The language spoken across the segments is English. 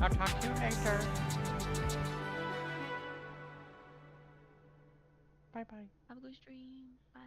I'll talk to you later. Bye bye. Have a good stream. Bye.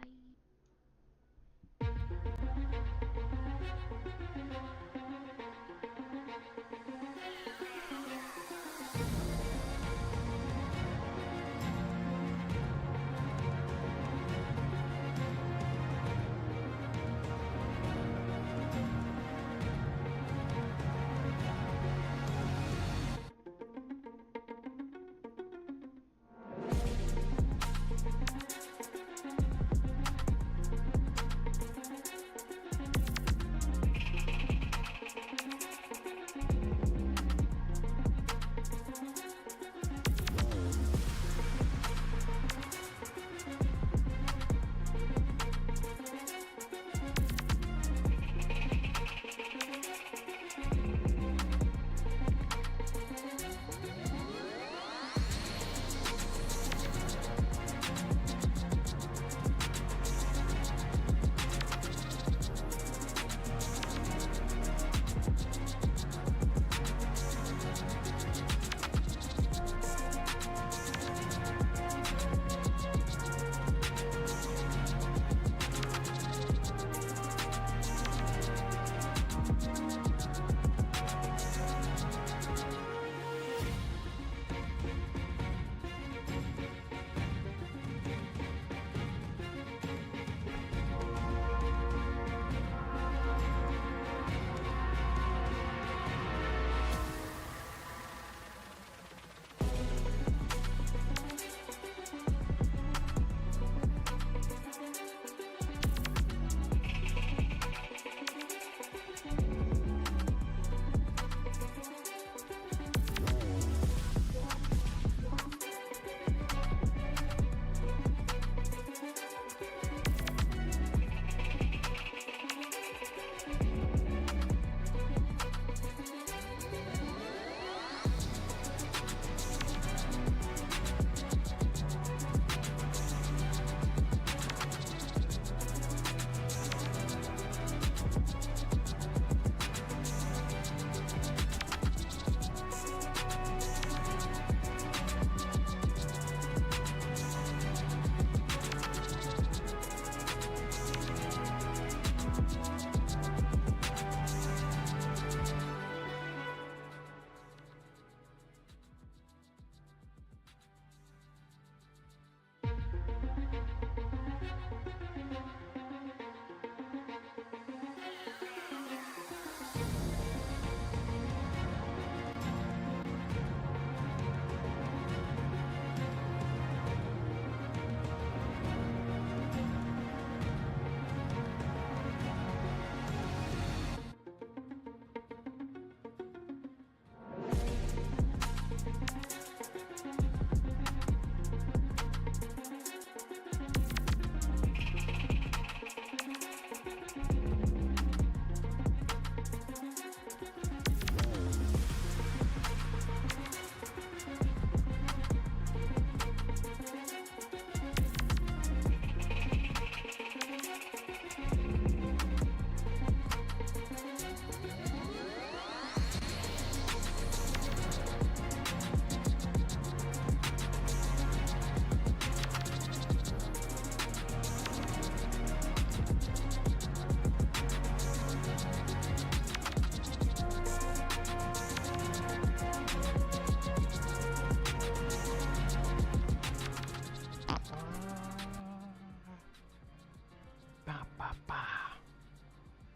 Ba, ba, ba.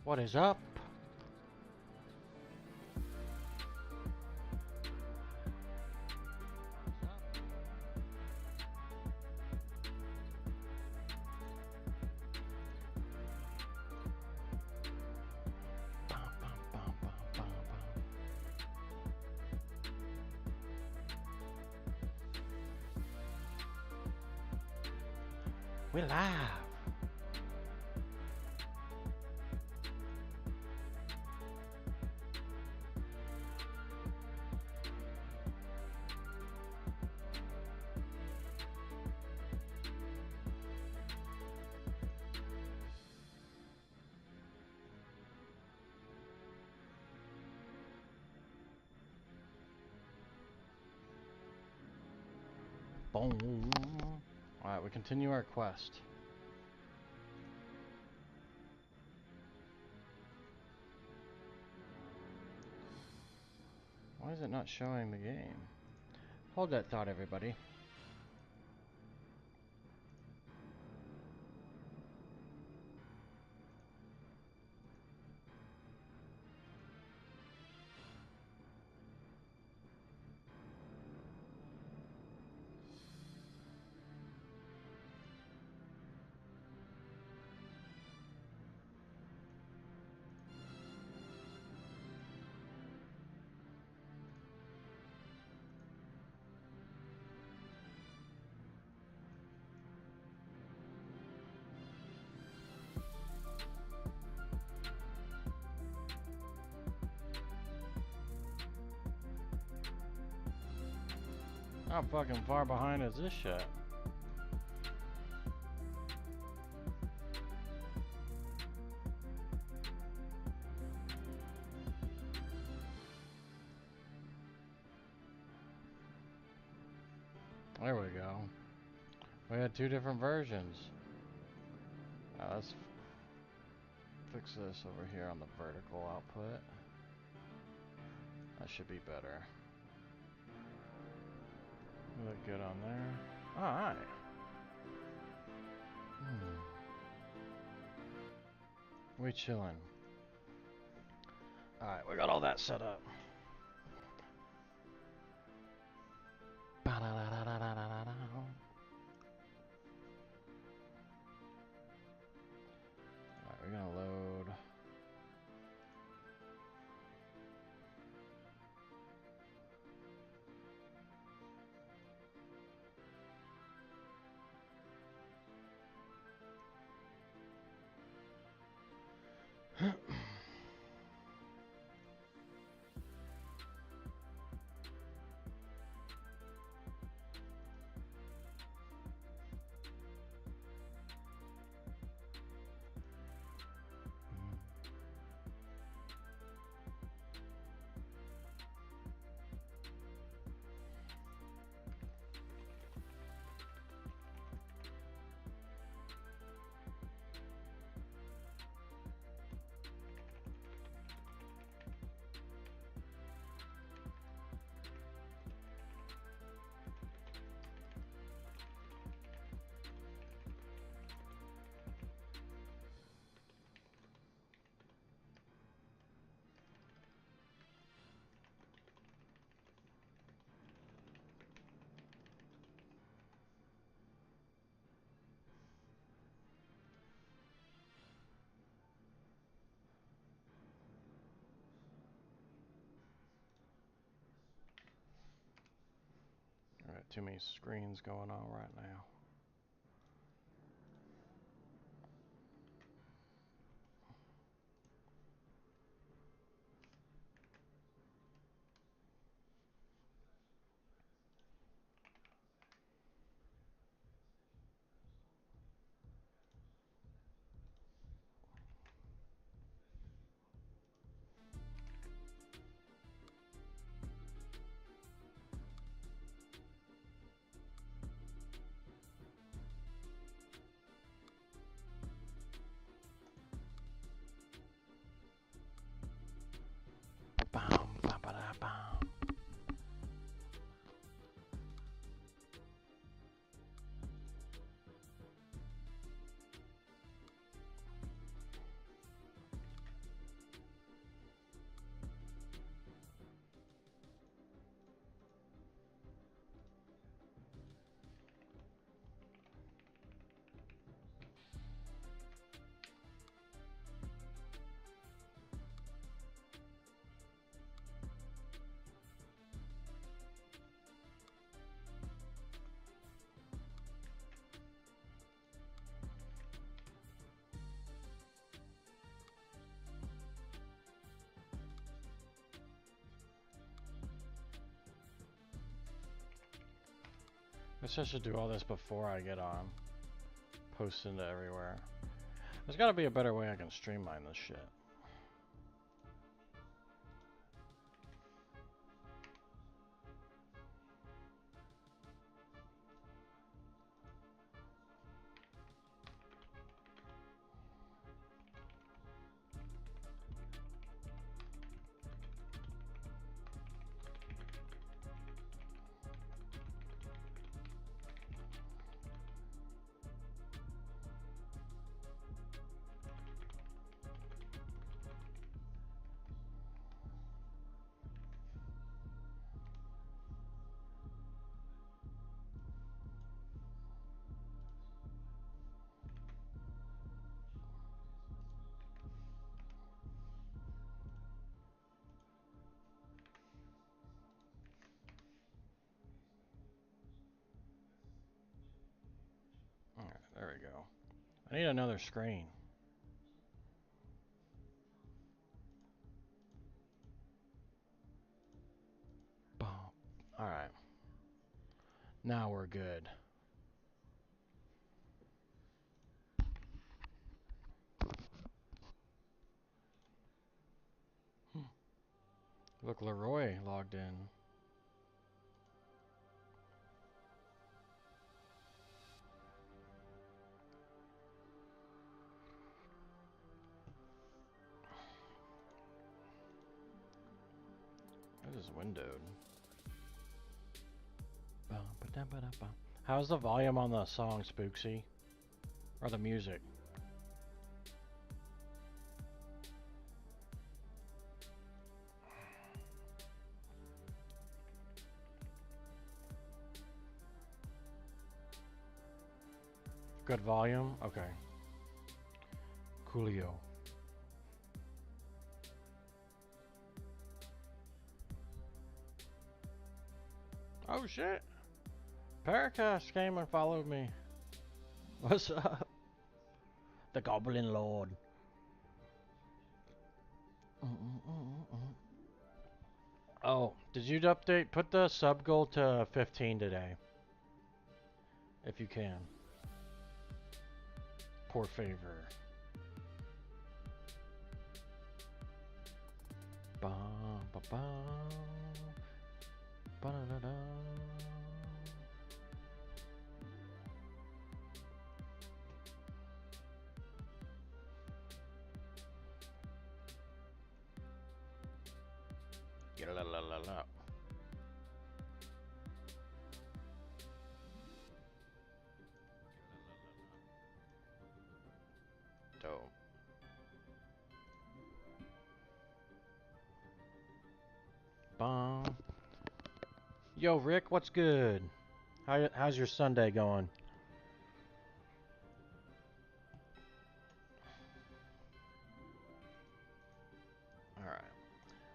What is up? Ba, ba, ba, ba, ba, ba. We live. Boom. Alright, we continue our quest. Why is it not showing the game? Hold that thought, everybody. How fucking far behind is this shit? There we go. We had two different versions. Let's fix this over here on the vertical output. That should be better. Look good on there. Alright. We chillin'. Alright, we got all that set up. Alright, we're gonna load. Alright, too many screens going on right now. Guess I should do all this before I get on. Post into everywhere. There's gotta be a better way I can streamline this shit. I need another screen. Boom. Alright. Now we're good. Look, Leroy logged in. It is windowed. How's the volume on the song, Spooksy? Or the music? Good volume? Okay. Coolio. Oh shit! Paracast came and followed me. What's up? The Goblin Lord. Oh, did you update? Put the sub goal to 15 today. If you can. Poor favor. Ba ba ba. Ba da da da. Get la la la la. Dope. Bum. Yo, Rick, what's good? How's your Sunday going? Alright.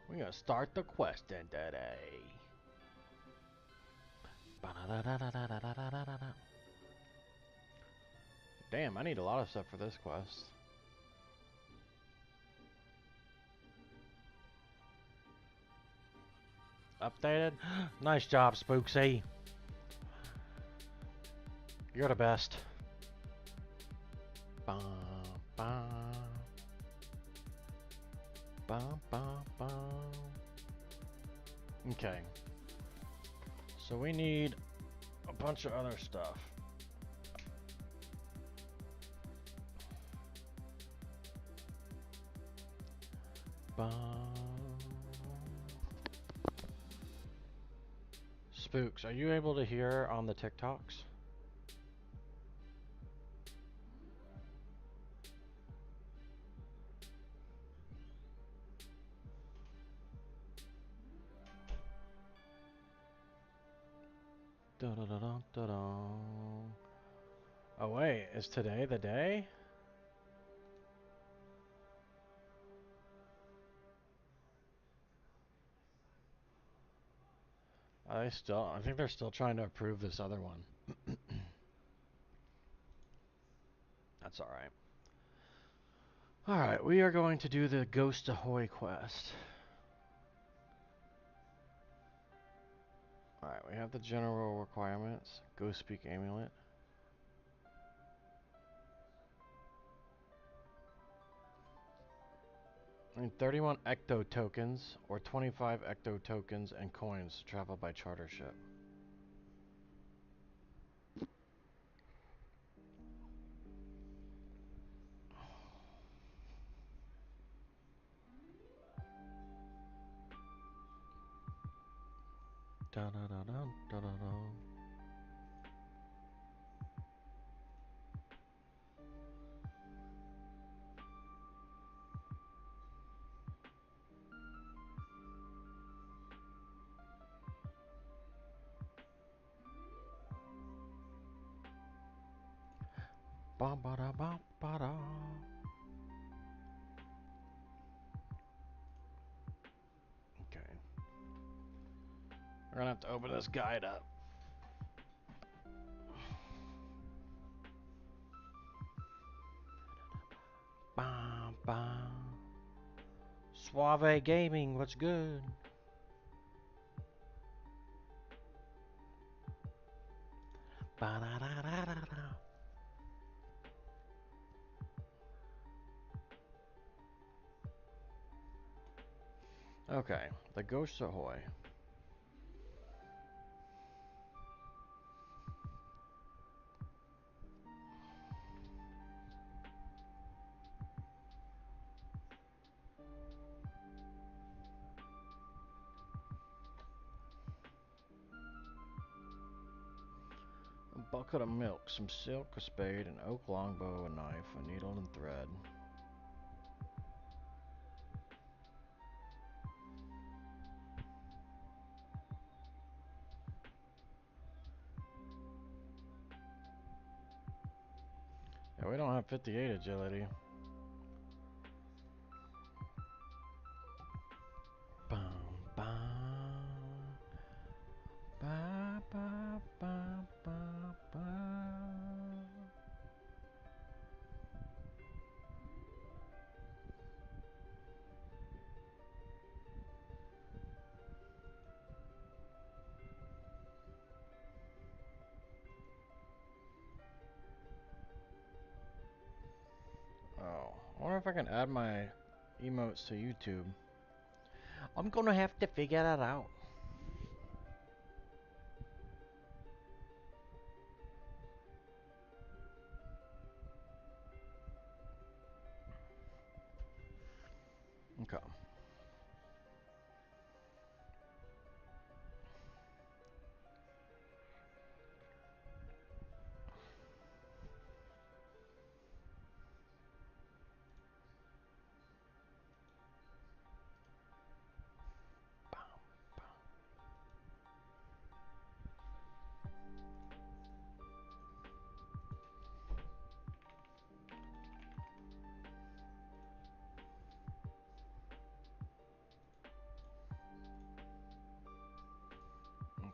We're gonna start the question today. Damn, I need a lot of stuff for this quest. Updated? Nice job, Spooksy. You're the best. Bum, bum. Bum, bum, bum. Okay. So we need a bunch of other stuff. Bum. Spooks, are you able to hear on the TikToks? Da da da da da da. Oh wait, is today the day? I think they're still trying to approve this other one. That's alright. Alright, we are going to do the Ghost Ahoy quest. Alright, we have the general requirements. Ghost Speak Amulet. I need 31 ecto tokens or 25 ecto tokens and coins to travel by charter ship. Da da da da da da da. Ba ba da ba ba da. Okay. We're gonna have to open this guide up. Bam, bam. Suave Gaming, what's good? Ba-da-da-da-da-da. Okay, the Ghosts Ahoy. A bucket of milk, some silk, a spade, an oak longbow, a knife, a needle and thread. Yeah, we don't have 58 agility. Bum, bum. Ba, ba, ba, ba, ba. Oh, I wonder if I can add my emotes to YouTube. I'm gonna have to figure that out. Okay.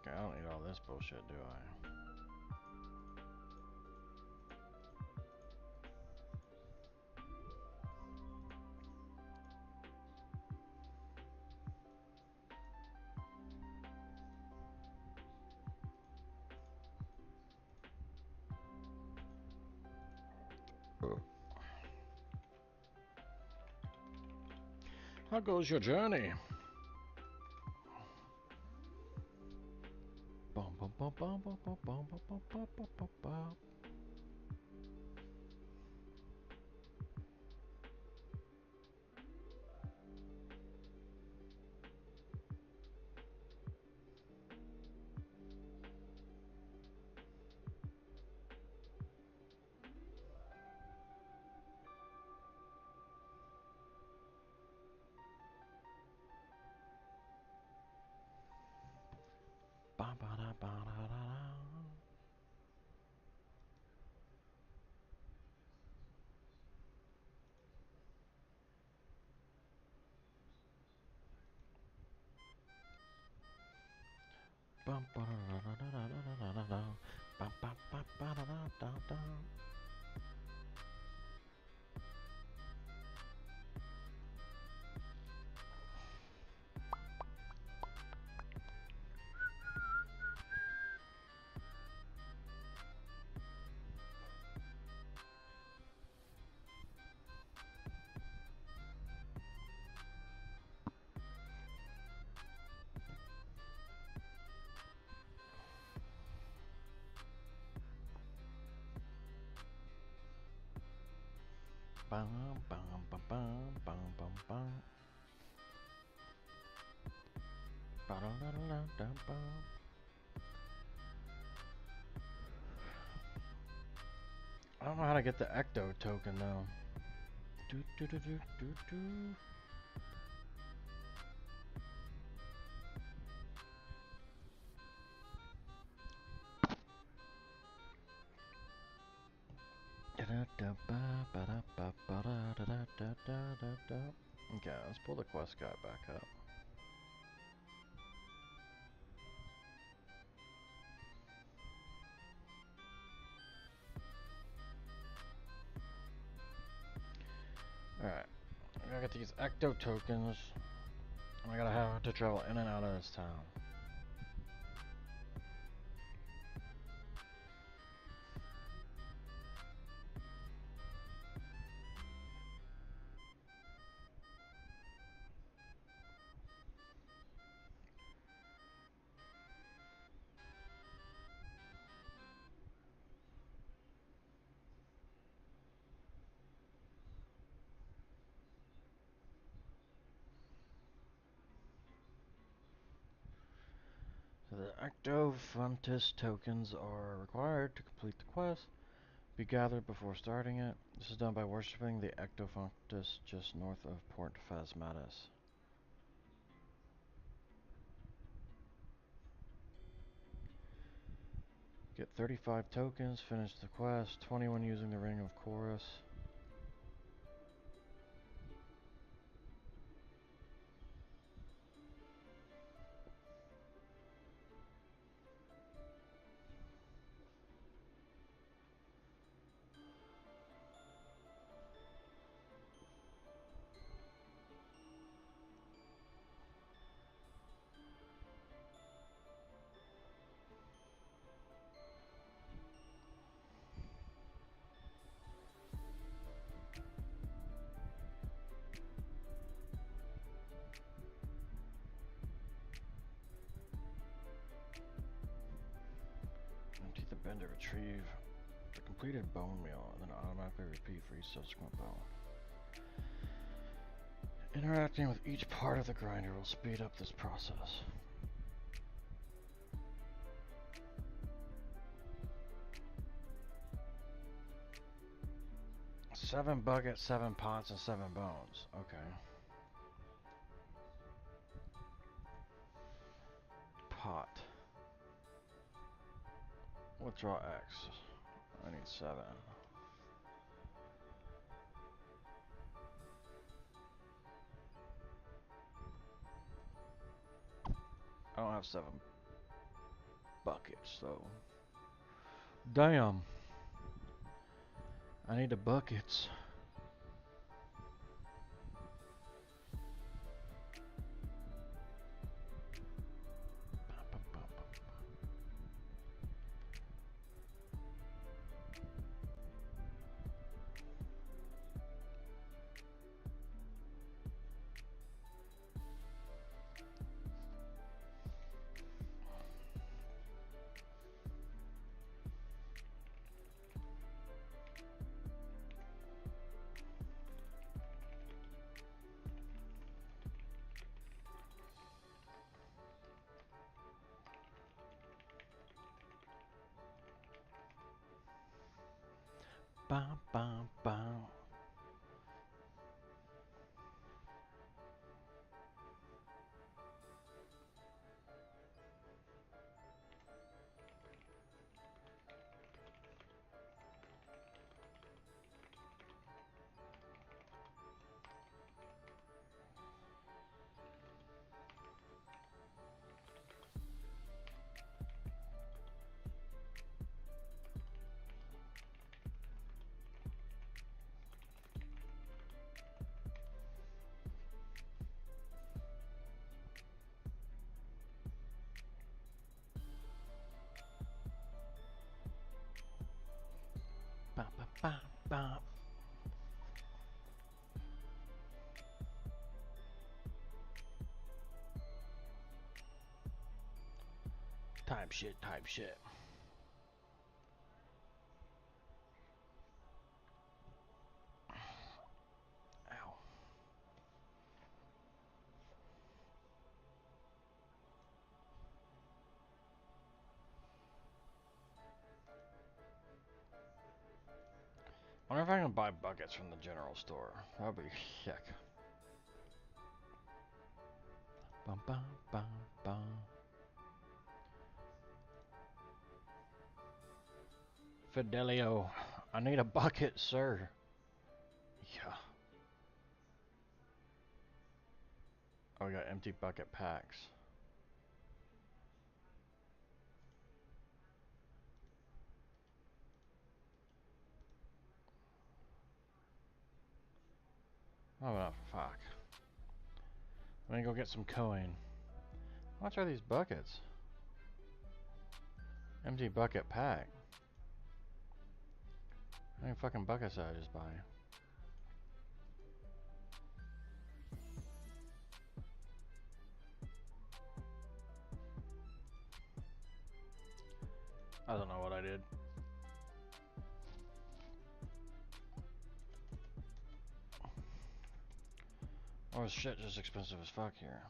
Okay, I don't need all this bullshit, do I? How goes your journey? Bum, bum, bum, bum, bum, bum, bum, bum, bum, bum, bum, bum. Ba, ba, da, ba, da, da, da. Bum, ba, da, da, da, da, da, da, da, da. Ba, ba, ba, ba, da, da, da, da. Bum, bum, bum, bum, bum, bum, bum. Ba, da, da, da, da, da, bum. I don't know how to get the Ecto token though. Do, do, do, do, do, do. Okay, let's pull the quest guide back up. Get these ecto tokens, and I gotta have to travel in and out of this town. So the ecto frontis tokens are required to complete the quest. Be gathered before starting it. This is done by worshipping the ecto frontis just north of Port Phasmatis. Get 35 tokens, finish the quest, 21 using the Ring of Chorus. Empty the bin to retrieve the completed bone meal and then automatically repeat for each subsequent bone. Interacting with each part of the grinder will speed up this process. Seven buckets, 7 pots, and 7 bones. Okay. Pot. Withdraw X. I need 7. I don't have 7 buckets though. Damn. I need the buckets. Bam, bam, bam. Bam, bam, bam, bam. Type shit, type shit. Ow. I wonder if I can buy buckets from the general store. That would be sick. Bum, bum, bum, bum. Fidelio, I need a bucket, sir. Yeah. Oh, we got empty bucket packs. Oh, Oh, well, fuck. Let me go get some coin. How much are these buckets? Empty bucket pack. How many fucking buckets did I just buy? I don't know what I did. Or is shit just expensive as fuck here?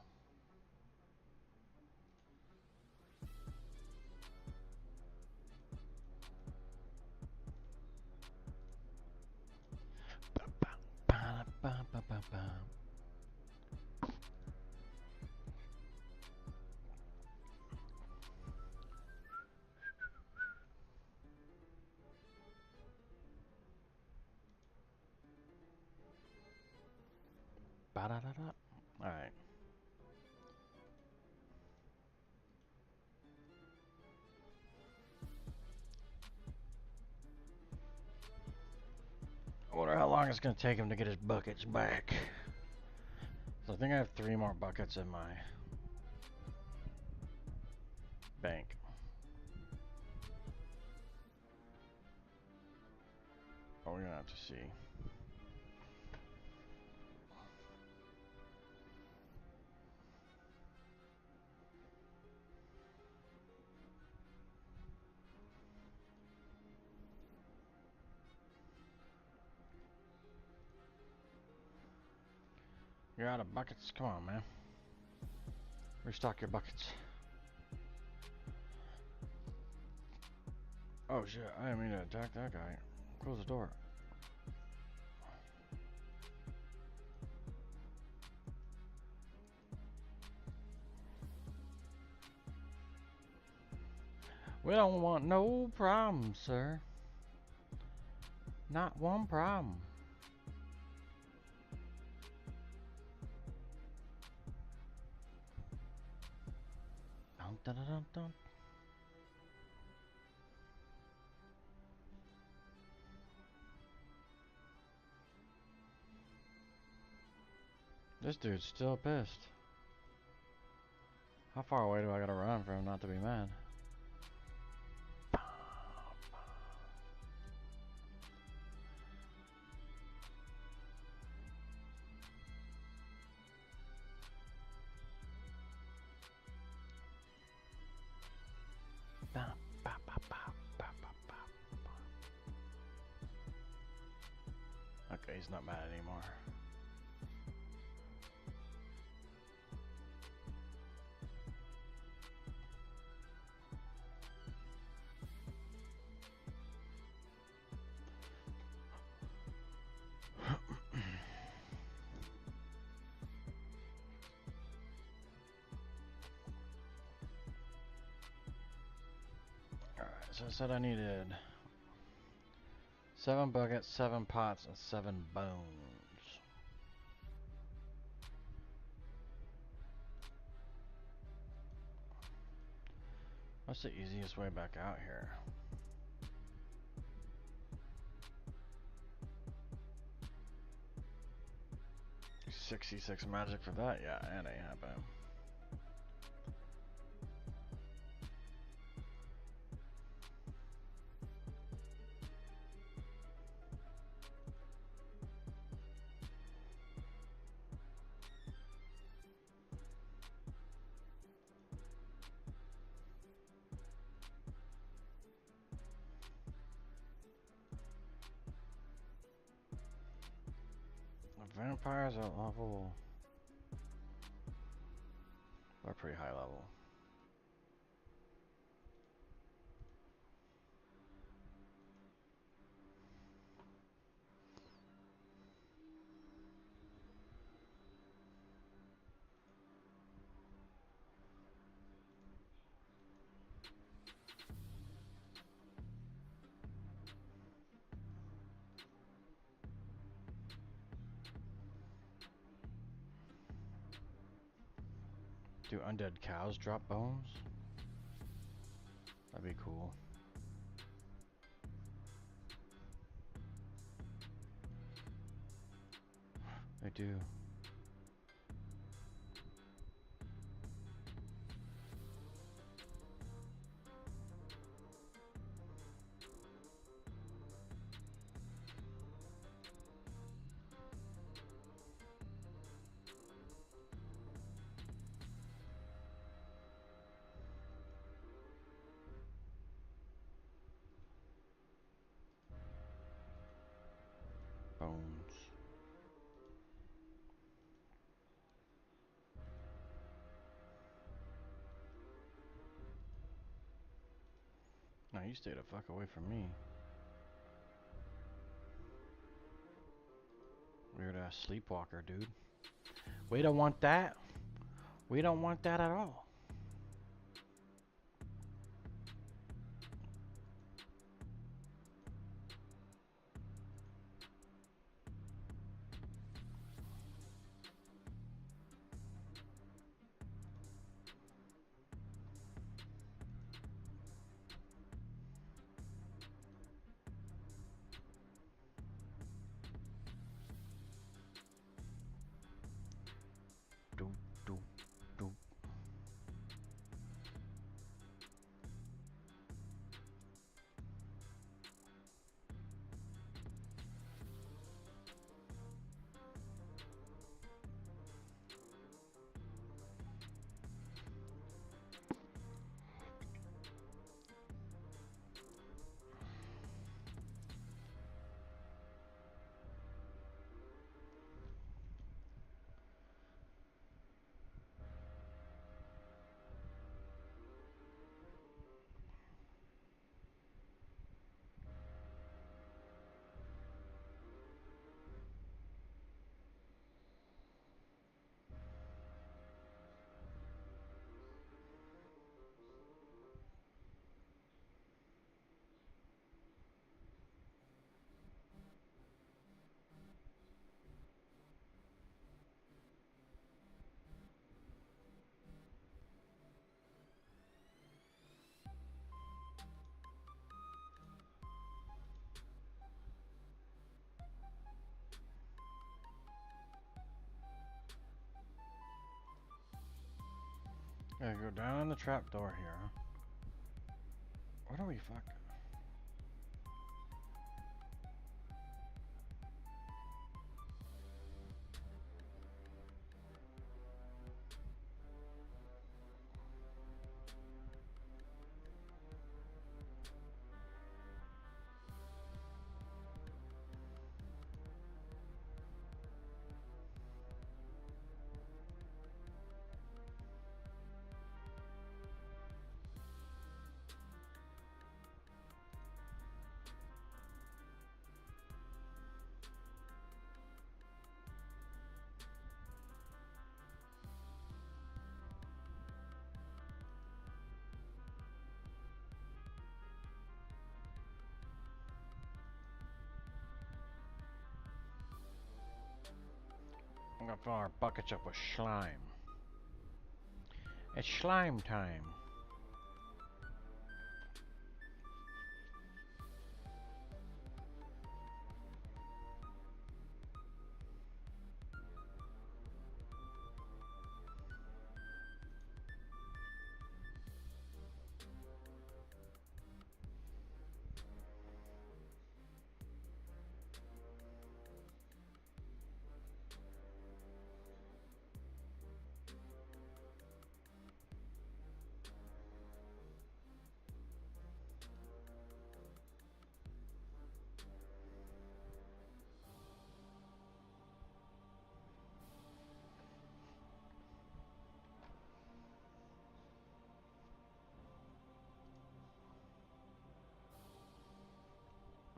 Alright. I wonder how long it's gonna take him to get his buckets back. So I think I have 3 more buckets in my bank. But we're gonna have to see. You're out of buckets? Come on, man. Restock your buckets. Oh shit, I didn't mean to attack that guy. Close the door. We don't want no problems, sir. Not one problem. Dun, dun, dun, dun, dun. This dude's still pissed. How far away do I gotta run for him not to be mad? Okay, he's not mad anymore. Alright, so I said I needed 7 buckets, 7 pots, and 7 bones. What's the easiest way back out here? $66 magic for that? Yeah, it ain't happening. The vampires are level... They're pretty high level. Do undead cows drop bones? That'd be cool. They do. Bones. No, you stay the fuck away from me. Weird ass sleepwalker, dude. We don't want that. We don't want that at all. Doop, doop, doop. Gotta go down the trapdoor here, huh? What are we fucking? I'm gonna fill our buckets up with slime. It's slime time.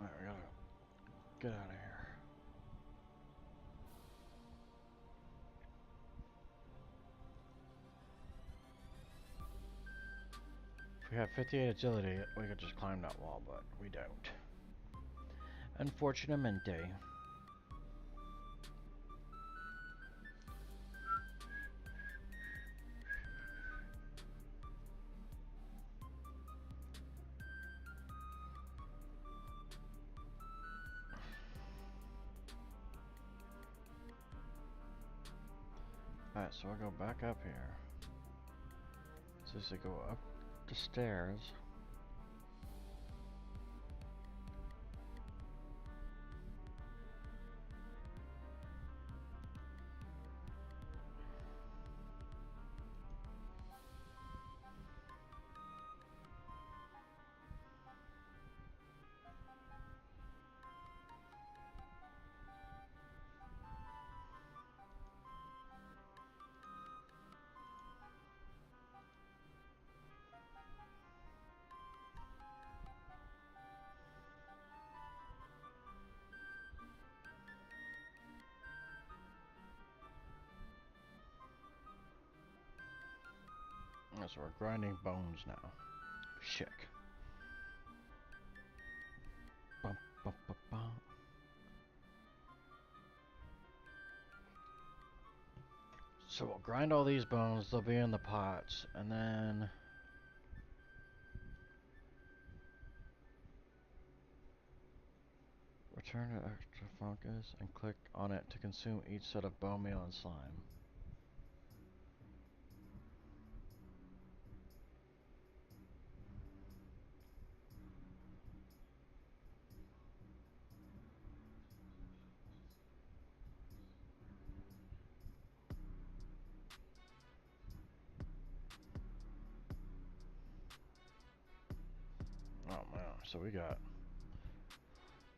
Alright, we gotta get out of here. If we have 58 agility, we could just climb that wall, but we don't. Unfortunatamente. Alright, so I go back up here. So I go up the stairs. So we're grinding bones now. Shick. Bum, bum, bum, bum. So we'll grind all these bones, they'll be in the pots, and then return to extra focus and click on it to consume each set of bone meal and slime. Oh man, so we gotta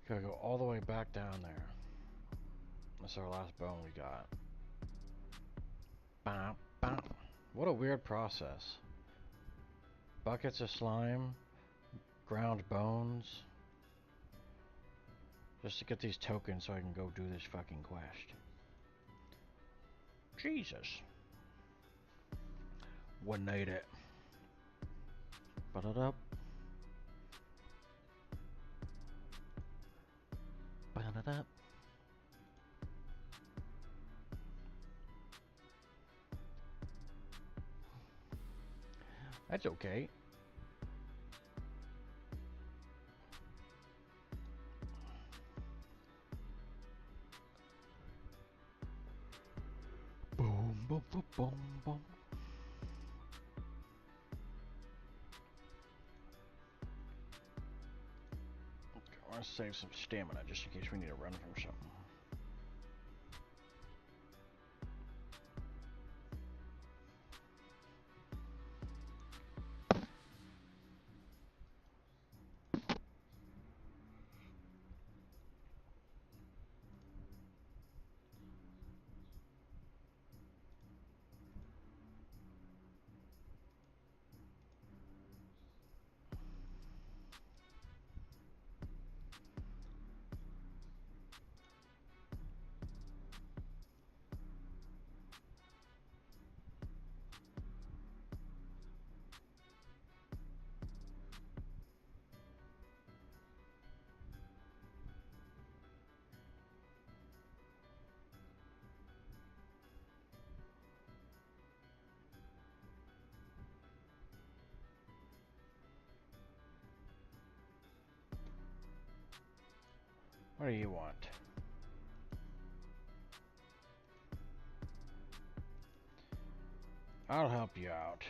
go all the way back down there. That's our last bone we got. Bam, bam. What a weird process. Buckets of slime, ground bones, just to get these tokens so I can go do this fucking quest. Jesus. We need it. Ba-da-da. Ba-da-da. That's okay. Boom, boom, boom, boom, boom. Okay, I want to save some stamina just in case we need to run from something. What do you want? I'll help you out.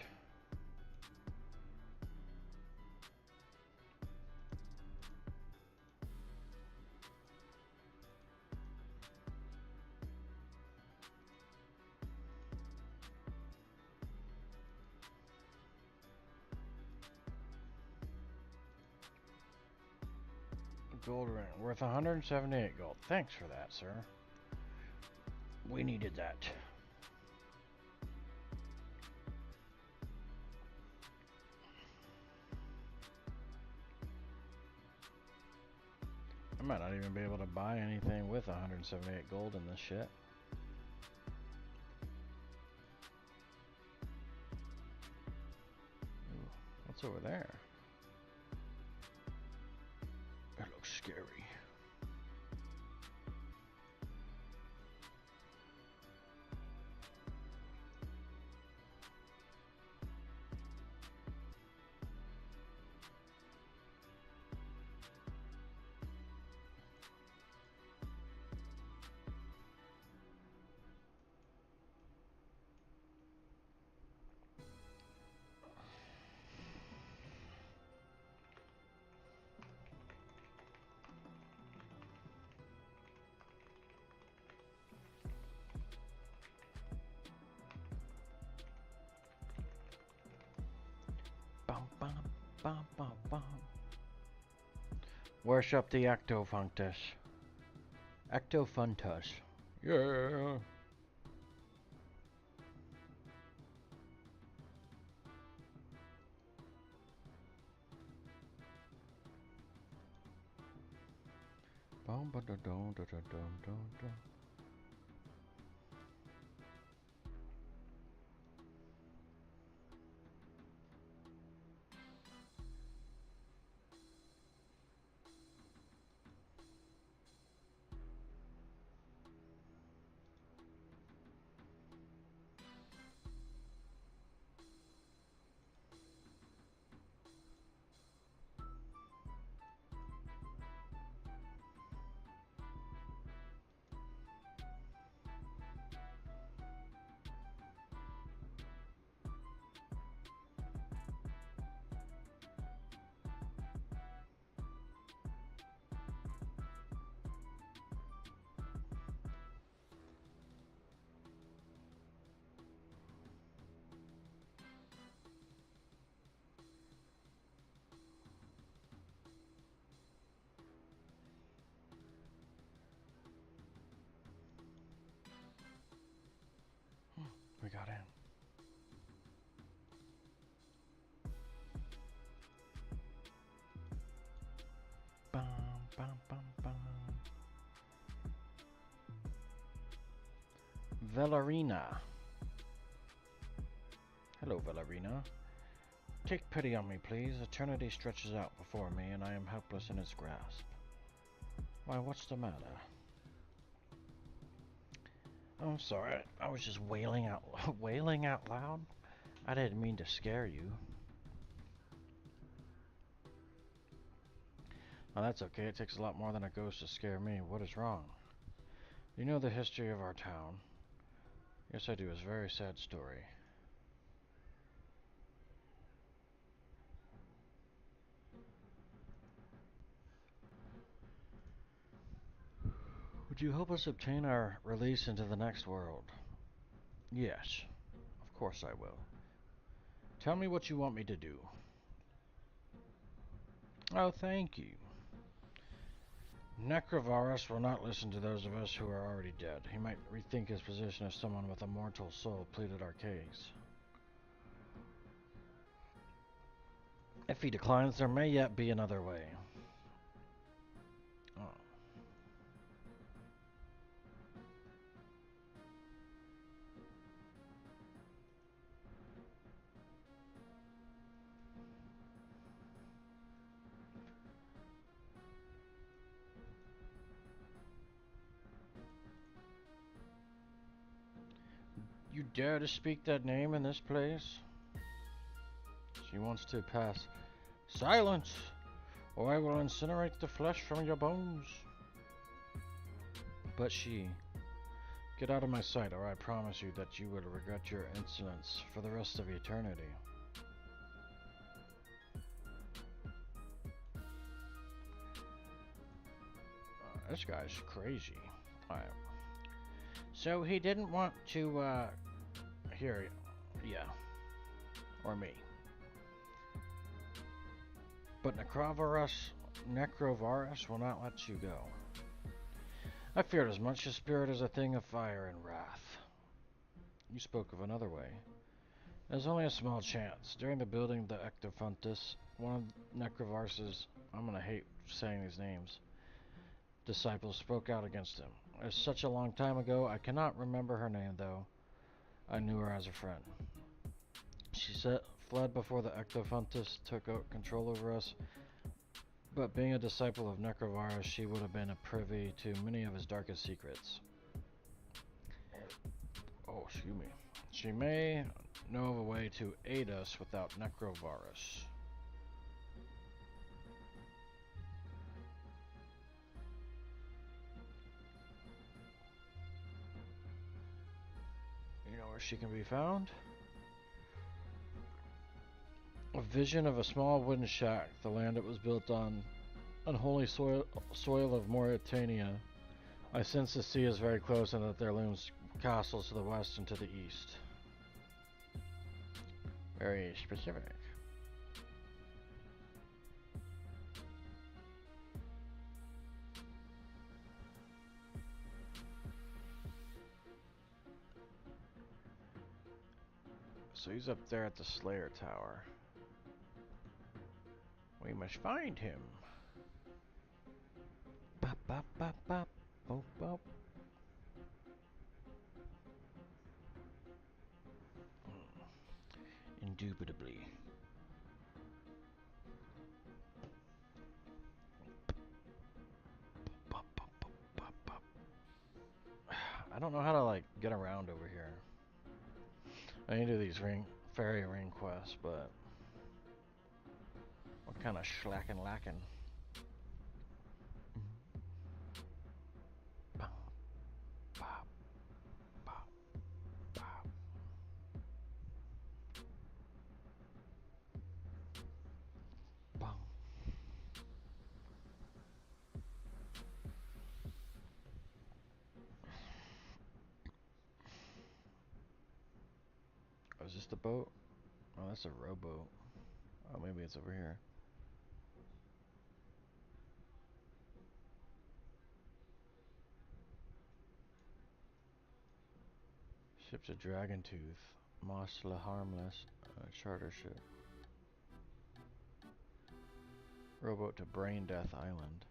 Gold ring worth 178 gold. Thanks for that, sir. We needed that. I might not even be able to buy anything with 178 gold in this shit. Ooh, what's over there? That looks scary. Bum, bum, bum, bum, bum. Worship the Ectofunctus. Ectofuntus. Yeah. Bum, ba, da, dum, da, da, dum, dum, dum. We got in. Bum, bum, bum, bum. Valerina. Hello, Valerina. Take pity on me, please. Eternity stretches out before me, and I am helpless in its grasp. Why, what's the matter? I'm sorry. I was just wailing out wailing out loud. I didn't mean to scare you. Oh, that's okay. It takes a lot more than a ghost to scare me. What is wrong? You know the history of our town? Yes, I do. It's a very sad story. Would you help us obtain our release into the next world? Yes, of course I will. Tell me what you want me to do. Oh, thank you. Necrovarus will not listen to those of us who are already dead. He might rethink his position if someone with a mortal soul pleaded our case. If he declines, there may yet be another way. Oh. You dare to speak that name in this place? She wants to pass. Silence, or I will incinerate the flesh from your bones. But she... Get out of my sight, or I promise you that you will regret your insolence for the rest of eternity. This guy's crazy. Alright. So he didn't want to, here, yeah. Or me. But Necrovarus will not let you go. I feared as much. His spirit is a thing of fire and wrath. You spoke of another way. There's only a small chance. During the building of the Ectofuntus, one of Necrovarus's, I'm gonna hate saying these names, disciples spoke out against him. It's such a long time ago, I cannot remember her name though. I knew her as a friend. She fled before the Ectofuntus took control over us, but being a disciple of Necrovarus, she would have been privy to many of his darkest secrets. Oh, excuse me. She may know of a way to aid us without Necrovarus. You know where she can be found? A vision of a small wooden shack, the land it was built on, unholy soil of Mauritania. I sense the sea is very close and that there looms castles to the west and to the east. Very specific. So he's up there at the Slayer Tower. We must find him. Bop, bop, bop, bop. Bop, bop. Indubitably. Bop, bop, bop, bop, bop. I don't know how to like get around over here. I need to do these fairy ring quests, but what kind of slacking lacking? Bop, bop, bop, bop. Bop. Oh, is this the boat? Oh, that's a rowboat. Oh, maybe it's over here. Ship's a Dragon Tooth. Moss the Harmless. Charter ship. Rowboat to Brain Death Island.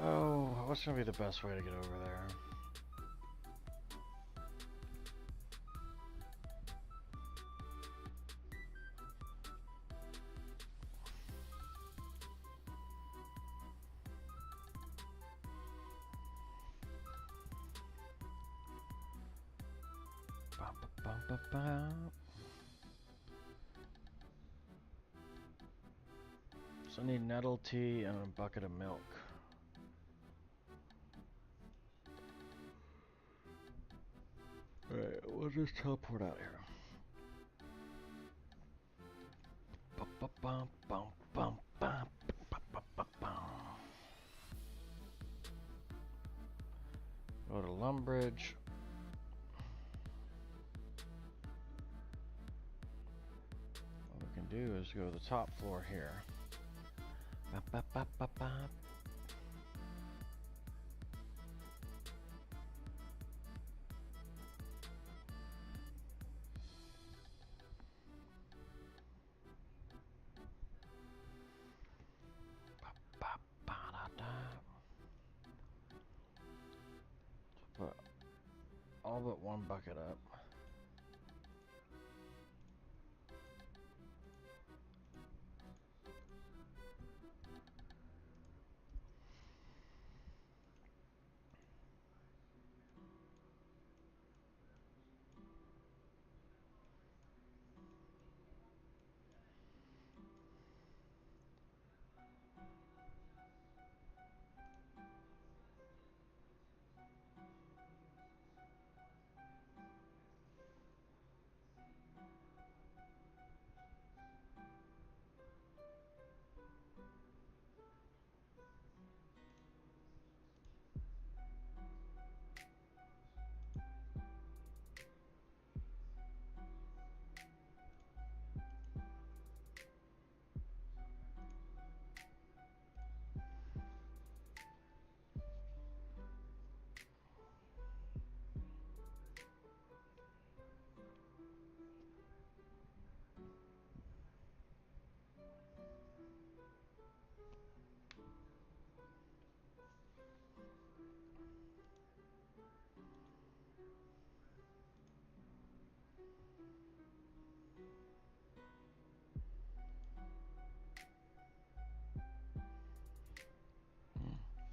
Oh, what's gonna be the best way to get over there? Bum, bum, bum, bum. So I need nettle tea and a bucket of milk. Alright, we'll just teleport out here. Bum, bum, bum, bum, bum, bum, bum, bum, bum, bum. Go to Lumbridge. What we can do is go to the top floor here. Bop, bop, bop, bop, bop. Bop, bop, ba, da, da. Put all but one bucket up.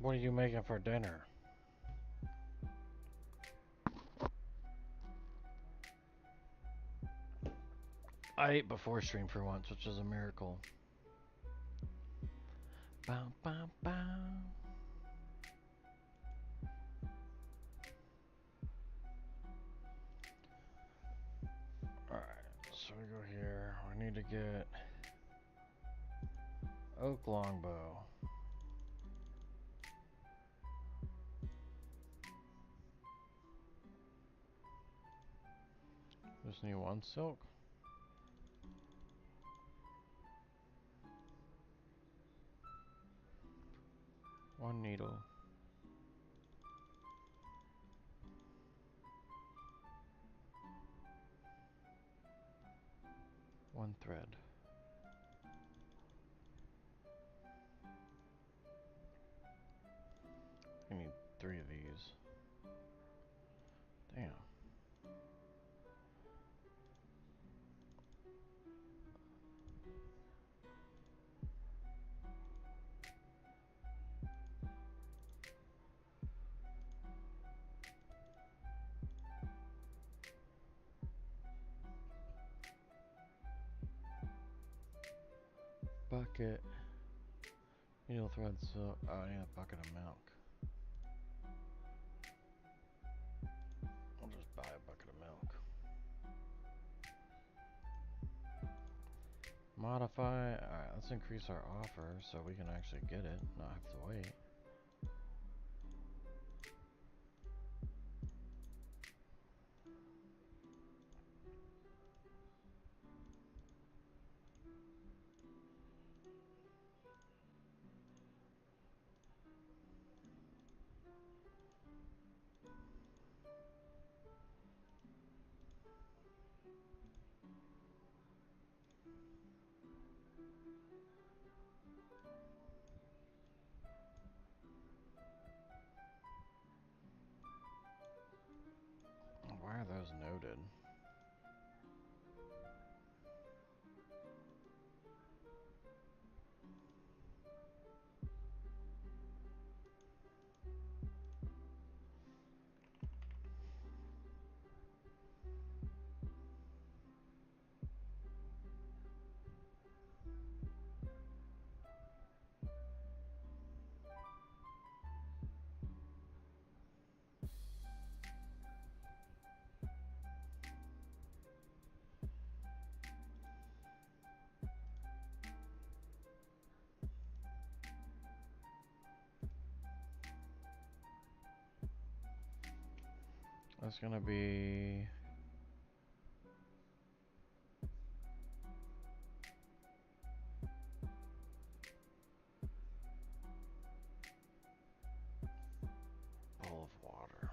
What are you making for dinner? I ate before stream for once, which is a miracle. Bow, bow, bow. Alright, so we go here. We need to get oak longbow. Just need one silk. 1 needle. 1 thread. I need 3 of these. Damn. Bucket. Needle thread, so I need a bucket of milk. I'll just buy a bucket of milk. Modify. Alright, let's increase our offer so we can actually get it, not have to wait. Why are those noted? That's gonna be bowl of water.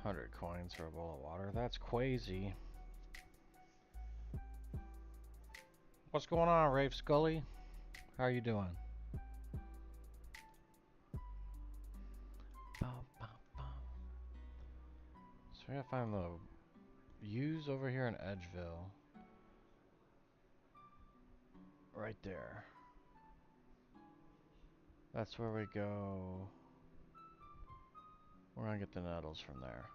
$100 for a bowl of water. That's crazy. What's going on, Rafe Scully? How are you doing? So we gotta find the U's over here in Edgeville. Right there. That's where we go. We're gonna get the nettles from there.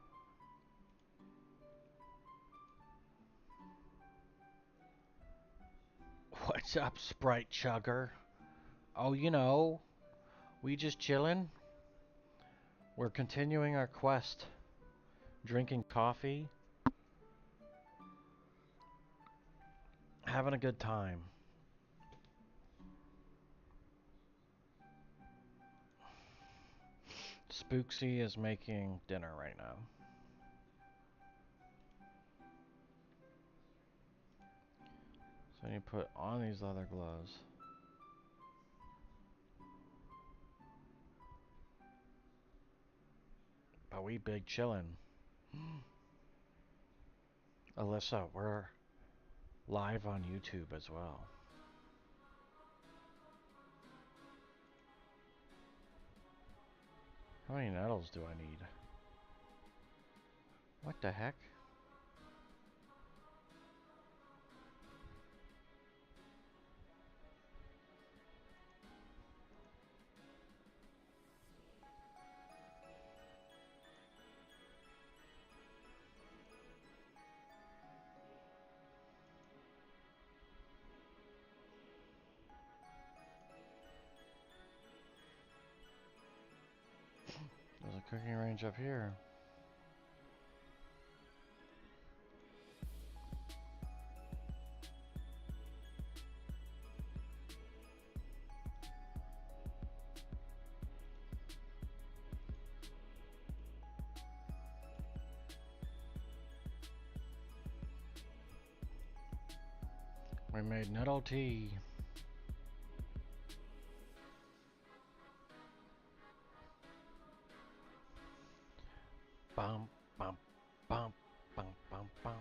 What's up, Sprite Chugger? Oh, you know, we just chillin'. We're continuing our quest. Drinking coffee. Having a good time. Spooksy is making dinner right now. So you put on these leather gloves. But we big chillin'. Alyssa, we're live on YouTube as well. How many nettles do I need? What the heck? There's a cooking range up here. We made nettle tea. Bum, bum, bum, bum, bum, bum.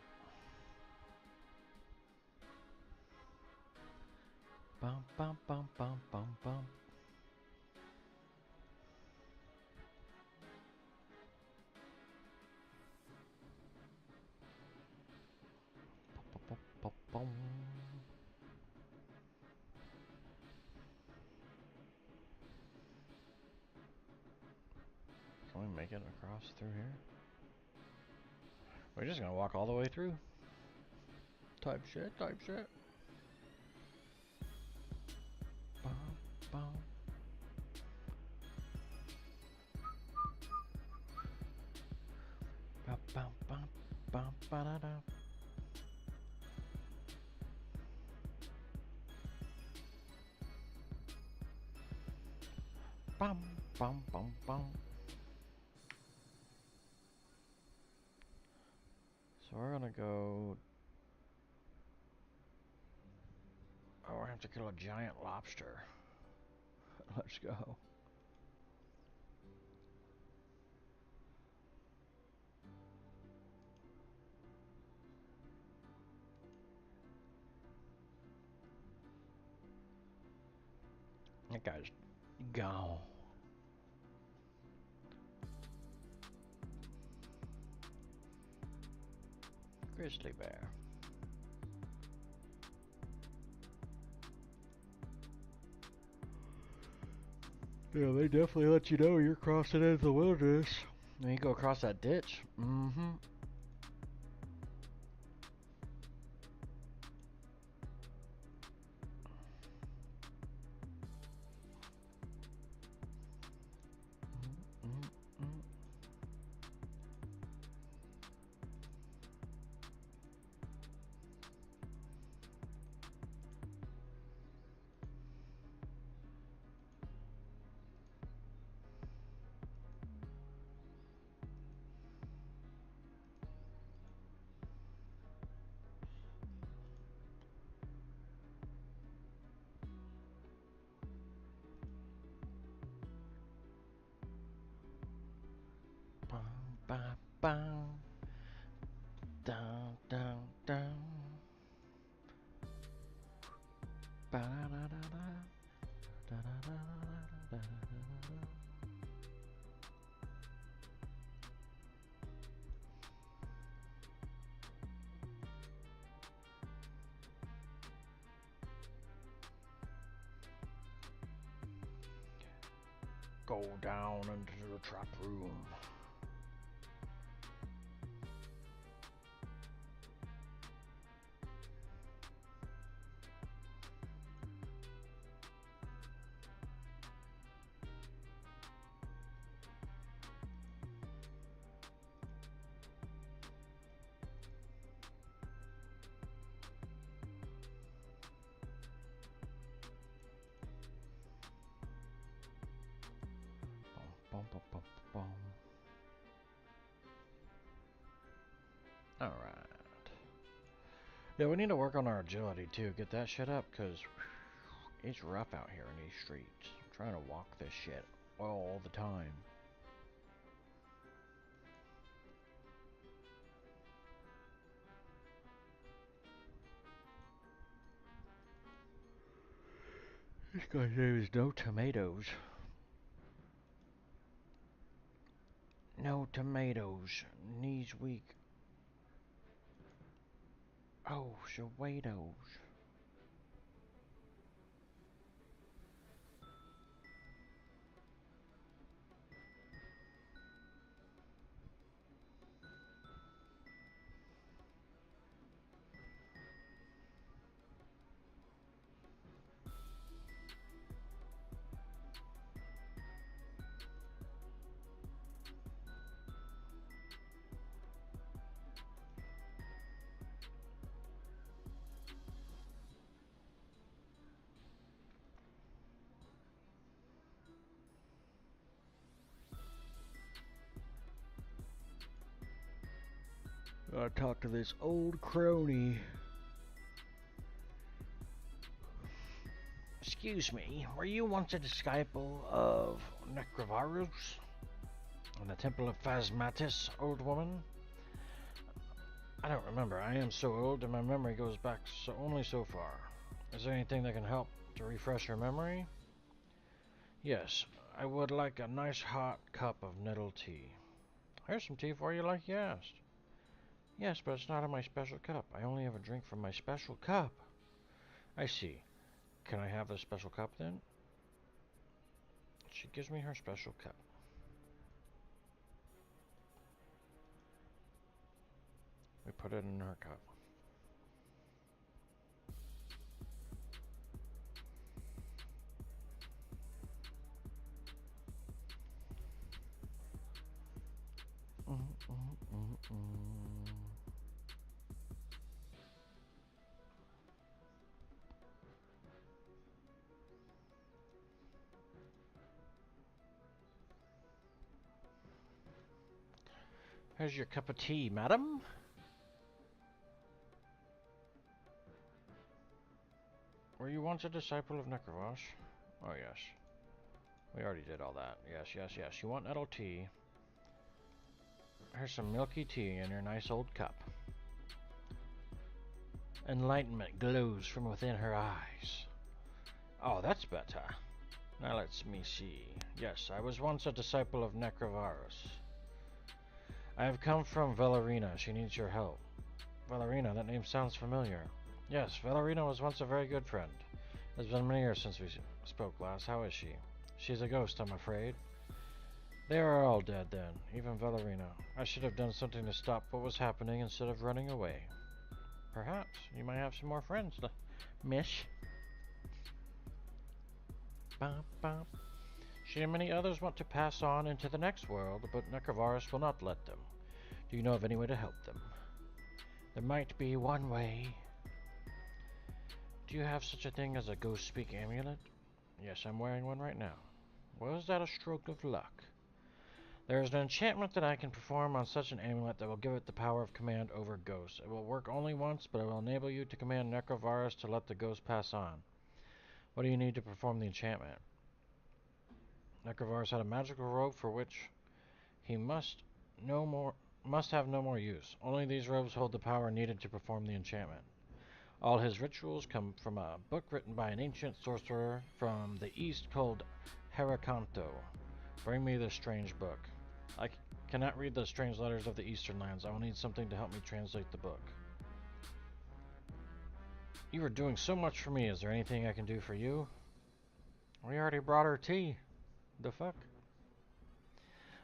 Bum, bum, bum, bum, bum, bum. Bum. Can we make it across through here? We're just gonna walk all the way through. Type shit, type shit. Bum, bum. Bum, bum, bum, bum, ba-da-da. Bum, bum, bum, bum. So we're gonna go. Oh, we're gonna have to kill a giant lobster. Let's go. That guy's gone. Grizzly bear. Yeah, they definitely let you know you're crossing into the wilderness. When you go across that ditch. Mm-hmm. Mm-hmm. Bum, bum, bum. Down, down, down. Ba-da-da-da-da. Da-da-da-da-da-da-da-da-da. Go down into the trap room. Bum, bum, bum, bum, bum. Alright. Yeah, we need to work on our agility too. Get that shit up, because it's rough out here in these streets. I'm trying to walk this shit all the time. This guy's name is No Tomatoes. No tomatoes. Knees weak. Oh, Shawados. I talked to this old crony. Excuse me, were you once a disciple of Necrovarus in the Temple of Phasmatis, old woman? I don't remember. I am so old and my memory goes back only so far. Is there anything that can help to refresh your memory? Yes, I would like a nice hot cup of nettle tea. Here's some tea for you like you asked. Yes, but it's not in my special cup. I only have a drink from my special cup. I see. Can I have the special cup then? She gives me her special cup. We put it in her cup. Here's your cup of tea, madam. Were you once a disciple of Necrovash? Oh, yes. We already did all that. Yes, yes, yes. You want nettle tea. Here's some milky tea in your nice old cup. Enlightenment glows from within her eyes. Oh, that's better. Now let me see. Yes, I was once a disciple of Necrovarus. I have come from Valerina. She needs your help. Valerina, that name sounds familiar. Yes, Valerina was once a very good friend. It's been many years since we spoke last. How is she? She's a ghost, I'm afraid. They are all dead then, even Valerina. I should have done something to stop what was happening instead of running away. Perhaps you might have some more friends, miss. Bop, bop. She and many others want to pass on into the next world, but Necrovarus will not let them. Do you know of any way to help them? There might be one way. Do you have such a thing as a ghost speak amulet? Yes, I'm wearing one right now. Was that a stroke of luck? There is an enchantment that I can perform on such an amulet that will give it the power of command over ghosts. It will work only once, but it will enable you to command Necrovarus to let the ghost pass on. What do you need to perform the enchantment? Necrovarus had a magical robe for which he must have no more use. Only these robes hold the power needed to perform the enchantment. All his rituals come from a book written by an ancient sorcerer from the east called Herakanto. Bring me this strange book. I cannot read the strange letters of the eastern lands. I will need something to help me translate the book. You are doing so much for me. Is there anything I can do for you? We already brought her tea. The fuck?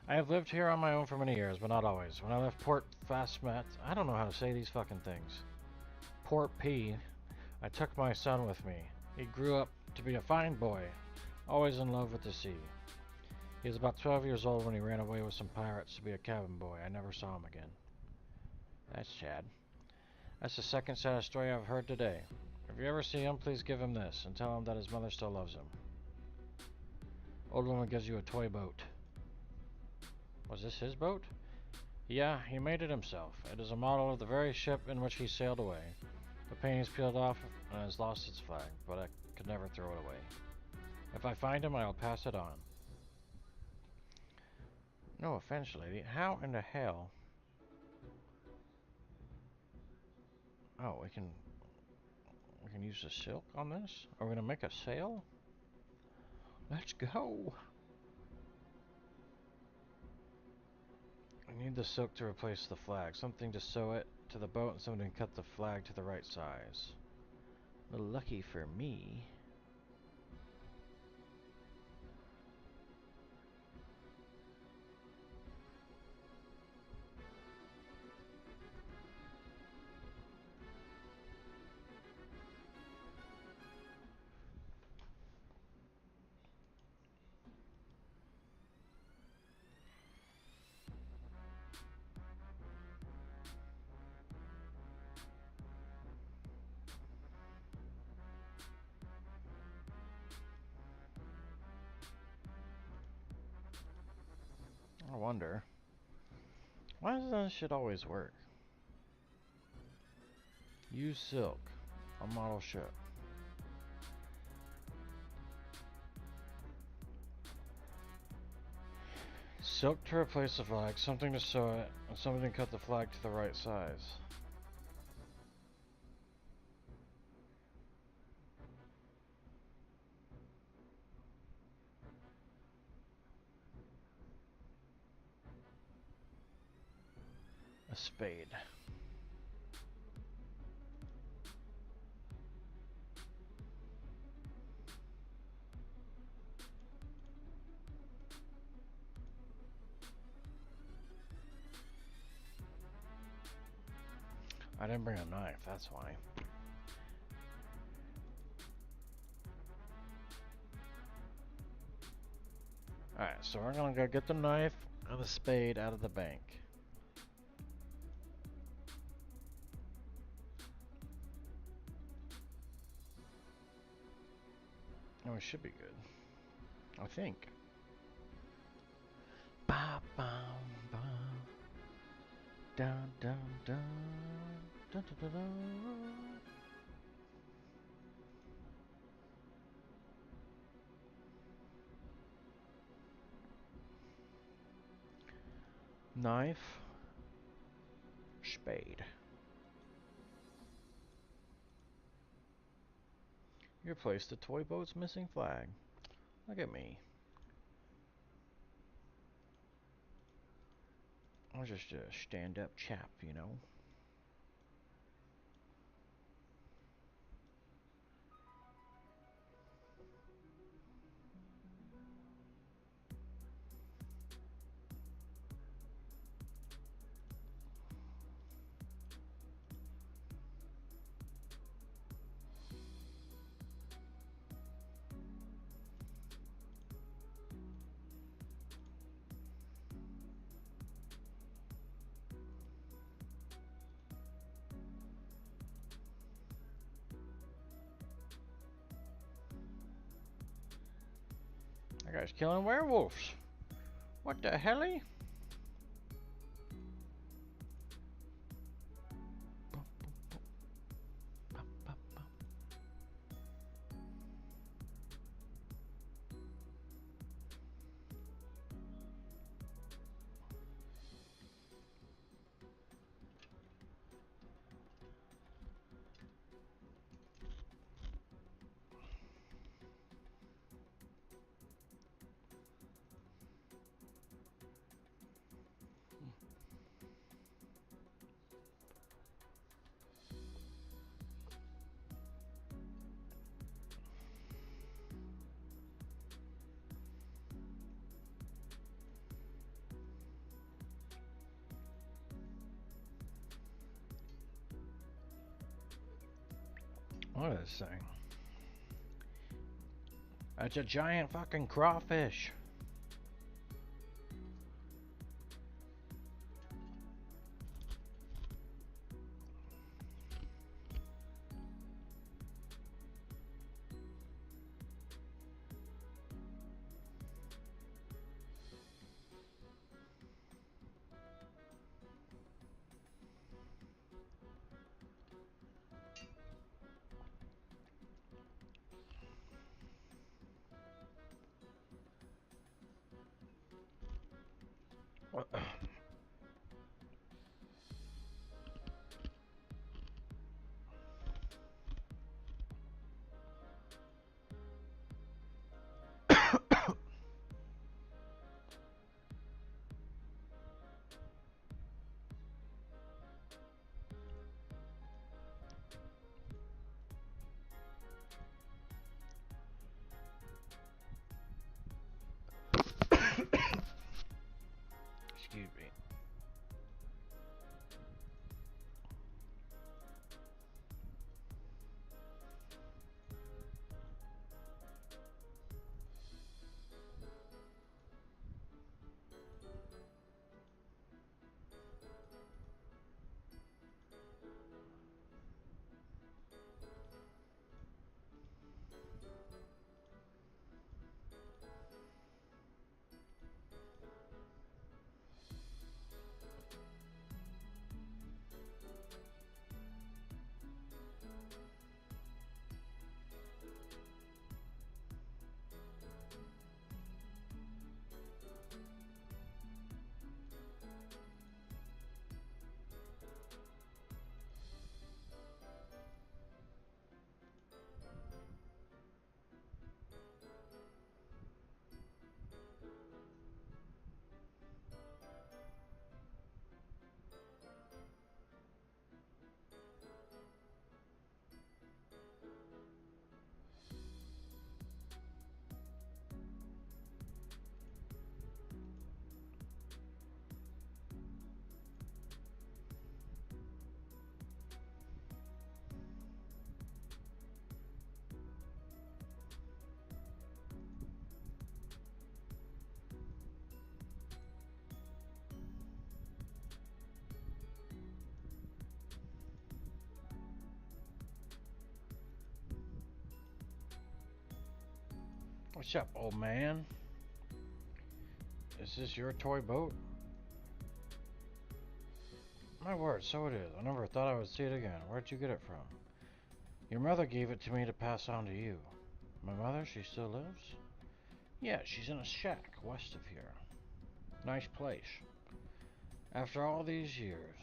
I have lived here on my own for many years, but not always. When I left Port Phasmat, I don't know how to say these fucking things. Port P, I took my son with me. He grew up to be a fine boy, always in love with the sea. He was about 12 years old when he ran away with some pirates to be a cabin boy. I never saw him again. That's sad. That's the second saddest story I've heard today. If you ever see him, please give him this and tell him that his mother still loves him. Old woman gives you a toy boat. Was this his boat? Yeah, he made it himself. It is a model of the very ship in which he sailed away. The painting's peeled off and has lost its flag, but I could never throw it away. If I find him, I'll pass it on. No offense, lady. How in the hell? Oh, we can use the silk on this? Are we gonna make a sail? Let's go. I need the silk to replace the flag. Something to sew it to the boat and something to cut the flag to the right size. Lucky for me. I wonder. Why does that shit always work? Use silk on model ship. Silk to replace the flag, something to sew it, and something to cut the flag to the right size. A spade. I didn't bring a knife, that's why. Alright, so we're gonna go get the knife and the spade out of the bank. Oh, it should be good. I think. Ba bum bum. Dun dun dun. Dun dun dun dun. Knife. Spade. You replaced the toy boat's missing flag. Look at me. I'm just a stand-up chap, you know. That guy's killing werewolves. What the helly? What is this thing? That's a giant fucking crawfish. Excuse me. What's up, old man? Is this your toy boat? My word, so it is. I never thought I would see it again. Where'd you get it from? Your mother gave it to me to pass on to you. My mother? She still lives? Yeah, she's in a shack west of here. Nice place. After all these years.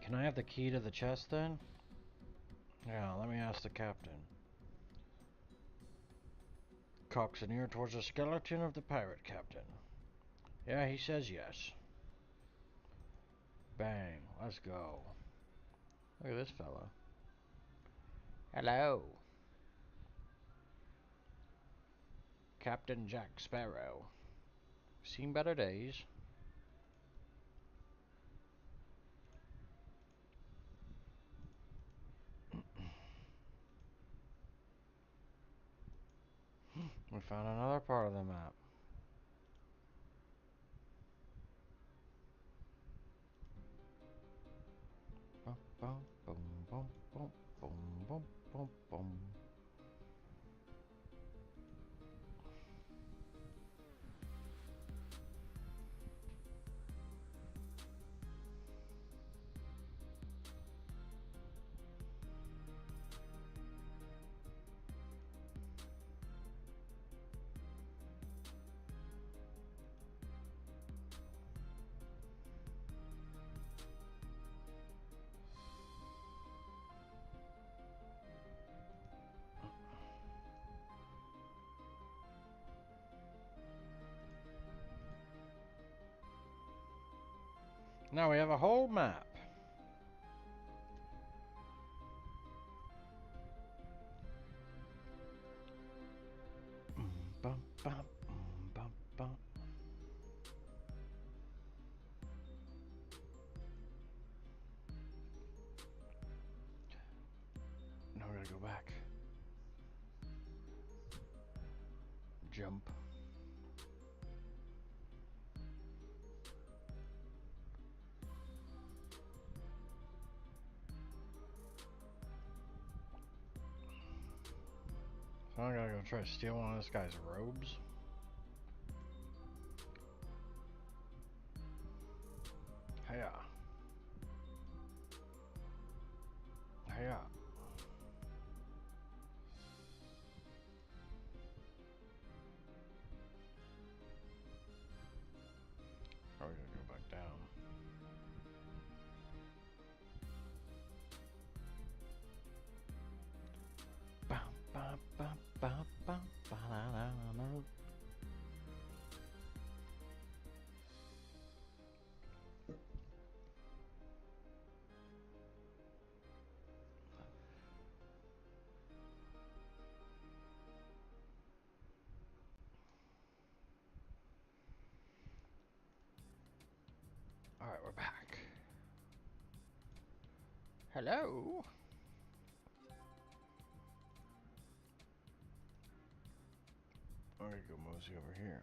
Can I have the key to the chest then? Yeah, let me ask the captain. Cocks an ear towards the skeleton of the pirate captain. Yeah, he says yes. Bang, let's go. Look at this fella. Hello. Captain Jack Sparrow. Seen better days. We found another part of the map. Bum, bum, boom, bum, bum, boom, bum, bum, bum. Now we have a whole map. Bum, bum, bum, bum. Now we gotta go back. Jump. So I gotta go try to steal one of this guy's robes. Hiya. Hiya. Oh, we gotta go back down. Bum, bum, bum, bum, bum, ba-da-da-da. Alright, we're back. Hello? I'm gonna go mosey over here.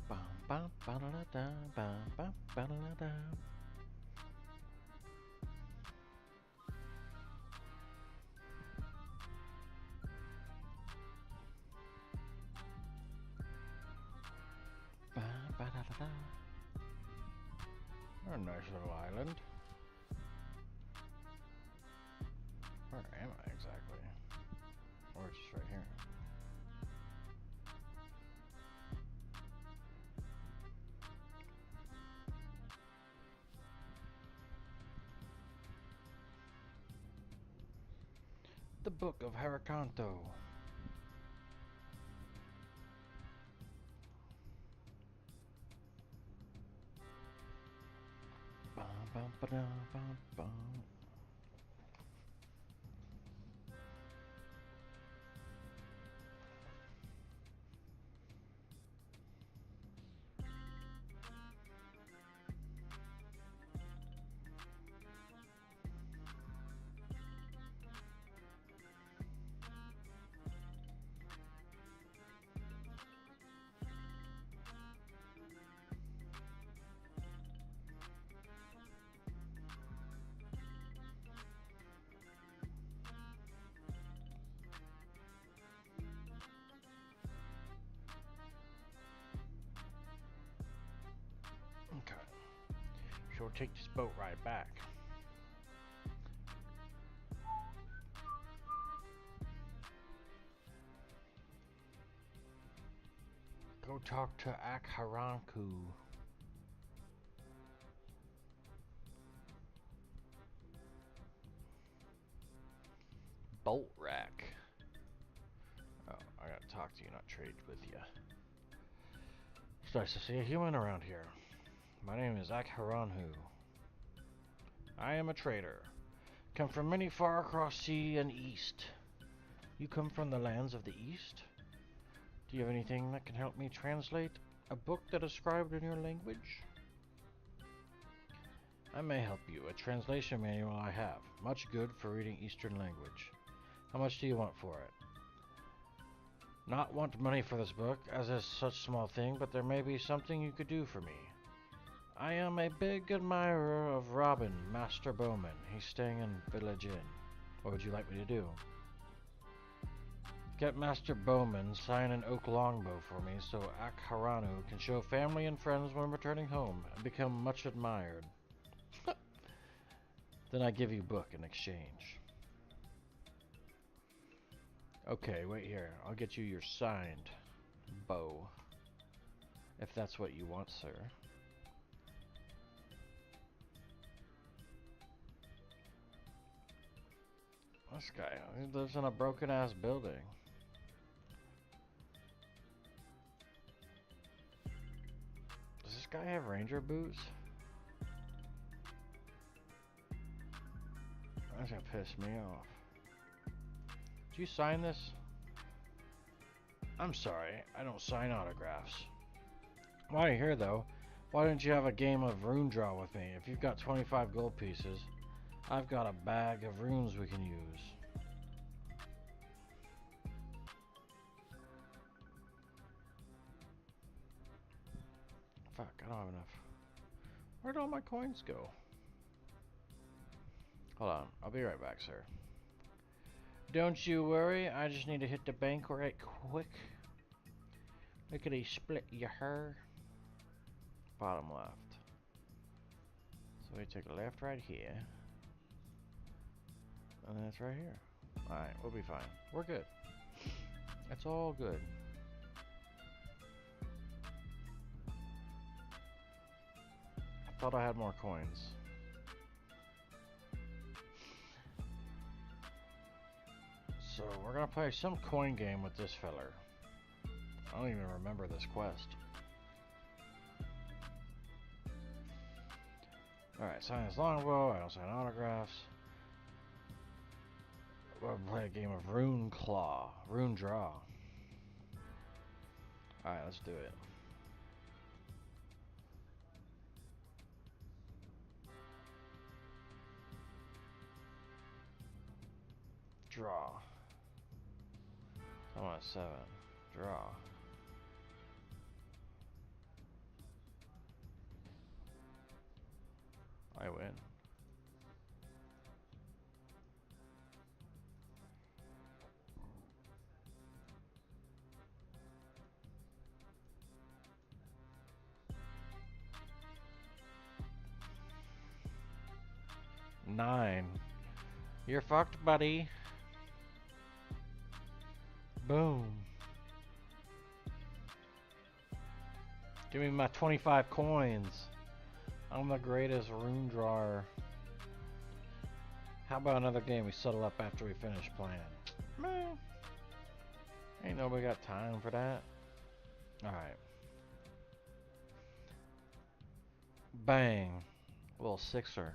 Bum, bum, ba-da-da-da, bum, bum, ba-da-da-da. Ba, ba-da-da-da. Oh, a nice little island. Where am I exactly? Or just right here. The Book of Harakanto. Bum, bum, ba-da, bum, bum. take this boat ride back. Go talk to Akharanku. Bolt rack. Oh, I gotta talk to you, not trade with you. It's nice to see a human around here. My name is Akharanhu. I am a trader. Come from many far across sea and east. You come from the lands of the east? Do you have anything that can help me translate a book that is scribed in your language? I may help you. A translation manual I have. Much good for reading Eastern language. How much do you want for it? Not want money for this book, as is such small thing, but there may be something you could do for me. I am a big admirer of Robin, Master Bowman. He's staying in Village Inn. What would you like me to do? Get Master Bowman sign an oak longbow for me so Akharanu can show family and friends when returning home and become much admired. Then I give you book in exchange. Okay, wait here. I'll get you your signed bow. If that's what you want, sir. This guy, he lives in a broken-ass building. Does this guy have ranger boots? That's gonna piss me off. Did you sign this? I'm sorry, I don't sign autographs. While you're here, though, why don't you have a game of rune draw with me? If you've got 25 gold pieces, I've got a bag of runes we can use. Fuck, I don't have enough. Where'd all my coins go? Hold on, I'll be right back, sir. Don't you worry, I just need to hit the bank right quick. Lickety split your hair. Bottom left. So we take a left right here. And then it's right here. Alright, we'll be fine. We're good. It's all good. I thought I had more coins. So we're gonna play some coin game with this feller. I don't even remember this quest. Alright, sign his longbow. I don't sign autographs. We're gonna play a game of rune claw. Rune draw. Alright, let's do it. Draw. I'm at 7. Draw. I win. Nine. You're fucked, buddy. Boom. Give me my 25 coins. I'm the greatest rune drawer. How about another game we settle up after we finish playing? Man, ain't nobody got time for that. Alright. Bang. A little sixer.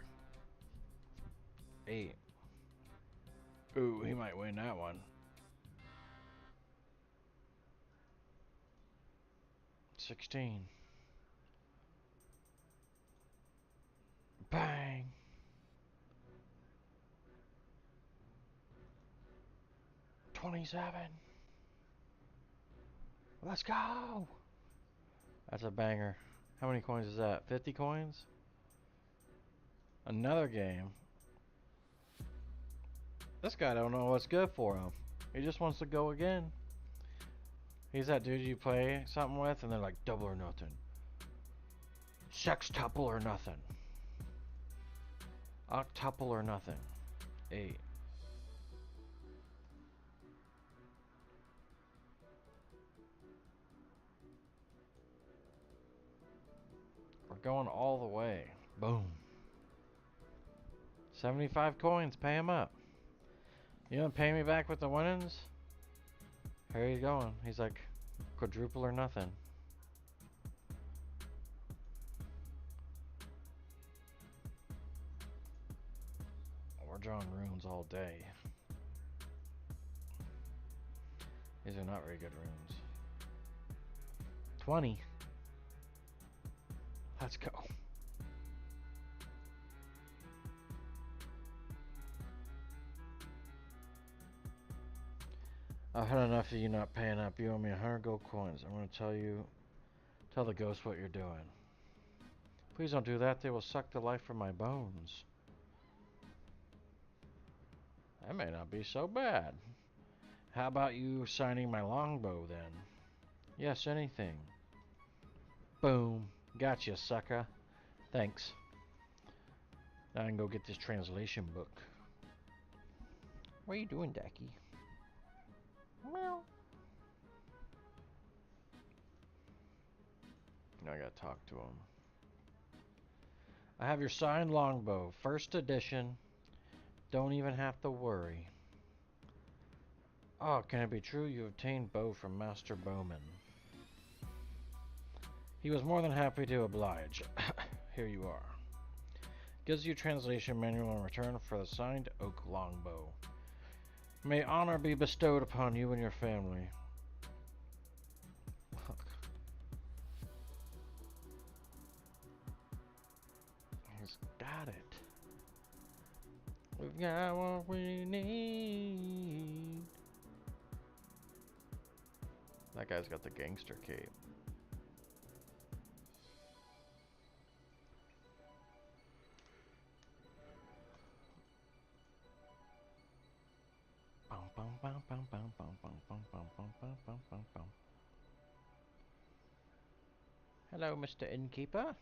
8. Ooh, he might win that one. 16. Bang. 27. Let's go. That's a banger. How many coins is that? 50 coins? Another game. This guy don't know what's good for him. He just wants to go again. He's that dude you play something with and they're like double or nothing. Sextuple or nothing. Octuple or nothing. 8. We're going all the way. Boom. 75 coins. Pay him up. You gonna pay me back with the winnings? Here he's going. He's like, quadruple or nothing. We're drawing runes all day. These are not very good runes. 20. Let's go. I've had enough of you not paying up. You owe me 100 gold coins. I'm gonna tell the ghost what you're doing. Please don't do that. They will suck the life from my bones. That may not be so bad. How about you signing my longbow then? Yes, anything. Boom. Gotcha, sucker. Thanks. Now I can go get this translation book. What are you doing, Dacky? Meow. I gotta talk to him. I have your signed longbow. First edition. Don't even have to worry. Oh, can it be true? You obtained bow from Master Bowman. He was more than happy to oblige. Here you are. Gives you translation manual in return for the signed oak longbow. May honor be bestowed upon you and your family. He's got it. We've got what we need. That guy's got the gangster cape. Hello, Mr. Innkeeper.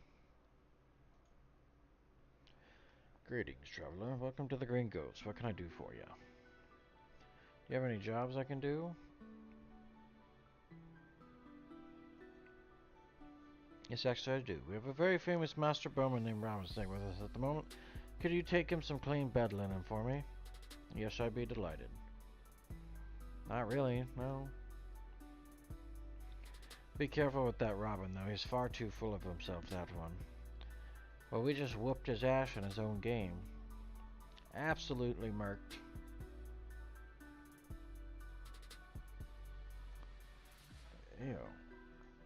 Greetings, traveler. Welcome to the Green Ghost. What can I do for you? Do you have any jobs I can do? Yes, actually I do. We have a very famous master bowman named Robin staying with us at the moment. Could you take him some clean bed linen for me? Yes, I'd be delighted. Not really, no. Be careful with that Robin, though. He's far too full of himself, that one. Well, we just whooped his ass in his own game. Absolutely murked. Ew.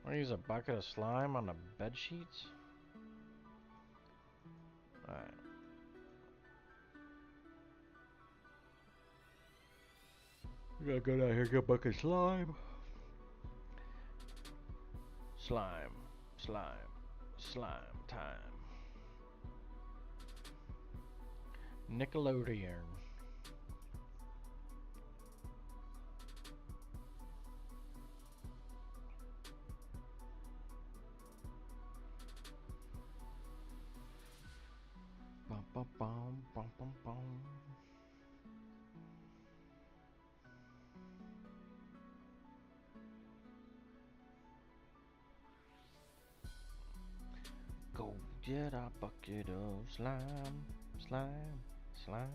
Want to use a bucket of slime on the bed sheets? Alright. We gotta go down here and get a bucket of slime. Slime. Slime. Slime time. Nickelodeon. Bum bum bum bum bum bum. Go get a bucket of slime, slime, slime.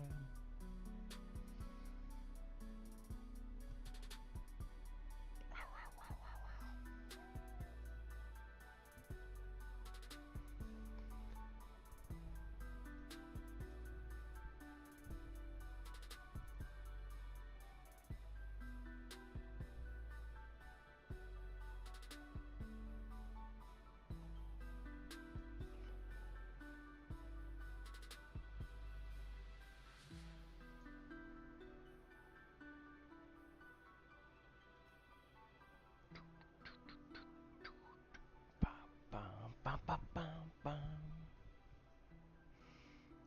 Bum, bum, bum, bum.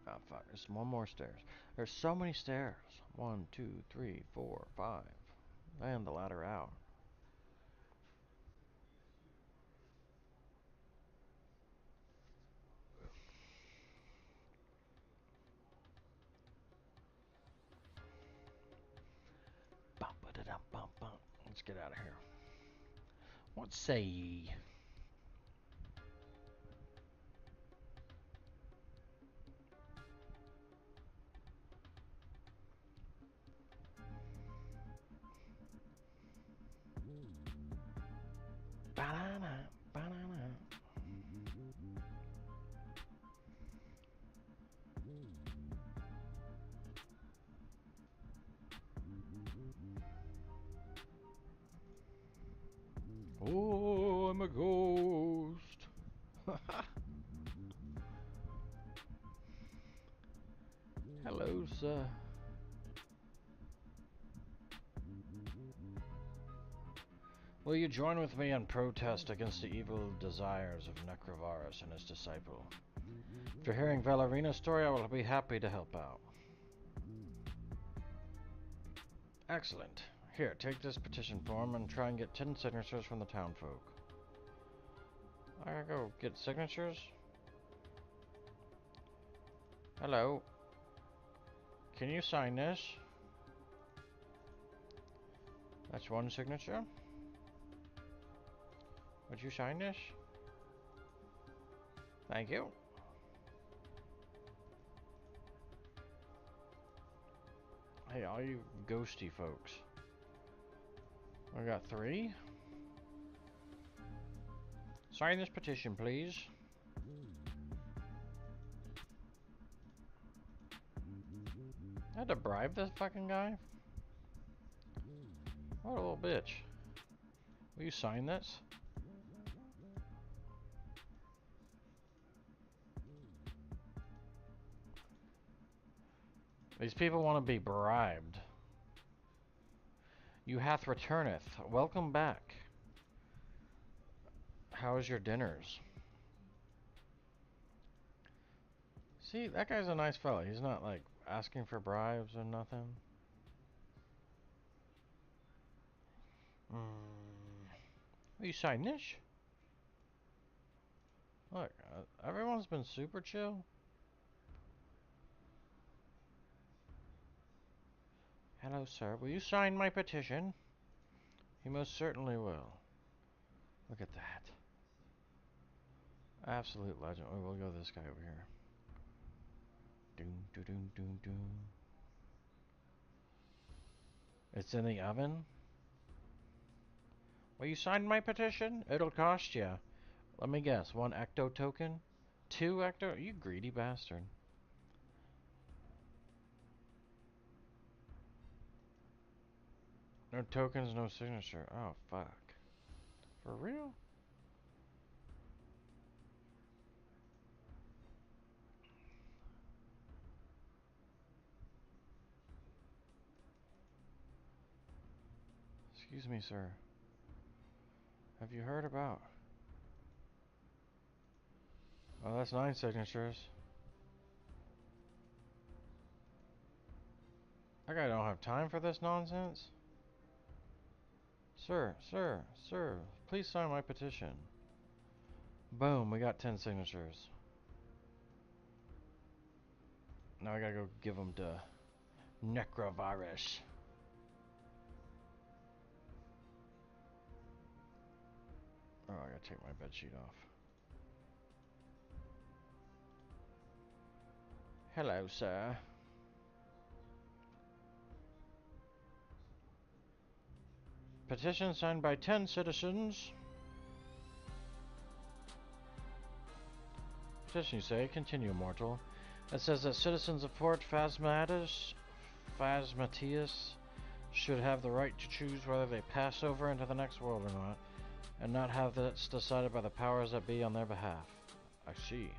Oh fuck, there's one more stairs. There's so many stairs. 1, 2, 3, 4, 5. And the ladder out. get out of here. What say ye? Banana, banana. Oh, I'm a ghost. Hello, sir. Will you join with me in protest against the evil desires of Necrovarus and his disciple? After hearing Valerina's story, I will be happy to help out. Excellent. Here, take this petition form and try and get 10 signatures from the townfolk. I gotta go get signatures? Hello. Can you sign this? That's one signature. Would you sign this? Thank you. Hey, all you ghosty folks. I got 3. Sign this petition, please. I had to bribe this fucking guy? What a little bitch. Will you sign this? These people want to be bribed. You hath returneth. Welcome back. How's your dinners? See, that guy's a nice fella. He's not like asking for bribes or nothing. Will you sign this? Look, everyone's been super chill. Hello, sir. Will you sign my petition? He most certainly will. Look at that. Absolute legend. Oh, we'll go this guy over here. Doom, doom, doom, doom, doom. It's in the oven? Will you sign my petition? It'll cost you. Let me guess. 1 ecto token? 2 ecto? You greedy bastard. No tokens, no signature. Oh, fuck. For real? Excuse me, sir. Have you heard about... Oh, that's 9 signatures. That guy don't have time for this nonsense. Sir, sir, sir, please sign my petition. Boom, we got 10 signatures. Now I gotta go give them to Necrovarus. Oh, I gotta take my bedsheet off. Hello, sir. Petition signed by 10 citizens. Petition, you say? Continue, mortal. It says that citizens of Fort Phasmatius should have the right to choose whether they pass over into the next world or not, and not have this decided by the powers that be on their behalf. I see.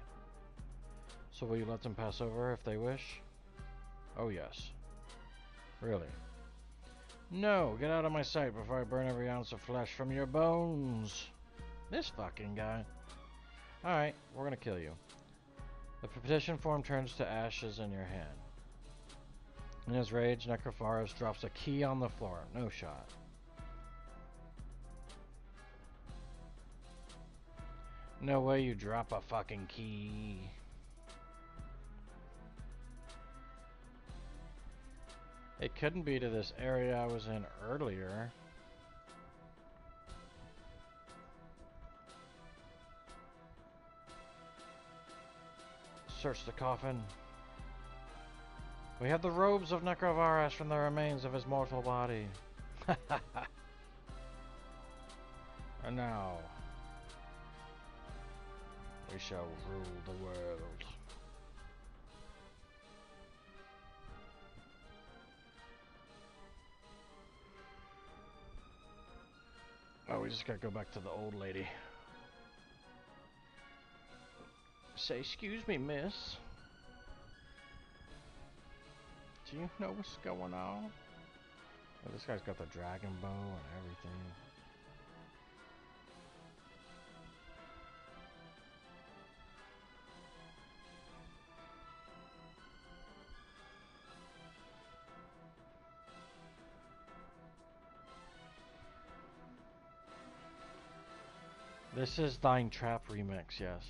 So will you let them pass over if they wish? Oh yes. Really? No, get out of my sight before I burn every ounce of flesh from your bones. This fucking guy. Alright, we're gonna kill you. The petition form turns to ashes in your hand. In his rage, Necrophorus drops a key on the floor. No shot. No way you drop a fucking key. It couldn't be to this area I was in earlier. search the coffin. We have the robes of Necrovarus from the remains of his mortal body. And now, we shall rule the world. Oh, we just gotta go back to the old lady. Say, excuse me, miss. Do you know what's going on? Oh, this guy's got the dragon bow and everything. This is Thine Trap remix, yes.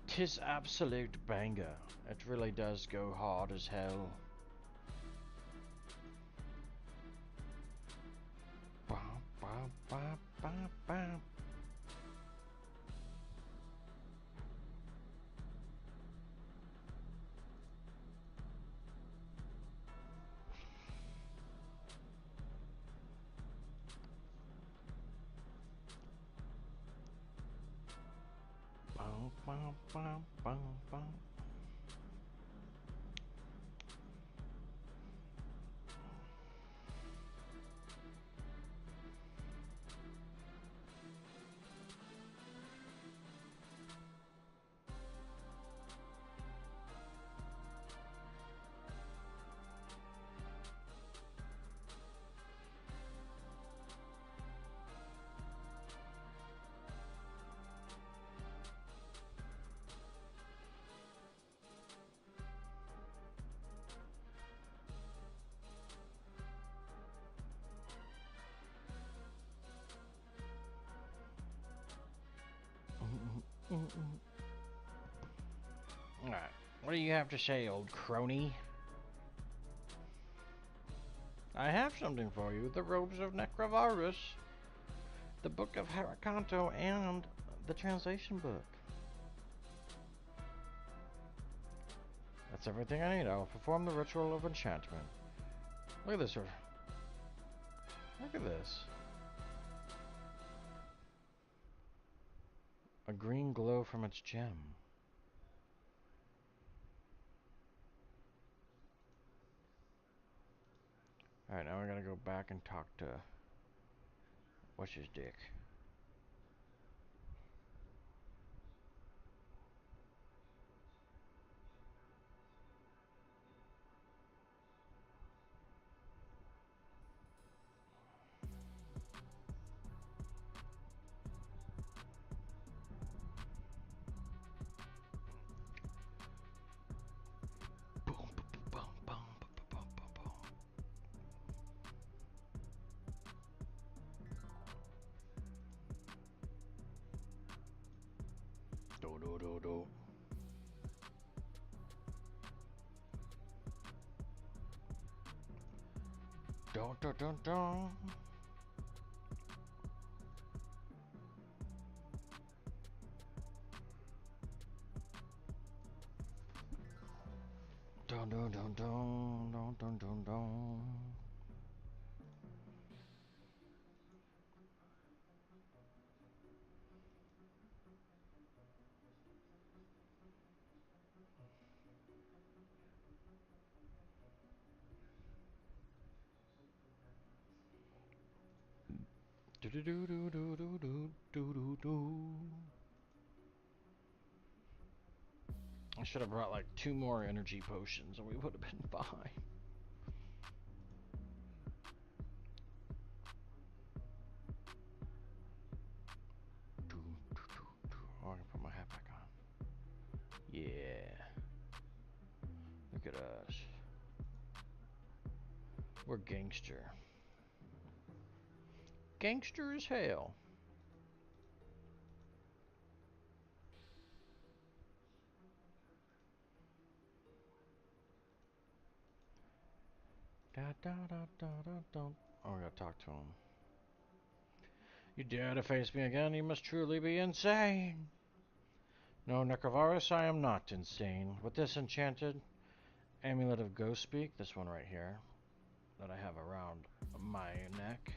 Tis absolute banger. It really does go hard as hell. Bum, bum, bum, bum, bum. Bum, bum, bum, bum, bum. Alright, what do you have to say, old crony? I have something for you. The robes of Necrovarus, the book of Harakanto, and the translation book. That's everything I need. I will perform the ritual of enchantment. Look at this. Look at this. A green glow from its gem. Alright, now we're gonna go back and talk to... what's his dick? Boom, boom, boom, boom, boom, boom, boom, boom. Do do do do. Dun dun dun dun. Dun dun dun dun dun dun dun dun. Do do do do do do do do do do. I should have brought like 2 more energy potions and we would have been fine. Oh, I can put my hat back on. Yeah. Look at us. We're gangster. Gangster as hell. Da, da, da, da, da, da. Oh, I gotta talk to him. You dare to face me again? You must truly be insane. No, Necrovarus, I am not insane. With this enchanted amulet of ghost speak, this one right here, that I have around my neck,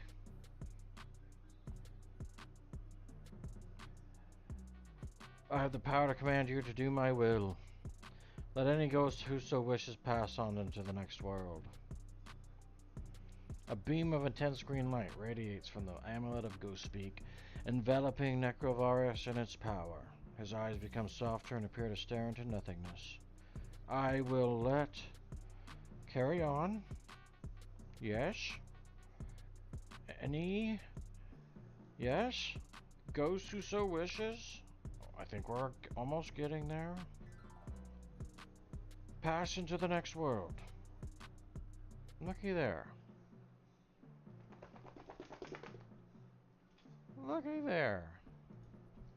I have the power to command you to do my will. Let any ghost who so wishes pass on into the next world. A beam of intense green light radiates from the amulet of ghost speak, enveloping Necrovarus in its power. His eyes become softer and appear to stare into nothingness. I will let... Carry on. Yes? Any... Yes? Ghost who so wishes? I think we're almost getting there. Pass into the next world. Looky there. Looky there.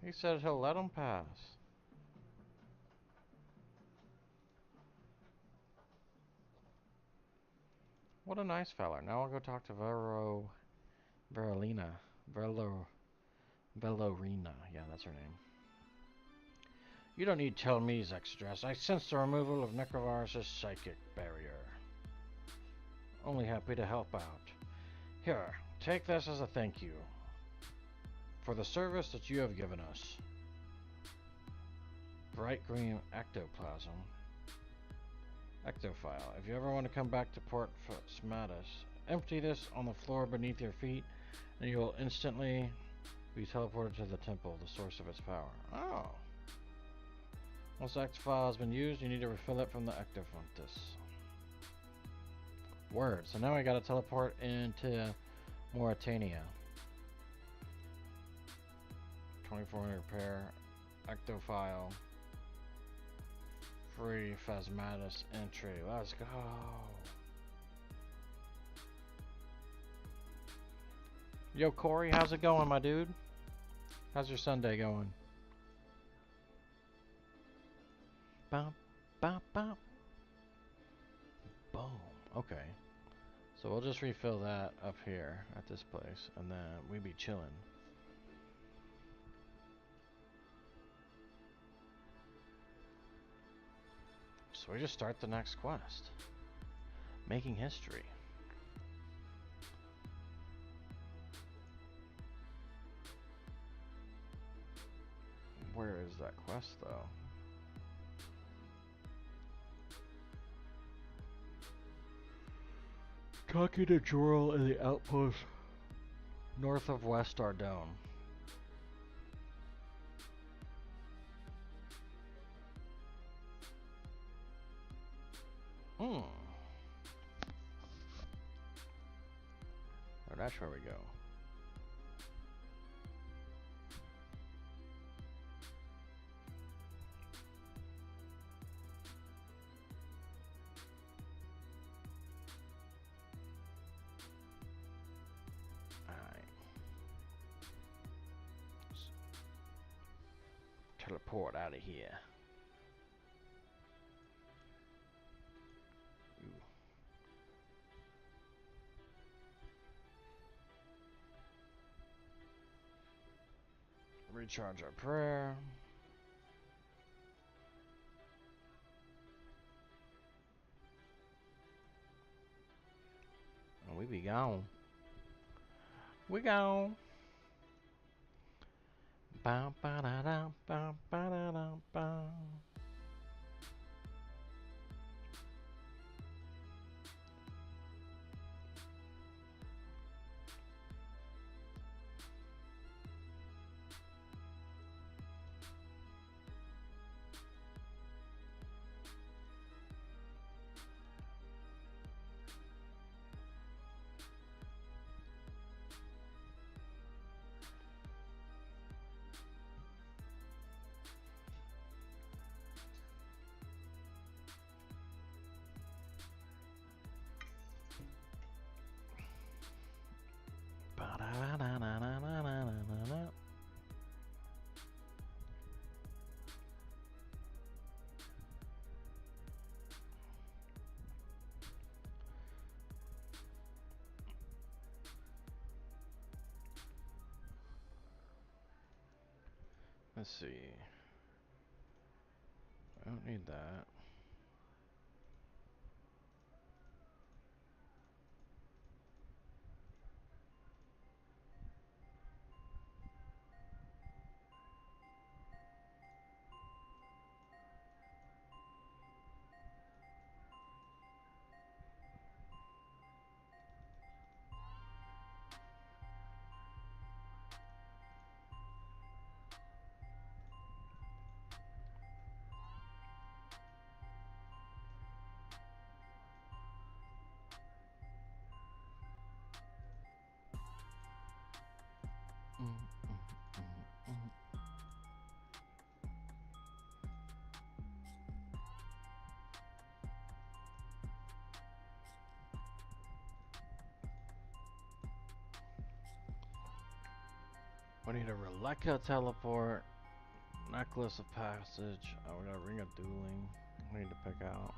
He said he'll let him pass. What a nice feller. Now I'll go talk to Verolina. Velorina. Yeah, that's her name. You don't need to tell me, Exodus. I sense the removal of Necrovarus' psychic barrier. Only happy to help out. Here, take this as a thank you for the service that you have given us. Bright green ectoplasm. Ectophile. If you ever want to come back to Port Smatus, empty this on the floor beneath your feet, and you will instantly be teleported to the temple, the source of its power. Oh. Once the ectophile has been used, you need to refill it from the ectofontus. Word. So now I gotta teleport into Mauritania. 2400 repair. Ectophile. Free Phasmatus entry. Let's go. Yo, Corey, how's it going, my dude? How's your Sunday going? Bum, bum, bum. Boom. Okay. So we'll just refill that up here at this place, and then we be chilling. So we just start the next quest. Making history. Where is that quest, though? Talking to Jorl in the outpost north of West Ardone. Oh, that's where we go. Alright. Teleport out of here. Recharge our prayer. And we be gone. We gone. Ba ba da da ba ba da da ba. Let's see. I don't need that. We need a Releka teleport, necklace of passage. Oh, we got a ring of dueling. We need to pick out.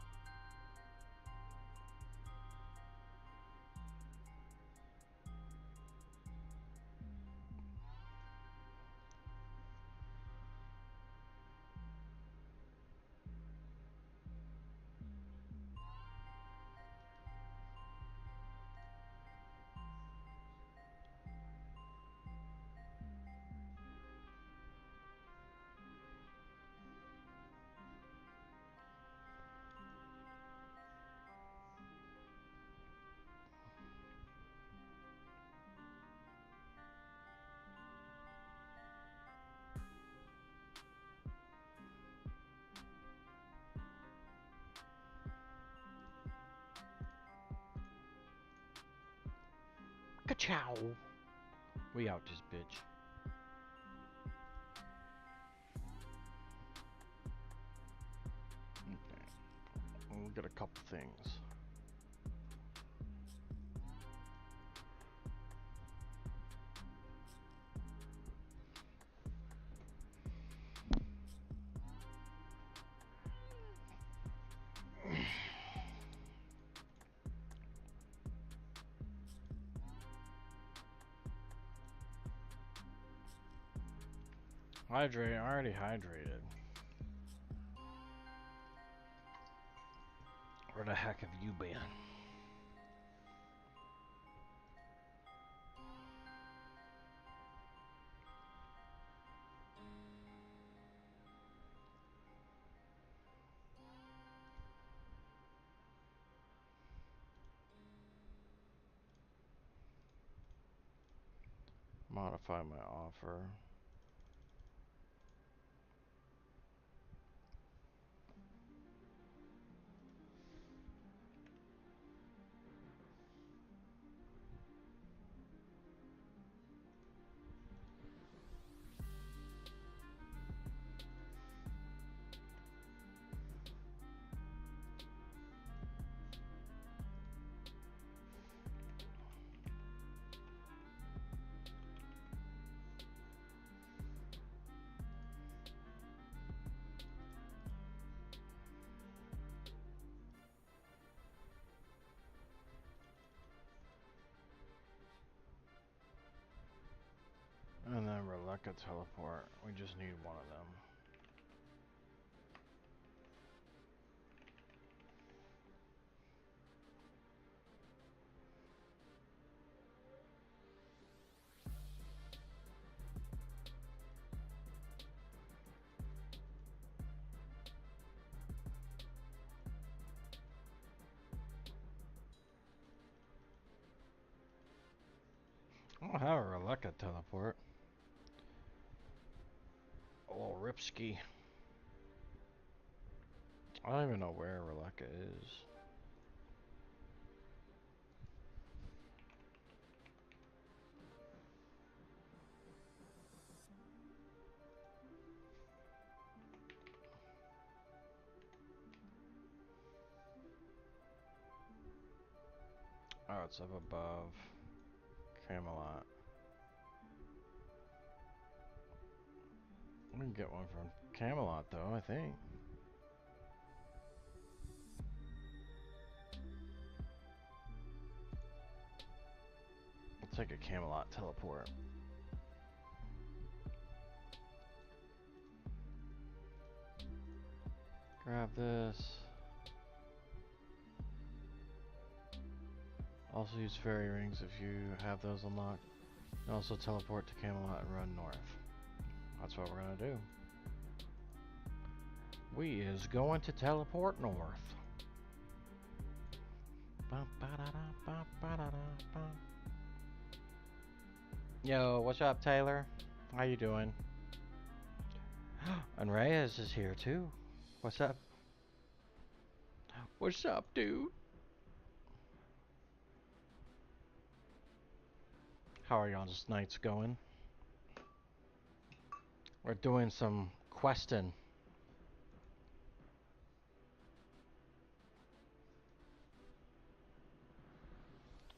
Ka-chow! We out this bitch. Okay. We'll get a couple things. Hydrate, I already hydrated. Where the heck have you been? Modify my offer. And then Releka teleport. We just need one of them. I don't have a Releka teleport. A little ripski. I don't even know where Releka is. Oh, it's up above Camelot. We can get one from Camelot though, I think. We'll take a Camelot teleport. Grab this. Also use fairy rings if you have those unlocked. And also teleport to Camelot and run north. That's what we're gonna do. We is going to teleport north. Yo, what's up, Taylor? How you doing? And Reyes is here too. What's up? What's up, dude? How are y'all's nights going? We're doing some questing.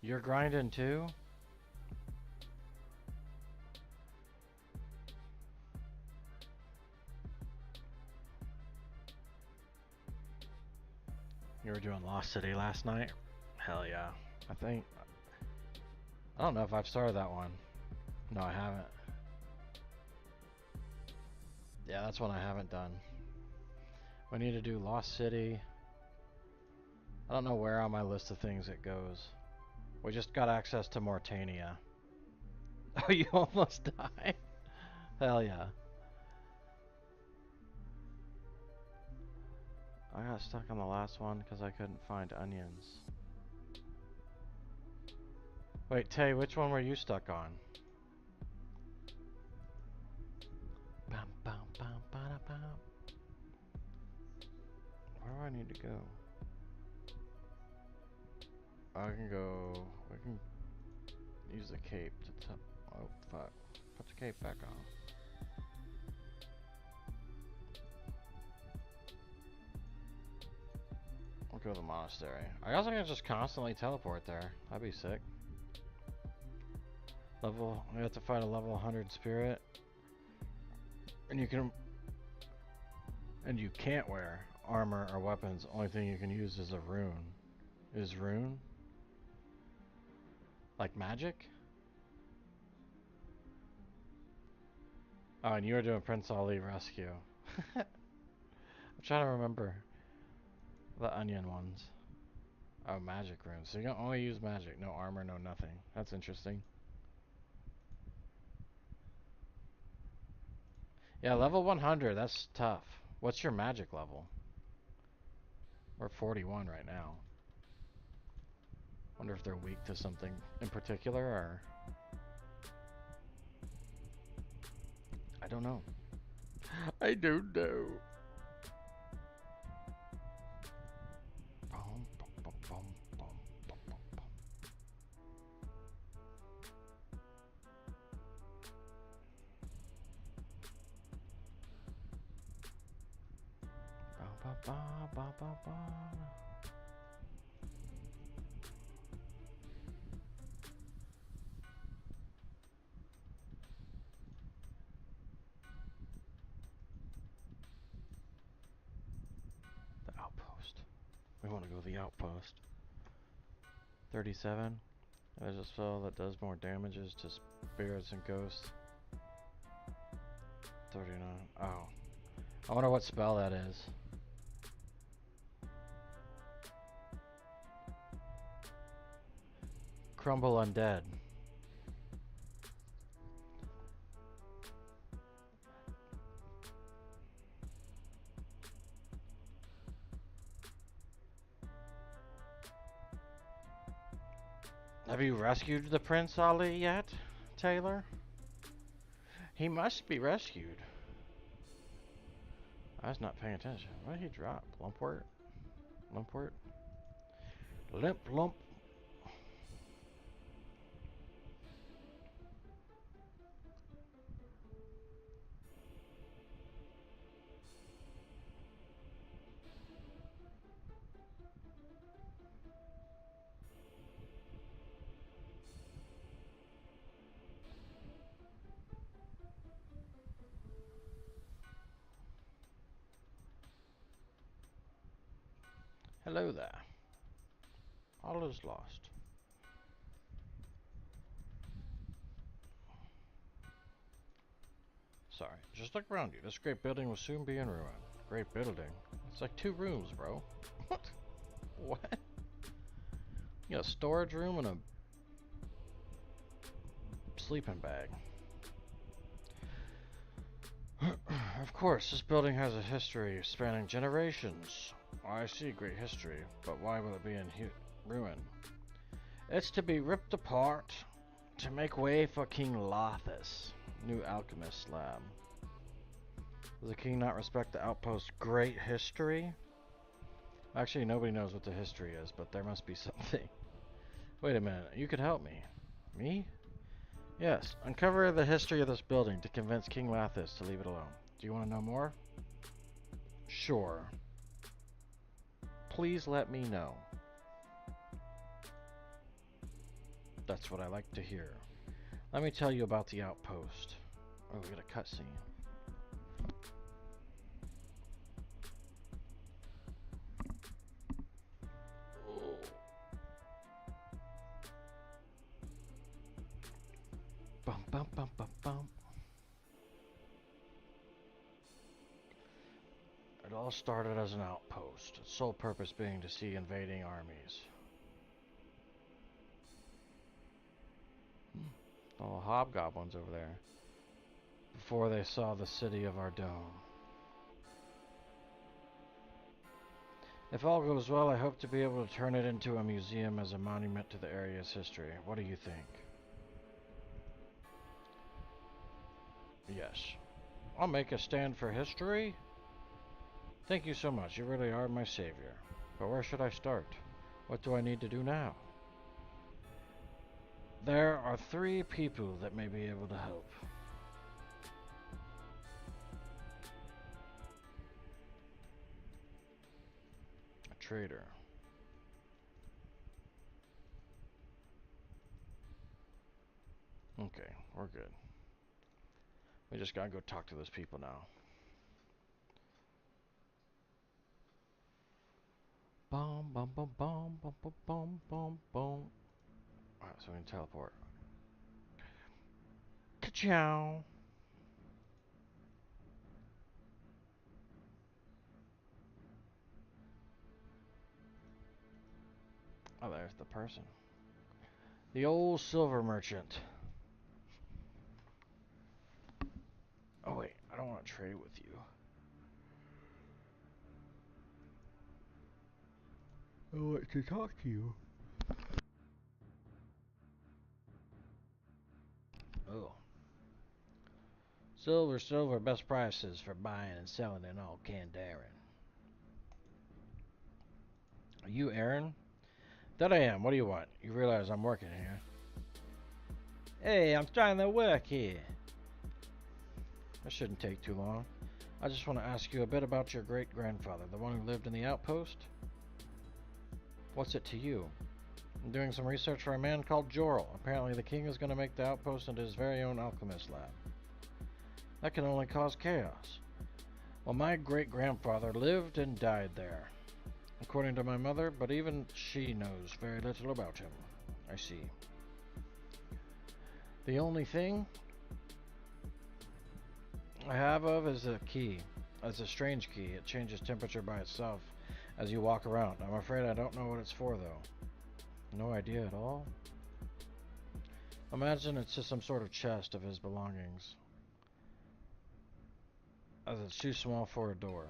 You're grinding too? You were doing Lost City last night? Hell yeah. I don't know if I've started that one. No, I haven't. Yeah, that's one I haven't done. We need to do Lost City. I don't know where on my list of things it goes. We just got access to Mortania. Oh, you almost died? Hell yeah. I got stuck on the last one because I couldn't find onions. Wait, Tay, which one were you stuck on? Bam, bam, bam, bam, bam. Where do I need to go? I can go. We can use the cape to oh, fuck. Put the cape back on. We'll go to the monastery. I guess I can just constantly teleport there. That'd be sick. We have to fight a level 100 spirit. And you can't wear armor or weapons. Only thing you can use is a rune. Is rune? Like magic? Oh, and you were doing Prince Ali Rescue. I'm trying to remember the onion ones. Oh, magic runes. So you can only use magic. No armor, no nothing. That's interesting. Yeah, level 100. That's tough. What's your magic level? We're 41 right now. Wonder if they're weak to something in particular, or... I don't know. I don't know. The outpost. We want to go to the outpost. 37. There's a spell that does more damages to spirits and ghosts. 39. Oh. I wonder what spell that is. Crumble Undead. Have you rescued the Prince Ali yet, Taylor? He must be rescued. I was not paying attention. What did he drop? Lumpwort? Lumpwort? Limp lump. Hello there. All is lost. Sorry, just look around you. This great building will soon be in ruin. Great building? It's like 2 rooms, bro. What? What? You got a storage room and a sleeping bag. Of course, this building has a history spanning generations. I see great history, but why will it be in ruin? It's to be ripped apart to make way for King Lothus, new alchemist lab. Does the king not respect the outpost's great history? Actually, nobody knows what the history is, but there must be something. Wait a minute, you could help me. Me? Yes, uncover the history of this building to convince King Lothus to leave it alone. Do you want to know more? Sure. Please let me know. That's what I like to hear. Let me tell you about the outpost. Oh, we got a cutscene. Bum bum bum bum bum. It all started as an outpost, its sole purpose being to see invading armies. All the hobgoblins over there. Before they saw the city of our dome. If all goes well, I hope to be able to turn it into a museum as a monument to the area's history. What do you think? Yes. I'll make a stand for history. Thank you so much. You really are my savior. But where should I start? What do I need to do now? There are 3 people that may be able to help. A trader. Okay, we're good. We just gotta go talk to those people now. Bum bum bum bum bum bum bum bum bum. Alright, so we can teleport. Ka-chow! Oh, there's the person. The old silver merchant. Oh wait, I don't want to trade with you. I want to talk to you. Oh. Silver, silver, best prices for buying and selling in all Kandaren. Are you Aaron? That I am. What do you want? You realize I'm working here. Hey, I'm trying to work here. That shouldn't take too long. I just want to ask you a bit about your great-grandfather, the one who lived in the outpost. What's it to you? I'm doing some research for a man called Jorl. Apparently the king is going to make the outpost into his very own alchemist lab. That can only cause chaos. Well, my great-grandfather lived and died there, according to my mother, but even she knows very little about him. I see. The only thing I have of is a key. It's a strange key. It changes temperature by itself as you walk around. I'm afraid I don't know what it's for, though. No idea at all? Imagine it's just some sort of chest of his belongings, as it's too small for a door.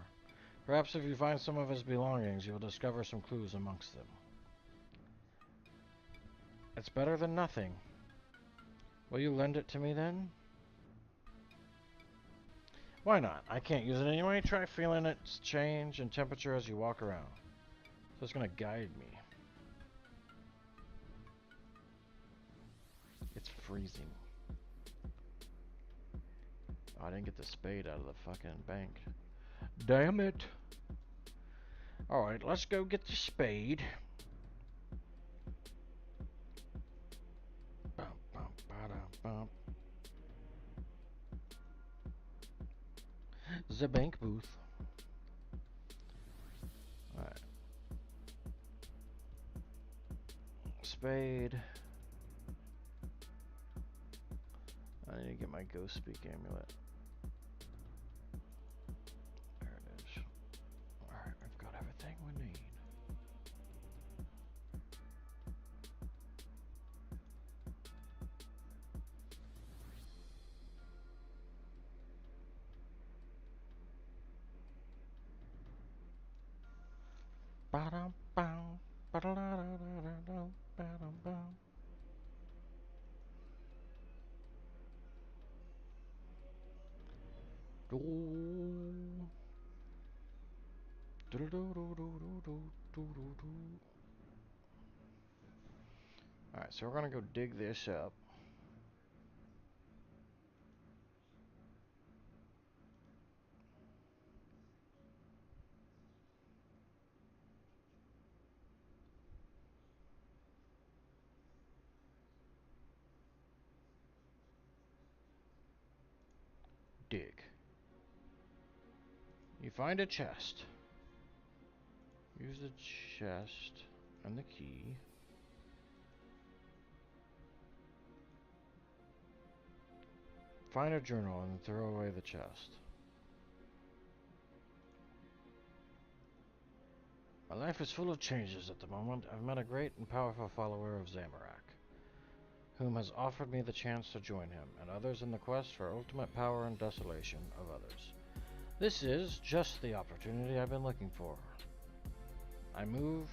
Perhaps if you find some of his belongings, you'll discover some clues amongst them. It's better than nothing. Will you lend it to me then? Why not? I can't use it anyway. Try feeling its change in temperature as you walk around. So it's gonna guide me. It's freezing. Oh, I didn't get the spade out of the fucking bank. Damn it. Alright, let's go get the spade. Bum, bum, ba-dum, bum. The bank booth. Alright. Spade. I need to get my ghost speak amulet. There it is. Alright, Alright, so we're gonna go dig this up. Dig. You find a chest. Use the chest and the key. Find a journal and throw away the chest. My life is full of changes at the moment. I've met a great and powerful follower of Zamorak, whom has offered me the chance to join him, and others in the quest for ultimate power and desolation of others. This is just the opportunity I've been looking for. I move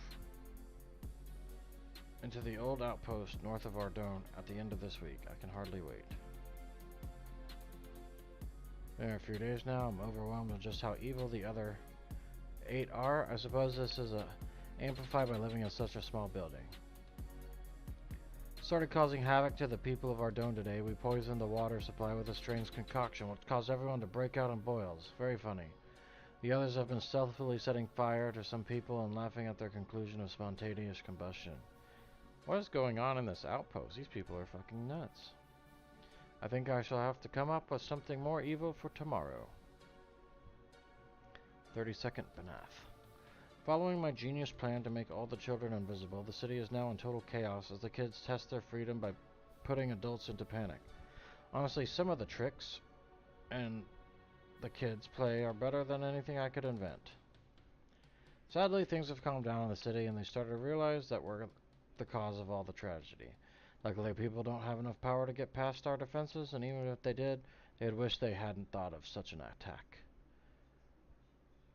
into the old outpost north of Ardone at the end of this week. I can hardly wait. There are a few days now. I'm overwhelmed with just how evil the other 8 are. I suppose this is amplified by living in such a small building. Started causing havoc to the people of Ardone today. We poisoned the water supply with a strange concoction, which caused everyone to break out in boils. Very funny. The others have been stealthily setting fire to some people and laughing at their conclusion of spontaneous combustion. What is going on in this outpost? These people are fucking nuts. I think I shall have to come up with something more evil for tomorrow. 32nd Benath. Following my genius plan to make all the children invisible, the city is now in total chaos as the kids test their freedom by putting adults into panic. Honestly, some of the tricks and the kids play are better than anything I could invent. Sadly, things have calmed down in the city and they started to realize that we're the cause of all the tragedy. Luckily, people don't have enough power to get past our defenses, and even if they did, they'd wish they hadn't thought of such an attack.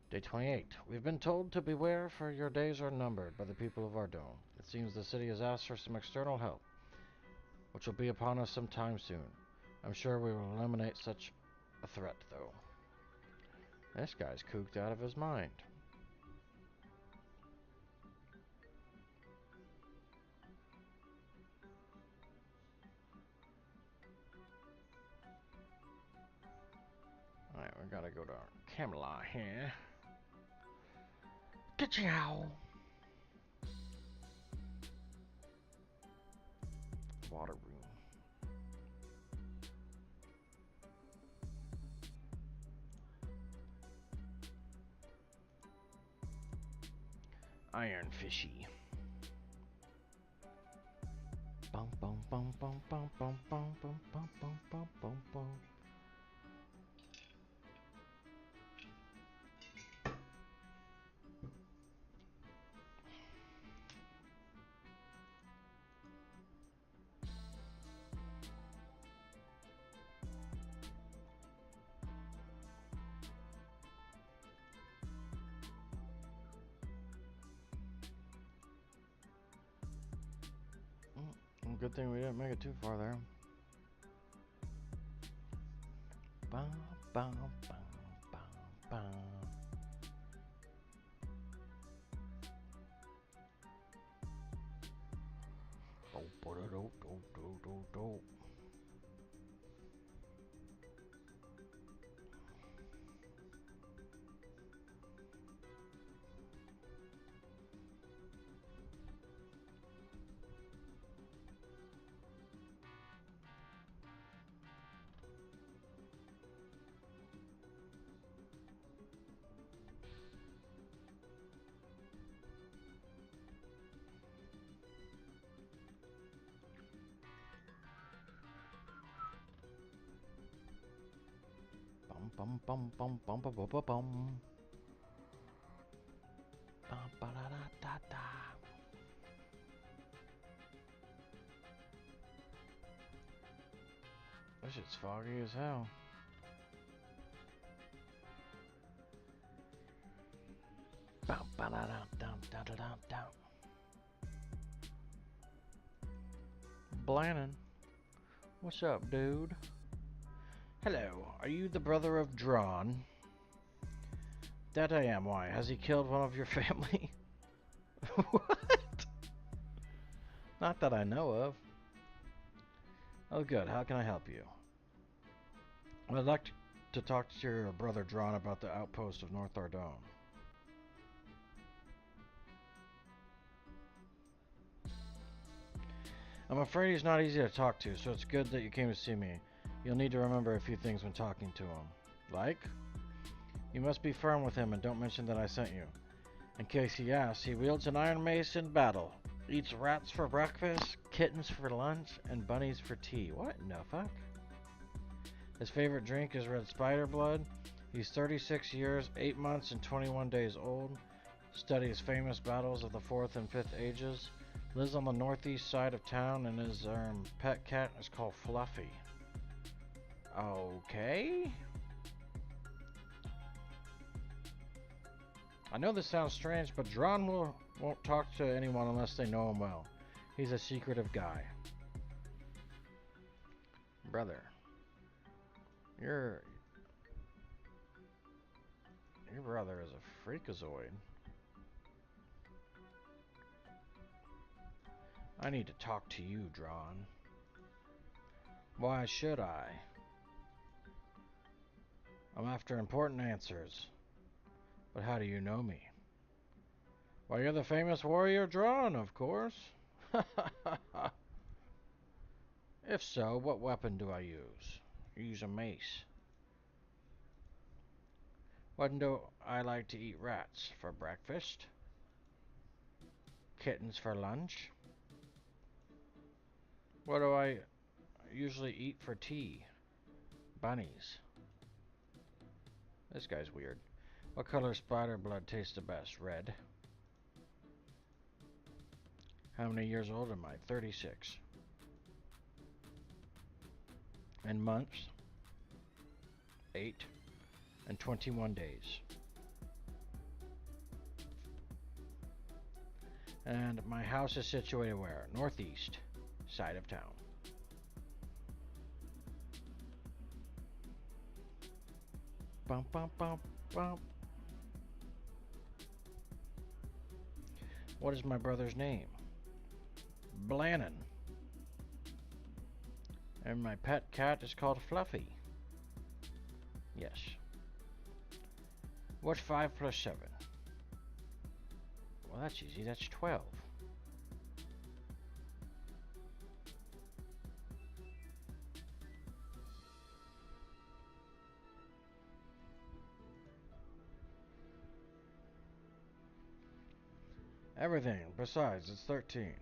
Day 28. We've been told to beware, for your days are numbered by the people of Ardone. It seems the city has asked for some external help, which will be upon us sometime soon. I'm sure we will eliminate such a threat, though. This guy's cooked out of his mind. Alright, we gotta go to Camelot here. Ka-chow! Water room. Iron fishy. Bum bum bum bum bum bum bum bum bum bum bum bum bum. Good thing we didn't make it too far there. Bum, bum, bum, bum, bum. Oh, do, do, do, do, do. Bum bum bum bum bum bum bum bum. Bum ba da da da da. This shit's foggy as hell. Bum ba da da dum Dun, dun, dun, dun. Blannon. What's up, dude? Hello. Are you the brother of Drawn? That I am. Why? Has he killed one of your family? What? Not that I know of. Oh, good. How can I help you? I'd like to talk to your brother Drawn about the outpost of North Ardone. I'm afraid he's not easy to talk to, so it's good that you came to see me. You'll need to remember a few things when talking to him. Like? You must be firm with him and don't mention that I sent you. In case he asks, he wields an iron mace in battle. Eats rats for breakfast, kittens for lunch, and bunnies for tea. What in the fuck? His favorite drink is red spider blood. He's 36 years, 8 months, and 21 days old. Studies famous battles of the 4th and 5th ages. Lives on the northeast side of town, and his pet cat is called Fluffy. Okay. I know this sounds strange, but Drawn won't talk to anyone unless they know him well. He's a secretive guy. Brother. Your brother is a freakazoid. I need to talk to you, Drawn. Why should I? I'm after important answers. But how do you know me? Why, you're the famous warrior Drawn, of course. If so, what weapon do I use? I use a mace. When do I like to eat rats? For breakfast? Kittens for lunch? What do I usually eat for tea? Bunnies. This guy's weird. What color spider blood tastes the best? Red. How many years old am I? 36. And months? 8 and 21 days. And my house is situated where? Northeast side of town. Bum, bum, bum, bum. What is my brother's name? Blannon. And my pet cat is called Fluffy. Yes. What's 5 plus 7? Well, that's easy. That's 12. Everything. Besides, it's 13.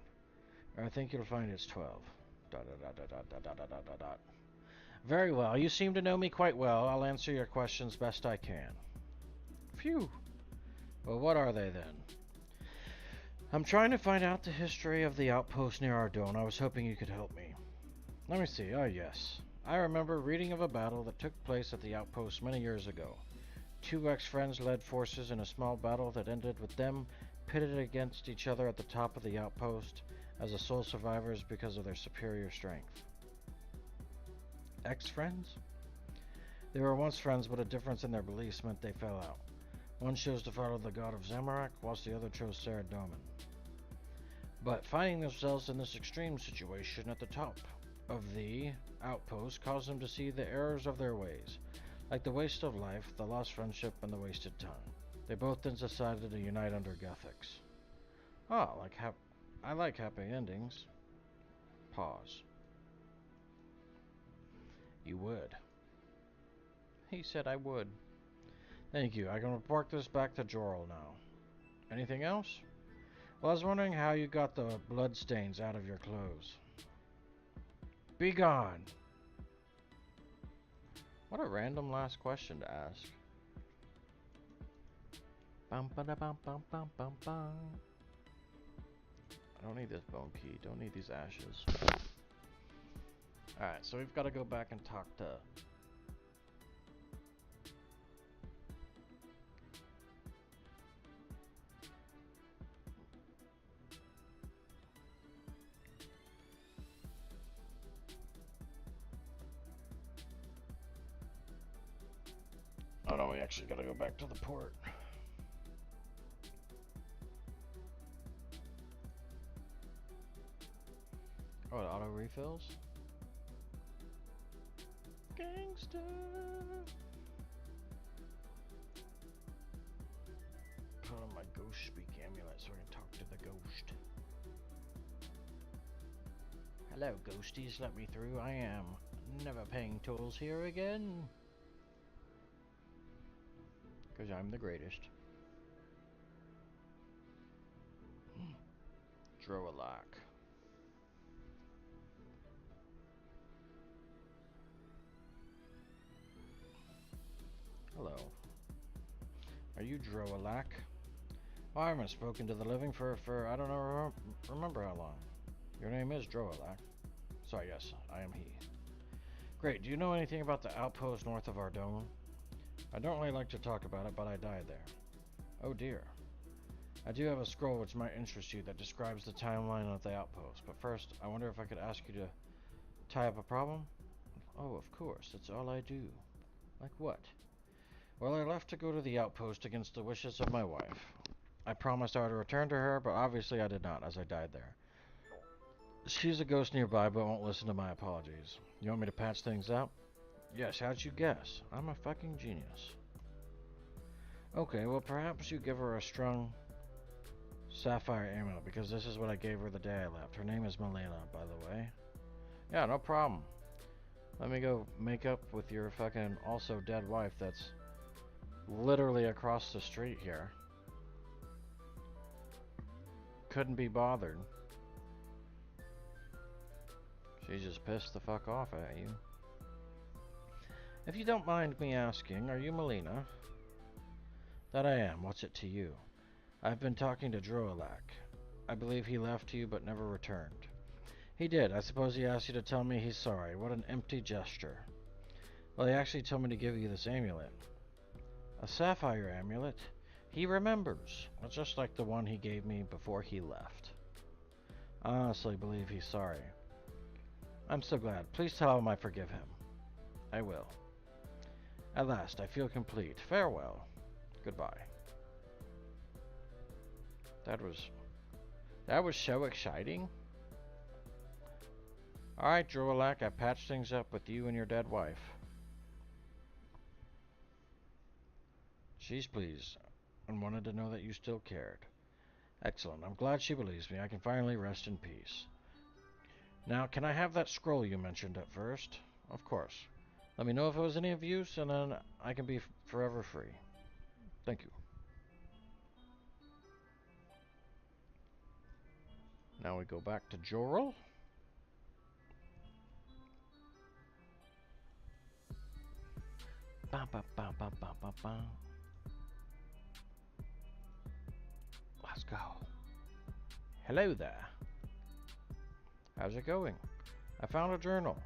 I think you'll find it's 12. Dot, dot, dot, dot, dot, dot, dot, dot, dot. Very well. You seem to know me quite well. I'll answer your questions best I can. Phew. Well, what are they then? I'm trying to find out the history of the outpost near Ardone. I was hoping you could help me. Let me see. Oh, yes. I remember reading of a battle that took place at the outpost many years ago. 2 ex-friends led forces in a small battle that ended with them pitted against each other at the top of the outpost as the sole survivors because of their superior strength. Ex-friends? They were once friends, but a difference in their beliefs meant they fell out. One chose to follow the god of Zamorak, whilst the other chose Saradomin. But finding themselves in this extreme situation at the top of the outpost caused them to see the errors of their ways, like the waste of life, the lost friendship, and the wasted time. They both then decided to unite under Gothics. Ah, I like happy endings. Pause. You would. He said I would. Thank you. I can report this back to Jorl now. Anything else? Well, I was wondering how you got the blood stains out of your clothes. Be gone! What a random last question to ask. Bum ba da bum bum bum bum bum. I don't need this bone key. Don't need these ashes. Alright, so we've got to go back and talk to... we actually gotta go back to the port. Oh, it auto refills? Gangsta! Put on my ghost speak amulet so I can talk to the ghost. Hello, ghosties, let me through. I am never paying tolls here again. 'Cause I'm the greatest. Droalak. Hello. Are you Droalak? Oh, I haven't spoken to the living for I don't know, remember how long. Your name is Droalak. So yes, I am he. Great, do you know anything about the outpost north of Ardone? I don't really like to talk about it, but I died there. Oh dear. I do have a scroll which might interest you that describes the timeline of the outpost, but first, I wonder if I could ask you to tie up a problem? Oh, of course, that's all I do. Like what? Well, I left to go to the outpost against the wishes of my wife. I promised I would return to her, but obviously I did not, as I died there. She's a ghost nearby, but won't listen to my apologies. You want me to patch things up? Yes, how'd you guess? I'm a fucking genius. Okay, well perhaps you give her a strong sapphire amulet, because this is what I gave her the day I left. Her name is Milena, by the way. Yeah, no problem. Let me go make up with your fucking also dead wife that's literally across the street here. Couldn't be bothered. She just pissed the fuck off at you. If you don't mind me asking, are you Melina? That I am. What's it to you? I've been talking to Droalak. I believe he left you but never returned. He did. I suppose he asked you to tell me he's sorry. What an empty gesture. Well, he actually told me to give you this amulet. A sapphire amulet? He remembers. It's just like the one he gave me before he left. I honestly believe he's sorry. I'm so glad. Please tell him I forgive him. I will. At last, I feel complete. Farewell. Goodbye. That was so exciting. Alright, Droalak, I patched things up with you and your dead wife. She's pleased and wanted to know that you still cared. Excellent. I'm glad she believes me. I can finally rest in peace. Now, can I have that scroll you mentioned at first? Of course. Let me know if it was any of use, and then I can be forever free. Thank you. Now we go back to Jorel. Ba, ba, ba, ba, ba, ba, ba. Let's go. Hello there. How's it going? I found a journal.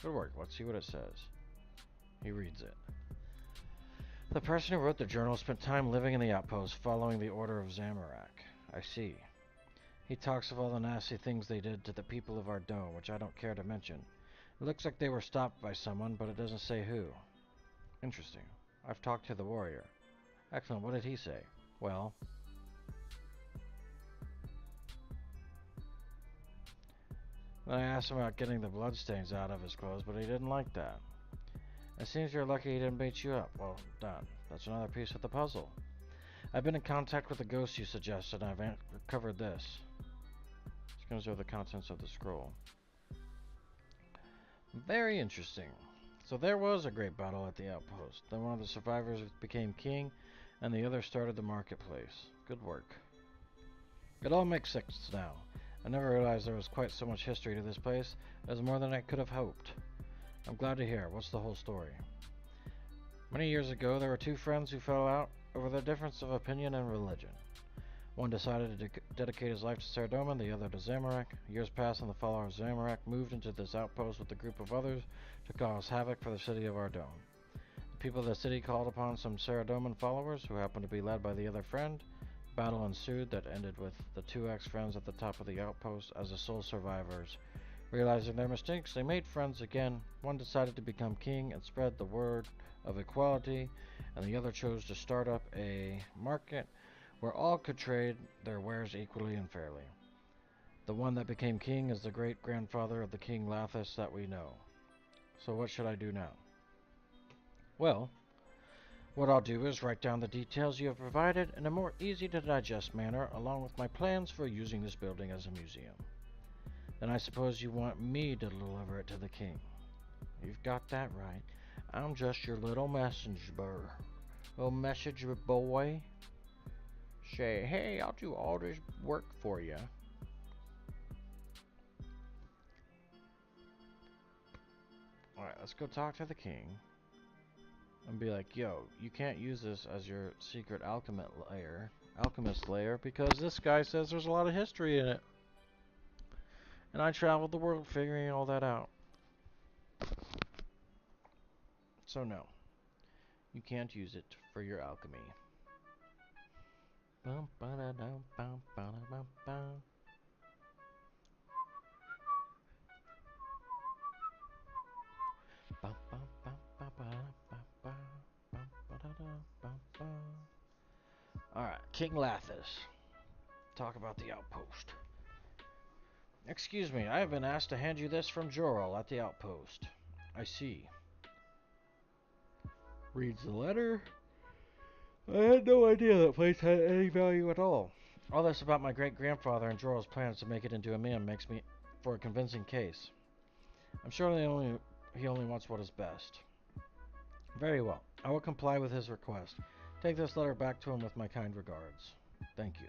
Good work. Let's see what it says. He reads it. The person who wrote the journal spent time living in the outpost following the order of Zamorak. I see. He talks of all the nasty things they did to the people of Ardone, which I don't care to mention. It looks like they were stopped by someone, but it doesn't say who. Interesting. I've talked to the warrior. Excellent. What did he say? Well, then I asked him about getting the bloodstains out of his clothes, but he didn't like that. It seems you're lucky he didn't beat you up. Well done. That's another piece of the puzzle. I've been in contact with the ghost you suggested, and I've recovered this. It's going to show the contents of the scroll. Very interesting. So there was a great battle at the outpost. Then one of the survivors became king, and the other started the marketplace. Good work. It all makes sense now. I never realized there was quite so much history to this place. It was more than I could have hoped. I'm glad to hear. What's the whole story? Many years ago, there were two friends who fell out over their difference of opinion and religion. One decided to dedicate his life to Saradomin, the other to Zamorak. Years passed, and the follower of Zamorak moved into this outpost with a group of others to cause havoc for the city of Ardone. The people of the city called upon some Saradomin followers, who happened to be led by the other friend. Battle ensued that ended with the two ex-friends at the top of the outpost as the sole survivors, Realizing their mistakes, they made friends again. One decided to become king and spread the word of equality, and the other chose to start up a market where all could trade their wares equally and fairly. The one that became king is the great-grandfather of the King Lathis that we know. So what should I do now? Well, what I'll do is write down the details you have provided in a more easy-to-digest manner, along with my plans for using this building as a museum. Then I suppose you want me to deliver it to the king. You've got that right. I'm just your little messenger. Little messenger boy. Say, hey, I'll do all this work for you. Alright, let's go talk to the king. And be like, yo, you can't use this as your secret alchemist lair, because this guy says there's a lot of history in it. And I traveled the world figuring all that out. So no, you can't use it for your alchemy. Bum, ba-da-dum, bum, ba-da-bum, bum. Bum, bum, bum, bum, ba-da-bum, bum, bum, ba-da-dum, bum, bum. Alright, King Lathis. Talk about the outpost. Excuse me, I have been asked to hand you this from Jorel at the outpost. I see. Reads the letter. I had no idea that place had any value at all. All this about my great-grandfather and Jorel's plans to make it into a museum makes me for a convincing case. I'm sure he only wants what is best. Very well. I will comply with his request. Take this letter back to him with my kind regards. Thank you.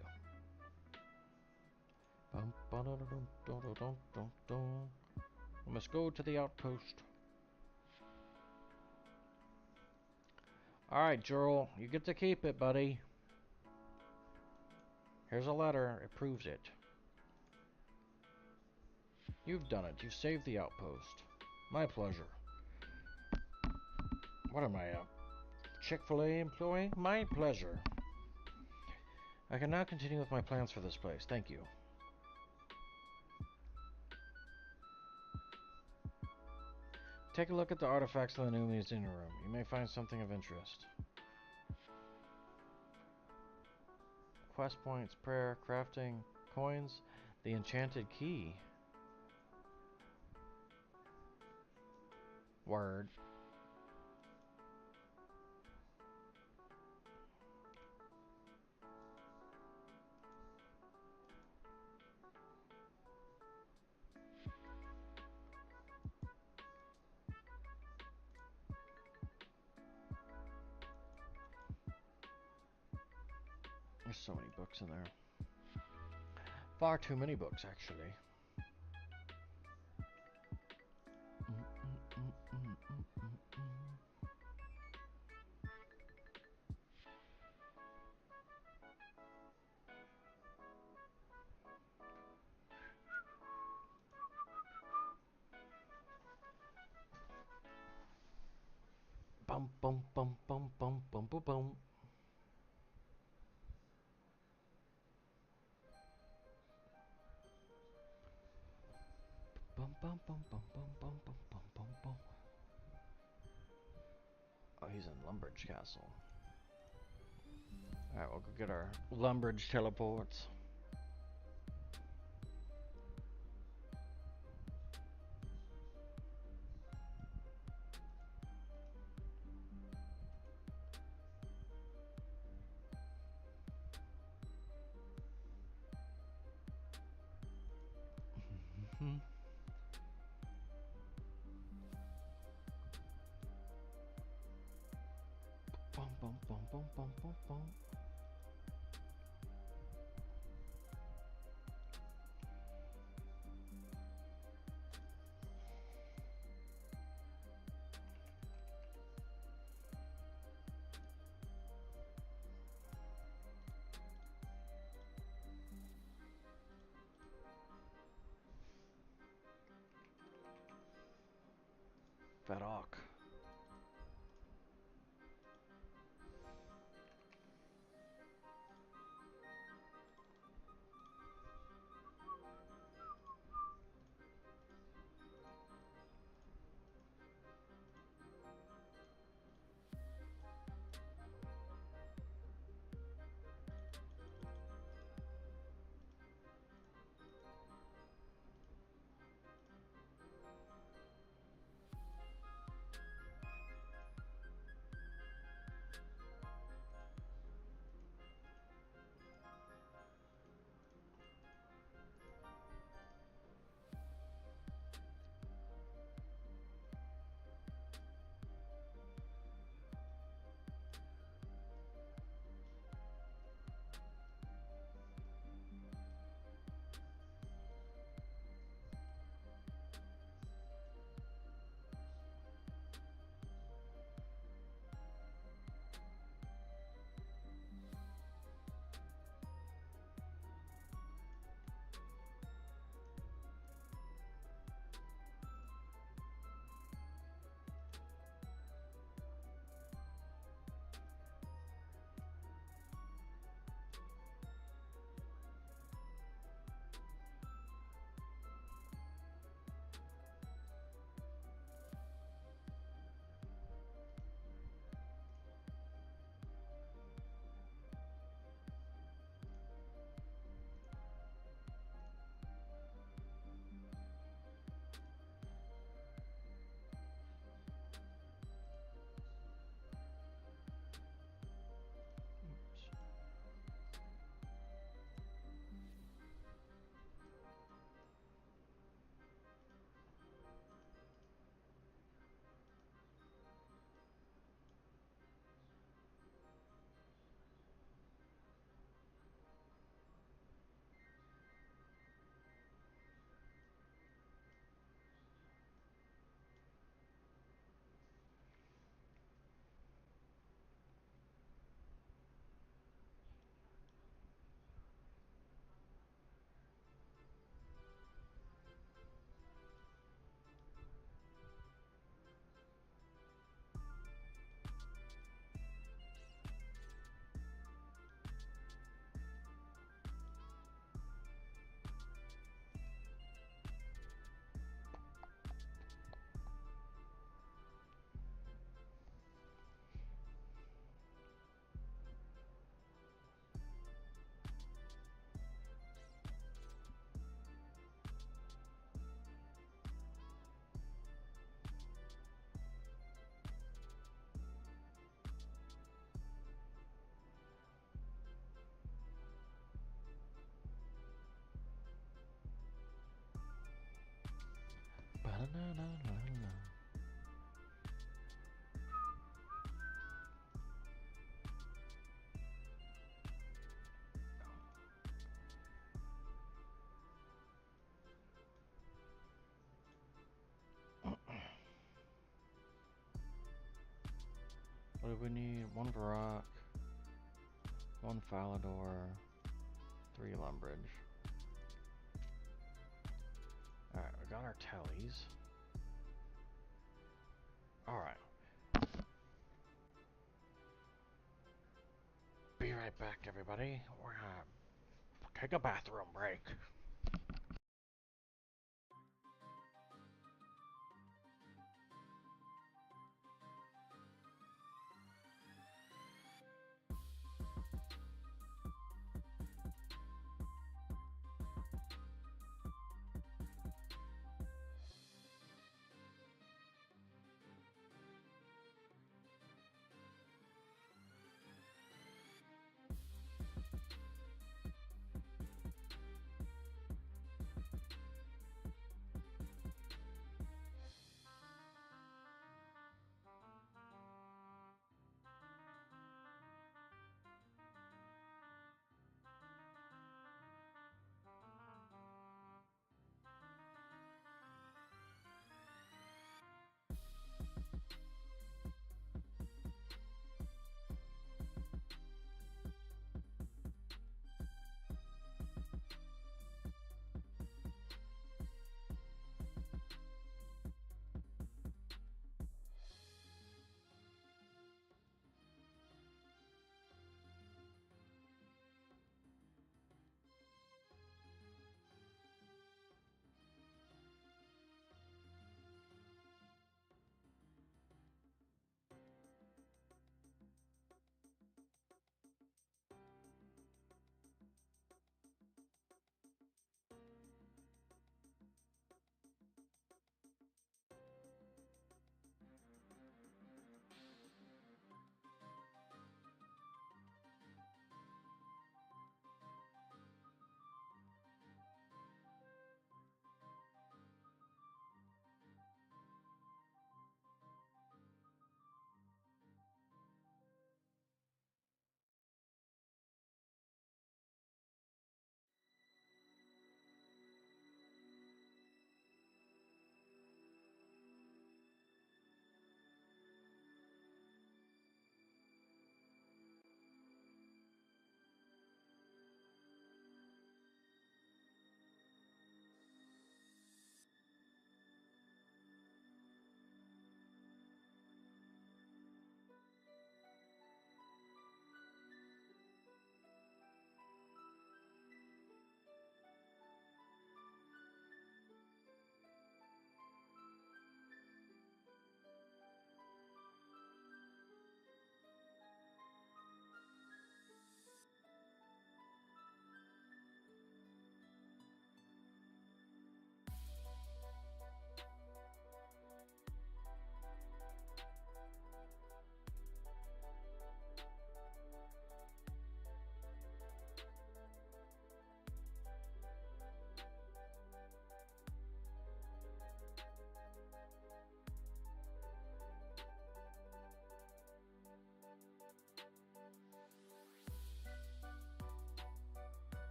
We must go to the outpost. Alright, Jorel, you get to keep it, buddy. Here's a letter. It proves it. You've done it. You've saved the outpost. My pleasure. What am I, a Chick-fil-A employee? My pleasure. I can now continue with my plans for this place. Thank you. Take a look at the artifacts in the new museum room. You may find something of interest. Quest points, prayer, crafting, coins, the enchanted key. Word. There's so many books in there. Far too many books, actually. Bum bum bum bum bum bum bum bum. Bum bum bum bum bum bum bum bum bum bum. Oh, he's in Lumbridge Castle. Alright, we'll go get our Lumbridge teleports. Bum bum bum bum bum bum bum. Varrock. What do we need? One Varrock, one Falador, 3 Lumbridge. Alright, we got our tallies. Alright. Be right back, everybody. We're gonna take a bathroom break.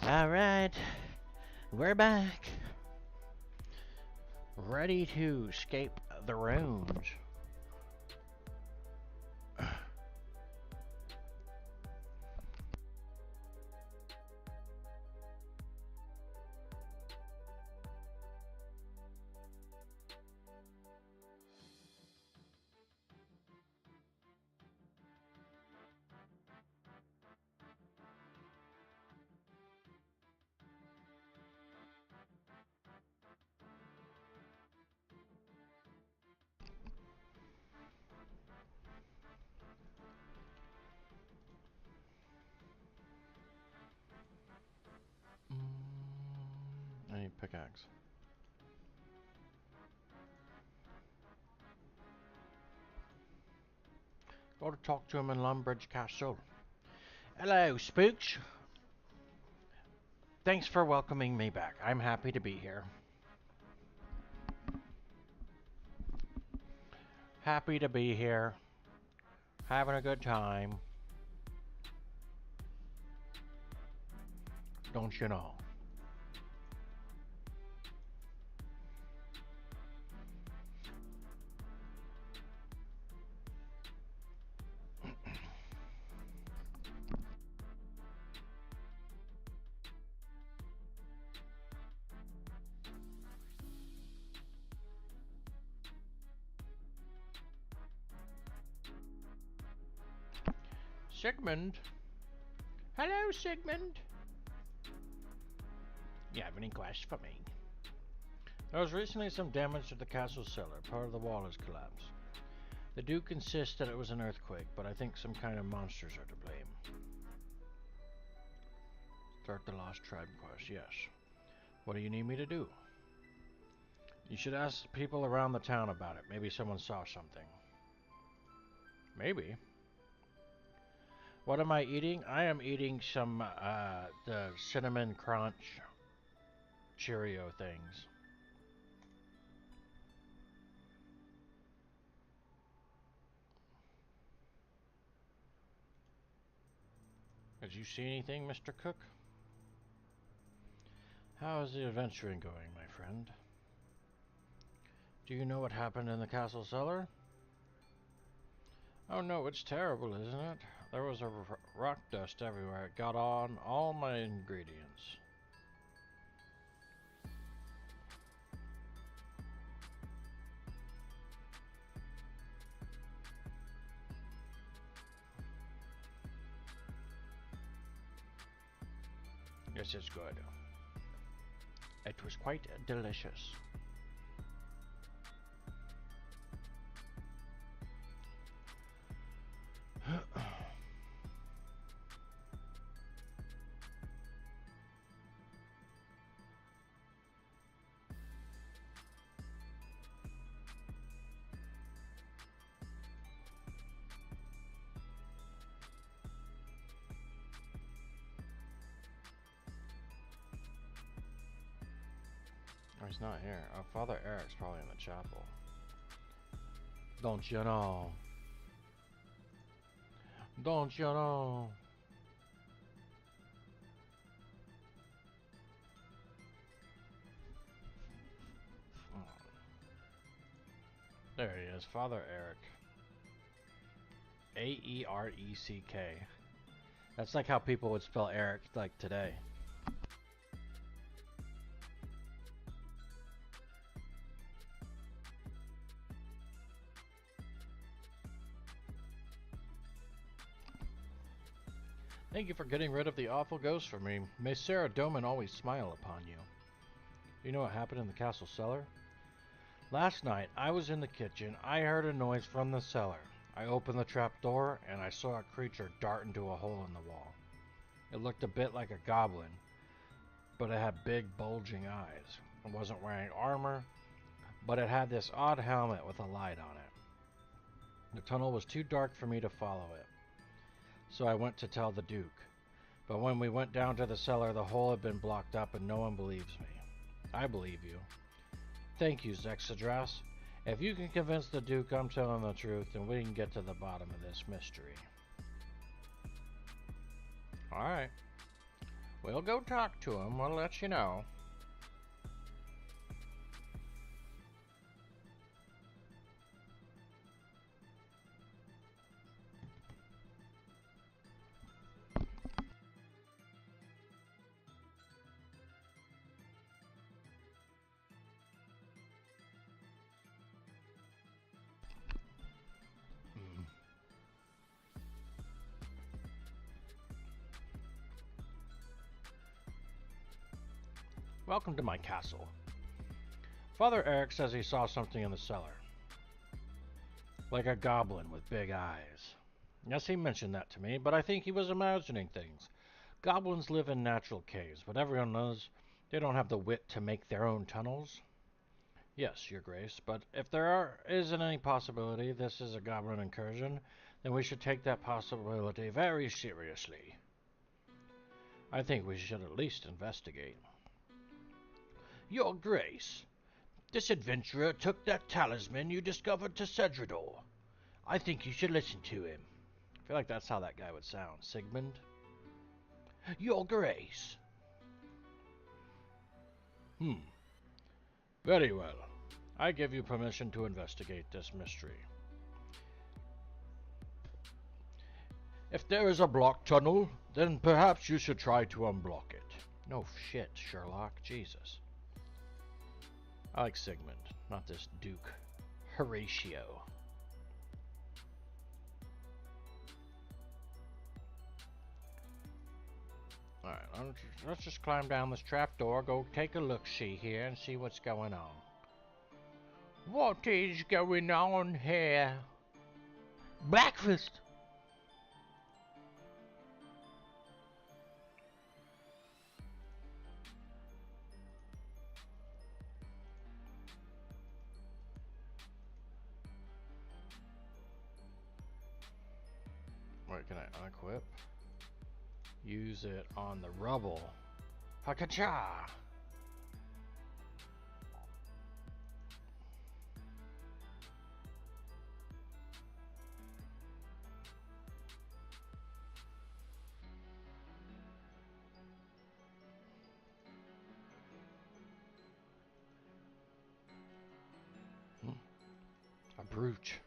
Alright, we're back. Ready to escape the ruins. I need pickaxe. Got to talk to him in Lumbridge Castle. Hello, spooks. Thanks for welcoming me back. I'm happy to be here. Happy to be here. Having a good time. Don't you know? Sigmund? Hello, Sigmund. You have any questions for me? There was recently some damage to the castle cellar. Part of the wall has collapsed. The Duke insists that it was an earthquake, but I think some kind of monsters are to blame. Start the Lost Tribe quest, yes. What do you need me to do? You should ask people around the town about it. Maybe someone saw something. Maybe. What am I eating? I am eating some, the Cinnamon Crunch Cheerio things. Did you see anything, Mr. Cook? How is the adventuring going, my friend? Do you know what happened in the castle cellar? Oh no, it's terrible, isn't it? There was a rock dust everywhere. It got on all my ingredients. Yes, it's good. It was quite delicious. Oh, he's not here. Oh, Father Eric's probably in the chapel. Don't you know? Don't you know? Oh. There he is, Father Eric. A-E-R-E-C-K. That's like how people would spell Eric like today. Thank you for getting rid of the awful ghost for me. May Sarah Doman always smile upon you. Do you know what happened in the castle cellar? Last night, I was in the kitchen. I heard a noise from the cellar. I opened the trap door, and I saw a creature dart into a hole in the wall. It looked a bit like a goblin, but it had big, bulging eyes. It wasn't wearing armor, but it had this odd helmet with a light on it. The tunnel was too dark for me to follow it, so I went to tell the Duke. But when we went down to the cellar, the hole had been blocked up and no one believes me. I believe you. Thank you, Zexadras. If you can convince the Duke I'm telling the truth, then we can get to the bottom of this mystery. Alright. We'll go talk to him. We'll let you know. Welcome to my castle. Father Eric says he saw something in the cellar. Like a goblin with big eyes. Yes, he mentioned that to me, but I think he was imagining things. Goblins live in natural caves, but everyone knows they don't have the wit to make their own tunnels. Yes, Your Grace, but if there isn't any possibility this is a goblin incursion, then we should take that possibility very seriously. I think we should at least investigate. Your Grace, this adventurer took that talisman you discovered to Cedrador. I think you should listen to him. I feel like that's how that guy would sound. Sigmund? Your Grace. Very well. I give you permission to investigate this mystery. If there is a blocked tunnel, then perhaps you should try to unblock it. No shit, Sherlock. Jesus. I like Sigmund, not this Duke. Horatio. Alright, let's just climb down this trapdoor, go take a look-see here and see what's going on. What is going on here? Breakfast! Wait, can I unequip? Use it on the rubble. Hakacha! A brooch.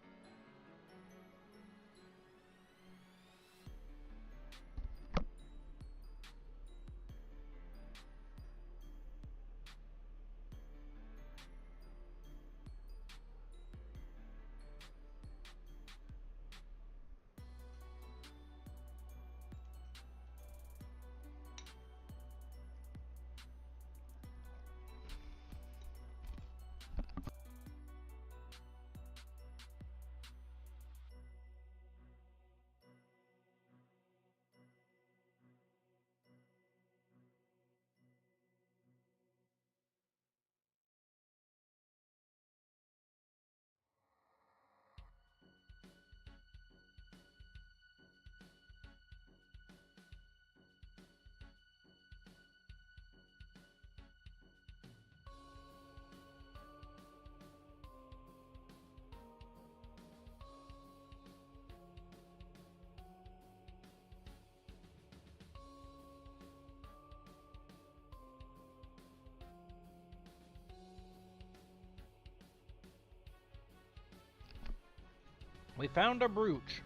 We found a brooch.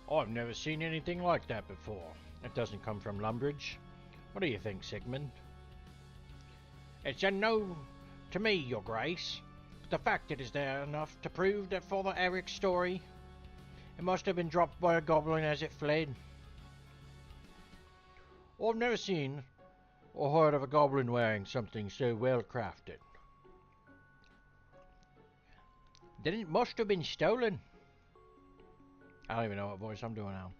Oh, I've never seen anything like that before. It doesn't come from Lumbridge. What do you think, Sigmund? It's a no to me, Your Grace. But the fact it is there enough to prove that Father Eric's story, it must have been dropped by a goblin as it fled. I've never seen or heard of a goblin wearing something so well crafted. Then it must have been stolen. I don't even know what voice I'm doing now.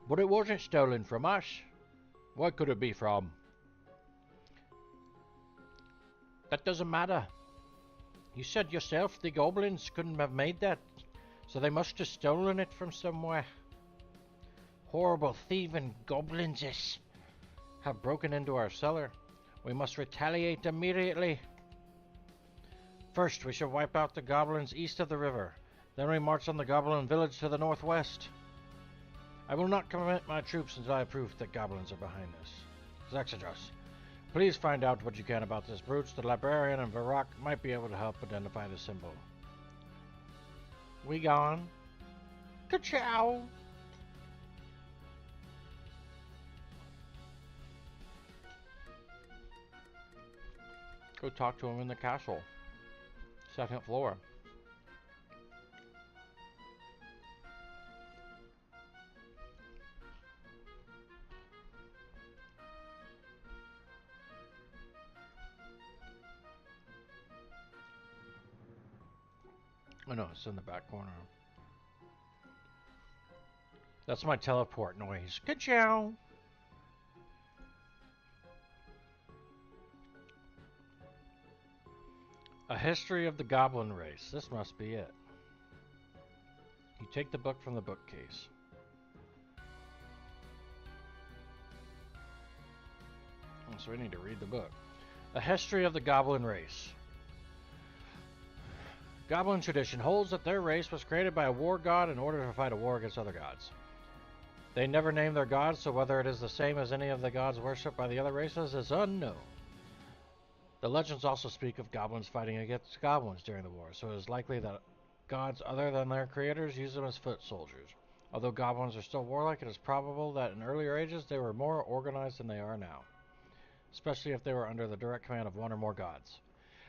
But it wasn't stolen from us. What could it be from? That doesn't matter. You said yourself the goblins couldn't have made that, so they must have stolen it from somewhere. Horrible thieving goblins have broken into our cellar. We must retaliate immediately. First, we should wipe out the goblins east of the river. Then we march on the goblin village to the northwest. I will not commit my troops until I have proof that goblins are behind this. Zexodus, please find out what you can about this brooch. The librarian and Varrock might be able to help identify the symbol. We gone. Ka-chow! Go talk to him in the castle. Second floor. Oh no, it's in the back corner. That's my teleport noise. Ka-chow! A history of the goblin race. This must be it. You take the book from the bookcase. So we need to read the book. A history of the goblin race. Goblin tradition holds that their race was created by a war god in order to fight a war against other gods. They never name their gods, so whether it is the same as any of the gods worshipped by the other races is unknown. The legends also speak of goblins fighting against goblins during the war, so it is likely that gods other than their creators use them as foot soldiers. Although goblins are still warlike, it is probable that in earlier ages they were more organized than they are now, especially if they were under the direct command of one or more gods.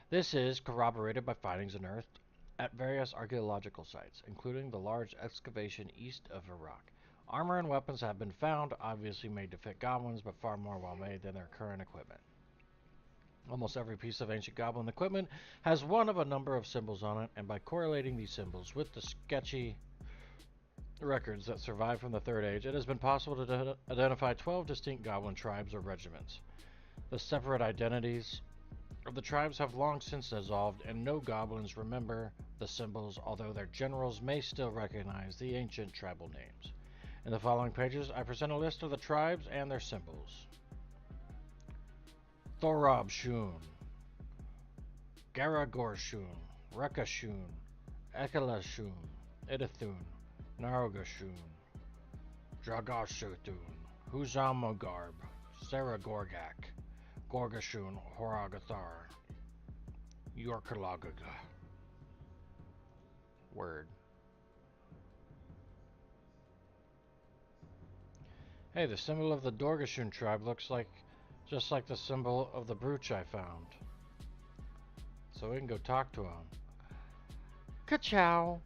This is corroborated by findings unearthed at various archaeological sites, including the large excavation east of Iraq. Armor and weapons have been found, obviously made to fit goblins, but far more well made than their current equipment. Almost every piece of ancient goblin equipment has one of a number of symbols on it, and by correlating these symbols with the sketchy records that survive from the Third Age, it has been possible to identify 12 distinct goblin tribes or regiments. The separate identities of the tribes have long since dissolved, and no goblins remember the symbols, although their generals may still recognize the ancient tribal names. In the following pages, I present a list of the tribes and their symbols. Thorabshun, Garagorshun, Rekashun, Ekalashun, Idithun, Narogashun, Dragashutun, Huzamogarb, Saragorgak, Gorgashun, Horagathar, Yorkalagaga. Word. Hey, the symbol of the Dorgashun tribe looks like just like the symbol of the brooch I found. So we can go talk to him. Ka-chow!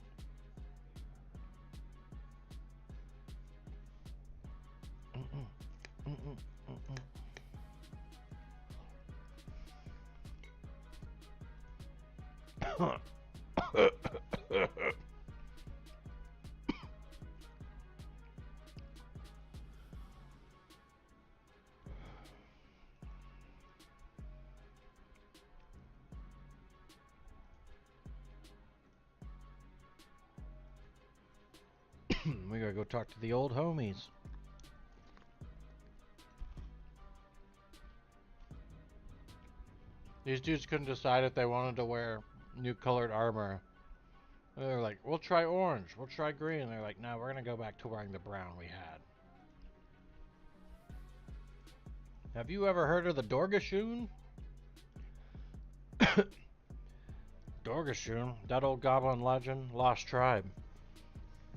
We gotta go talk to the old homies. These dudes couldn't decide if they wanted to wear new colored armor. They're like, we'll try orange, we'll try green. They're like, no, we're gonna go back to wearing the brown we had. Have you ever heard of the Dorgashun? Dorgashun, that old goblin legend, lost tribe.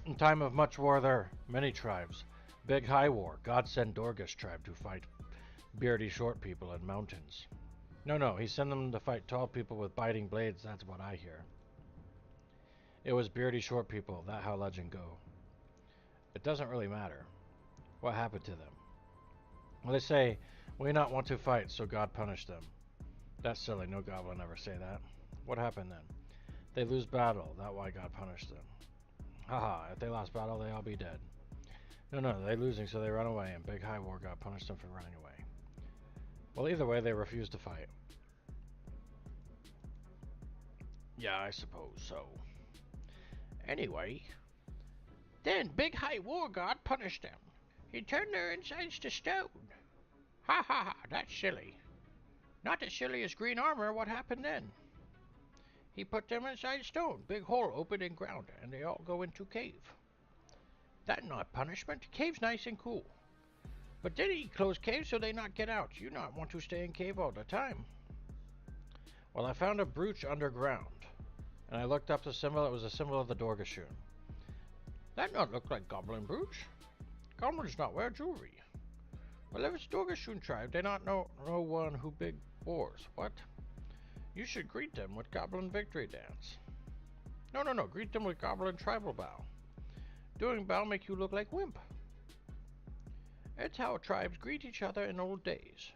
In time of much war, there are many tribes. Big High War, God sent Dorgash tribe to fight beardy short people in mountains. No, he sent them to fight tall people with biting blades, that's what I hear. It was beardy short people, that how legend go. It doesn't really matter. What happened to them? Well, they say, we not want to fight, so God punished them. That's silly, no goblin ever say that. What happened then? They lose battle, that why God punished them. Haha, if they lost battle, they all be dead. No, they losing, so they run away, and Big High War God punished them for running away. Well, either way, they refused to fight. Yeah, I suppose so. Anyway, then Big High War God punished them. He turned their insides to stone. Ha, that's silly. Not as silly as green armor, what happened then? He put them inside stone, big hole open in ground, and they all go into cave. That not punishment. Cave's nice and cool. But then he close cave so they not get out. You not want to stay in cave all the time. Well, I found a brooch underground, and I looked up the symbol. It was a symbol of the Dorgashoon. That not look like goblin brooch. Goblins not wear jewelry. Well, if it's Dorgashoon tribe, they not know one who big wars. What? You should greet them with goblin victory dance. No, greet them with goblin tribal bow. Doing bow make you look like wimp. It's how tribes greet each other in old days.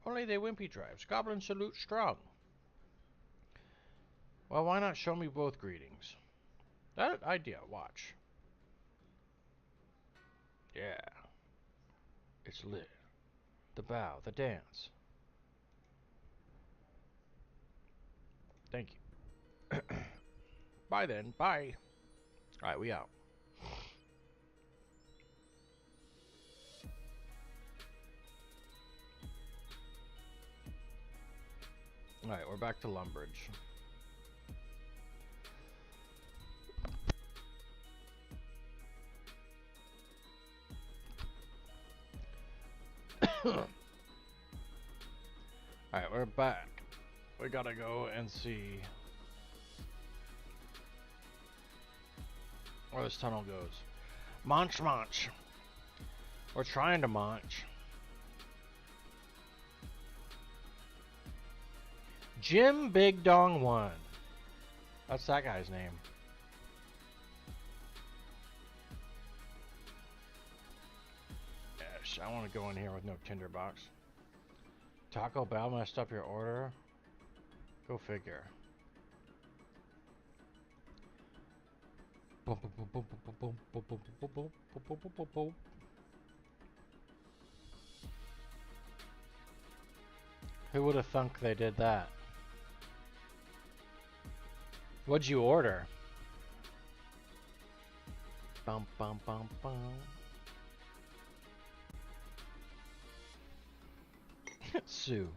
Only they wimpy tribes. Goblins salute strong. Well, why not show me both greetings? That idea, watch. Yeah. It's lit. The bow, the dance. Thank you. Bye then, bye. Alright, we out. Alright, we're back to Lumbridge. Alright, we're back. We gotta go and see where this tunnel goes. Munch. We're trying to munch. Jim Big Dong 1. That's that guy's name. Yes, I want to go in here with no tinderbox. Taco Bell messed up your order? Go figure. Who would have thunk they did that? What'd you order? Bum bum bum bum. Sue.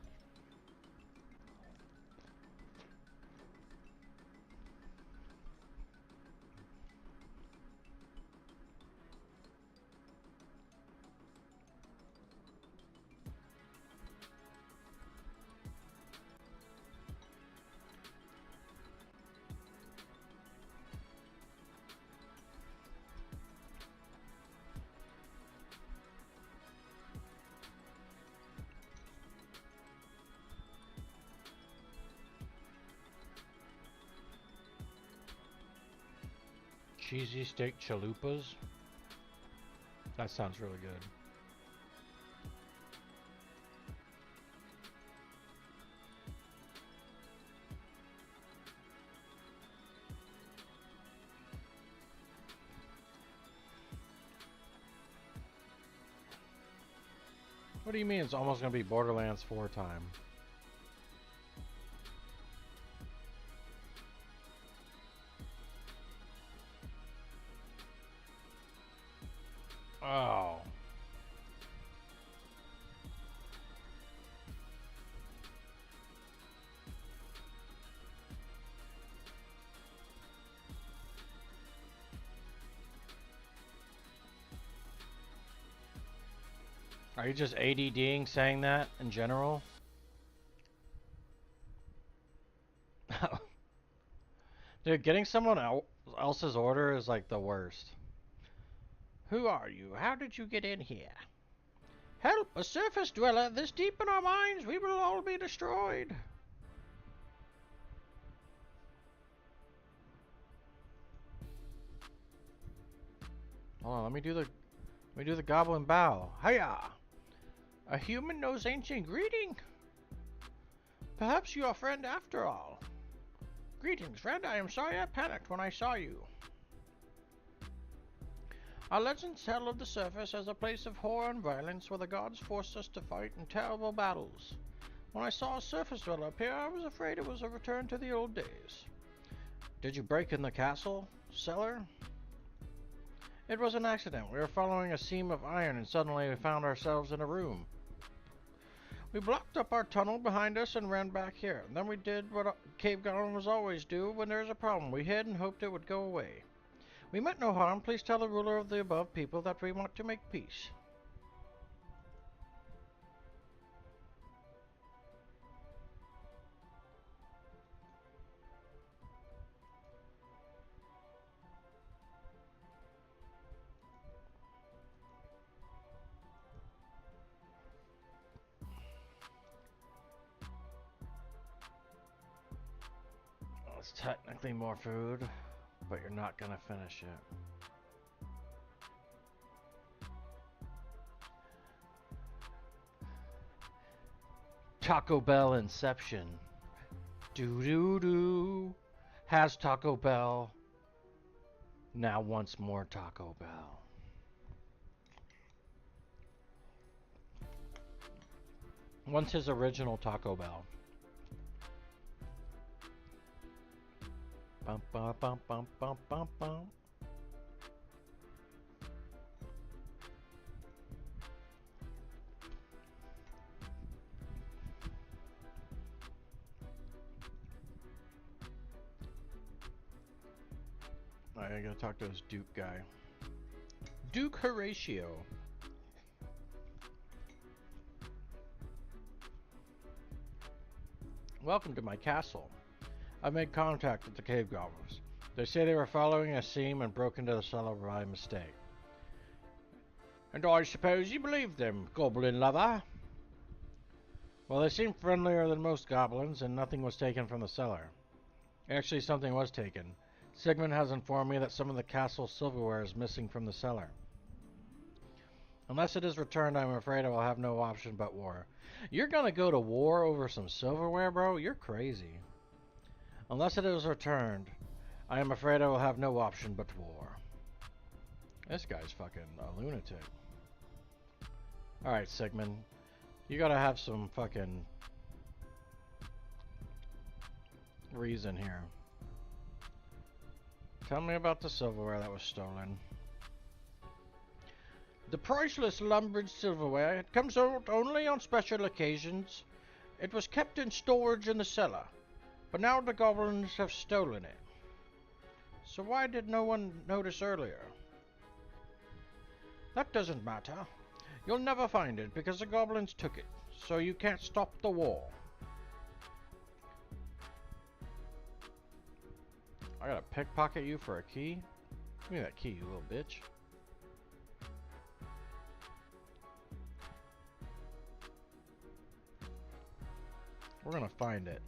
Cheesy steak chalupas? That sounds really good. What do you mean it's almost going to be Borderlands 4 time? Oh. Are you just ADDing saying that in general? Dude, getting someone else's order is like the worst. Who are you? How did you get in here? Help! A surface dweller! This deep in our minds, we will all be destroyed! Hold on, let me do the goblin bow. Hiya! A human knows ancient greeting? Perhaps you are friend after all. Greetings, friend. I am sorry I panicked when I saw you. Our legends tell of the surface as a place of horror and violence where the gods forced us to fight in terrible battles. When I saw a surface dweller appear, I was afraid it was a return to the old days. Did you break in the castle? Cellar? It was an accident. We were following a seam of iron and suddenly we found ourselves in a room. We blocked up our tunnel behind us and ran back here. And then we did what cave goblins always do when there's a problem. We hid and hoped it would go away. We meant no harm. Please tell the ruler of the above people that we want to make peace. Well, it's technically more food, but you're not gonna finish it. Taco Bell Inception. Doo-doo-doo. Has Taco Bell. Now wants more Taco Bell. Once his original Taco Bell. Bum, bum, bum, bum, bum, bum, bum. Alright, I gotta talk to this Duke guy. Duke Horatio. Welcome to my castle. I made contact with the cave goblins. They say they were following a seam and broke into the cellar by mistake. And I suppose you believe them, goblin lover? Well, they seem friendlier than most goblins, and nothing was taken from the cellar. Actually, something was taken. Sigmund has informed me that some of the castle's silverware is missing from the cellar. Unless it is returned, I'm afraid I will have no option but war. You're gonna go to war over some silverware, bro? You're crazy. Unless it is returned, I am afraid I will have no option but war. This guy's fucking a lunatic. Alright, Sigmund. You gotta have some fucking reason here. Tell me about the silverware that was stolen. The priceless lumbered silverware, it comes out only on special occasions. It was kept in storage in the cellar, but now the goblins have stolen it. So why did no one notice earlier? That doesn't matter. You'll never find it because the goblins took it, so you can't stop the war. I gotta pickpocket you for a key? Give me that key, you little bitch. We're gonna find it.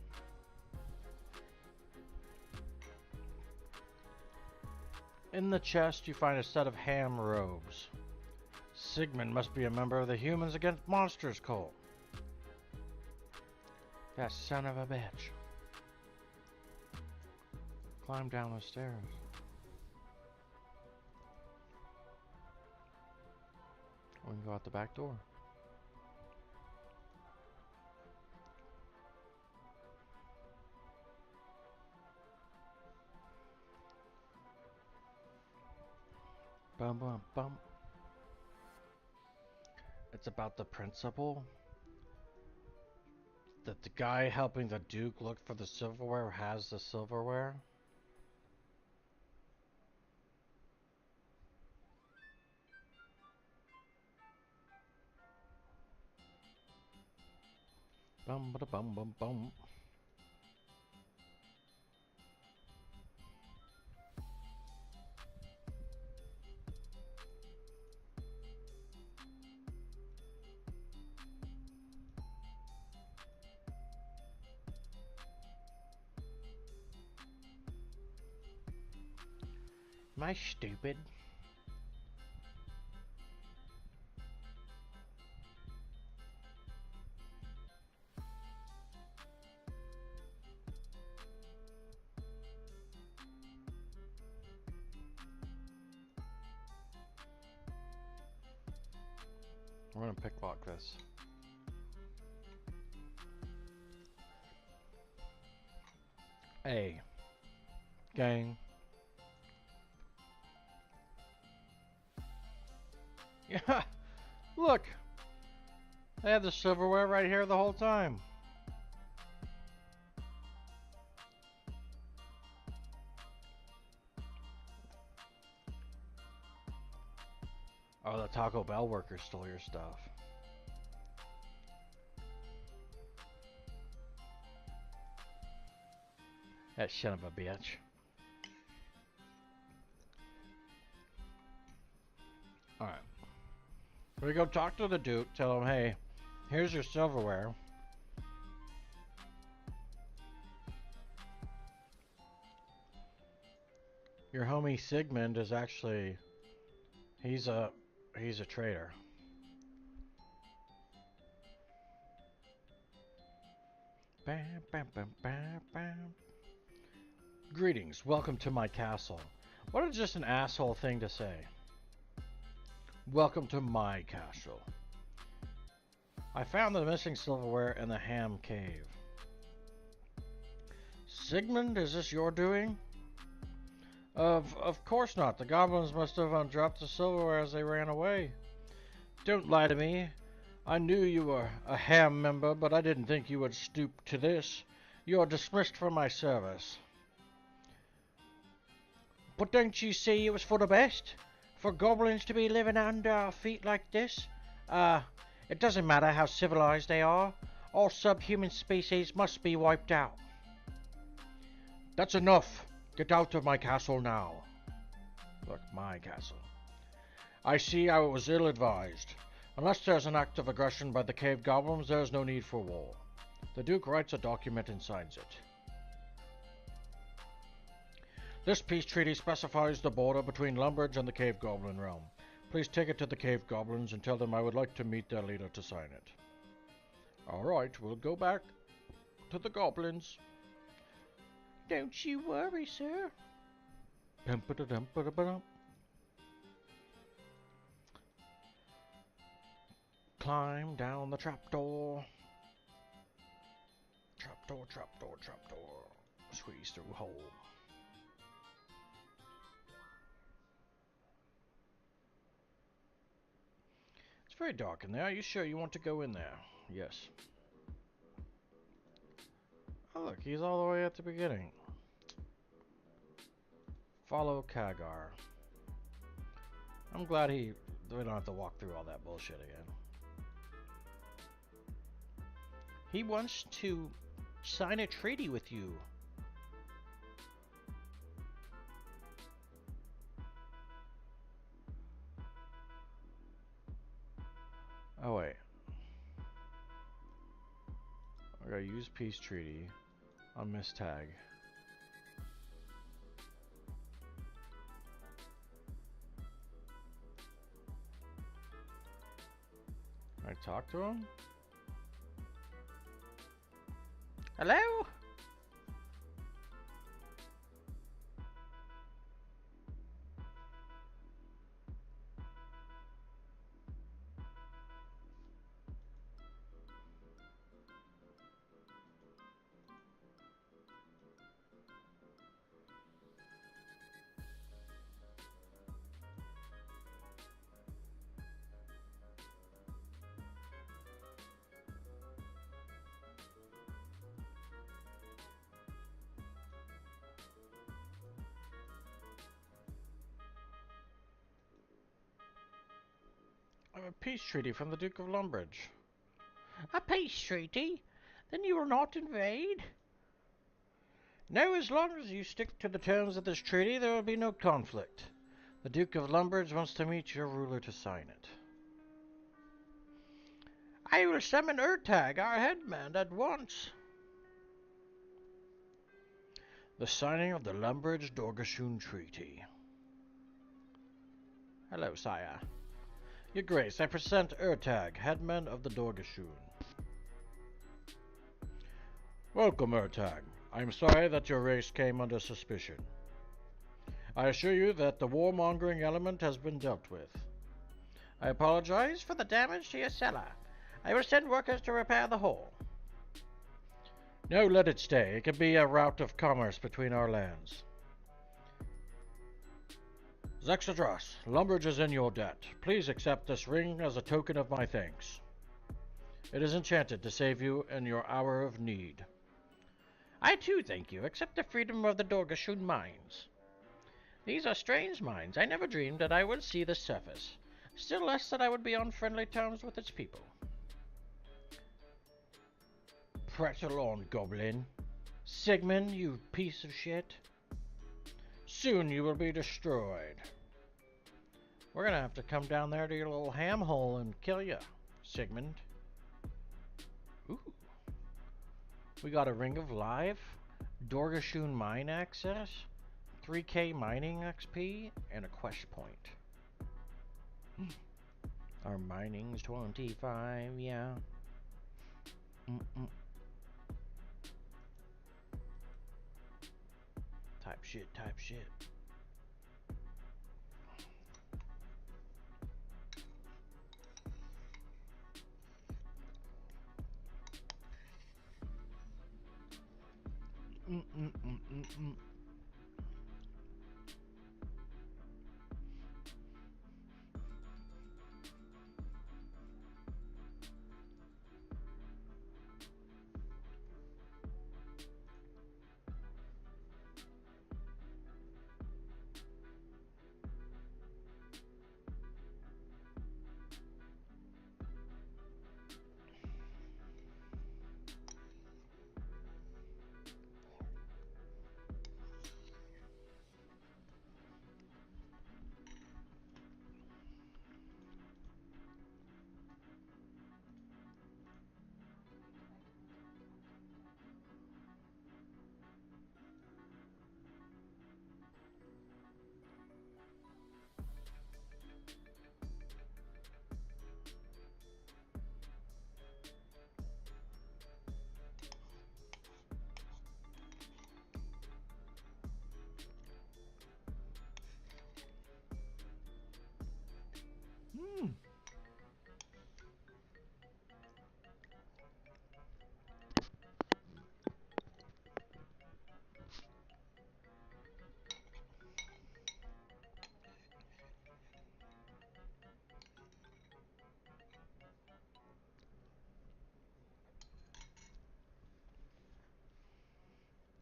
In the chest, you find a set of ham robes. Sigmund must be a member of the Humans Against Monsters cult. That son of a bitch. Climb down the stairs. We can go out the back door. Bum bum bum. It's about the principle that the guy helping the Duke look for the silverware has the silverware. Bum ba bum bum bum. Am I stupid? We're gonna picklock this. Hey, gang. Yeah, look. They had the silverware right here the whole time. Oh, the Taco Bell workers stole your stuff. That son of a bitch. Alright. We go talk to the Duke, tell him, hey, here's your silverware. Your homie Sigmund is actually, he's a traitor. Bam, bam, bam, bam, bam. Greetings, welcome to my castle. What is just an asshole thing to say? Welcome to my castle. I found the missing silverware in the Ham Cave. Sigmund, is this your doing? Of course not. The goblins must have undropped the silverware as they ran away. Don't lie to me. I knew you were a Ham member, but I didn't think you would stoop to this. You are dismissed from my service. But don't you see it was for the best? For goblins to be living under our feet like this? It doesn't matter how civilized they are. All subhuman species must be wiped out. That's enough. Get out of my castle now. Look, my castle. I see I was ill-advised. Unless there's an act of aggression by the cave goblins, there's no need for war. The Duke writes a document and signs it. This peace treaty specifies the border between Lumbridge and the cave goblin realm. Please take it to the cave goblins and tell them I would like to meet their leader to sign it. Alright, we'll go back to the goblins. Don't you worry, sir. Climb down the trapdoor. Trapdoor, trapdoor, trapdoor. Squeeze through hole. It's very dark in there. Are you sure you want to go in there? Yes. Oh look, he's all the way at the beginning. Follow Kagar. I'm glad we don't have to walk through all that bullshit again. He wants to sign a treaty with you. Oh wait. I gotta use peace treaty on Miss Tag. Can I talk to him? Hello? A peace treaty from the Duke of Lumbridge. A peace treaty? Then you will not invade? No, as long as you stick to the terms of this treaty, there will be no conflict. The Duke of Lumbridge wants to meet your ruler to sign it. I will summon Urtag, our headman, at once. The signing of the Lumbridge-Dorgashun Treaty. Hello, sire. Your Grace, I present Urtag, headman of the Dorgashun. Welcome, Urtag. I am sorry that your race came under suspicion. I assure you that the warmongering element has been dealt with. I apologize for the damage to your cellar. I will send workers to repair the hole. No, let it stay. It can be a route of commerce between our lands. Zexadras, Lumbridge is in your debt. Please accept this ring as a token of my thanks. It is enchanted to save you in your hour of need. I too thank you. Accept the freedom of the Dorgashun mines. These are strange mines. I never dreamed that I would see the surface. Still less that I would be on friendly terms with its people. Pretzel on, goblin. Sigmund, you piece of shit. Soon you will be destroyed. We're gonna have to come down there to your little ham hole and kill you, Sigmund. Ooh. We got a Ring of Life, Dorgashun mine access, 3k mining XP, and a quest point. Our mining's 25, yeah. Type shit, type shit.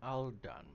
All done.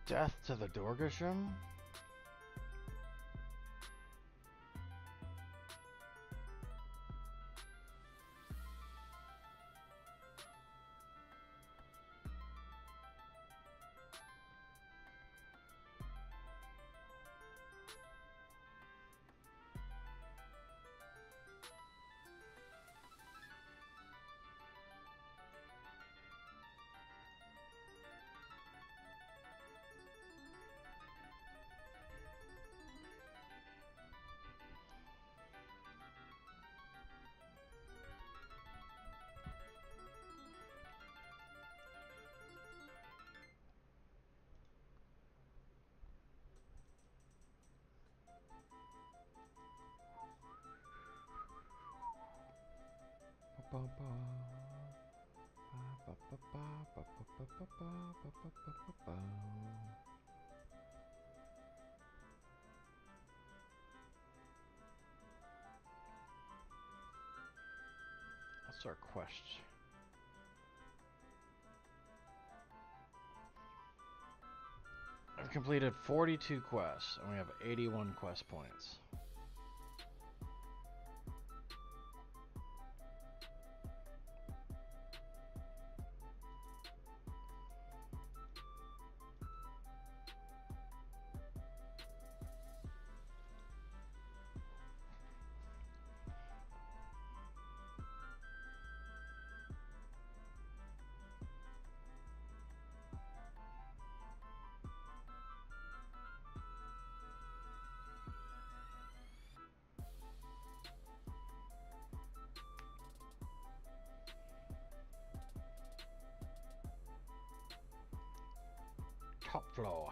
Death to the Dorgasham? What's our quest? I've completed 42 quests, and we have 81 quest points. floor.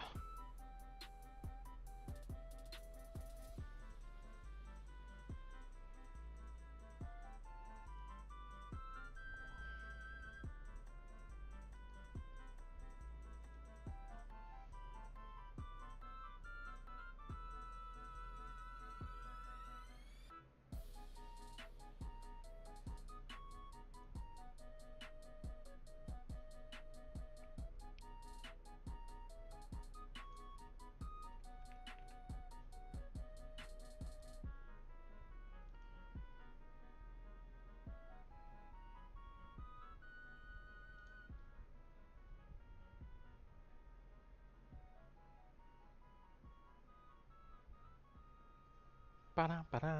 Ba-da, ba-da.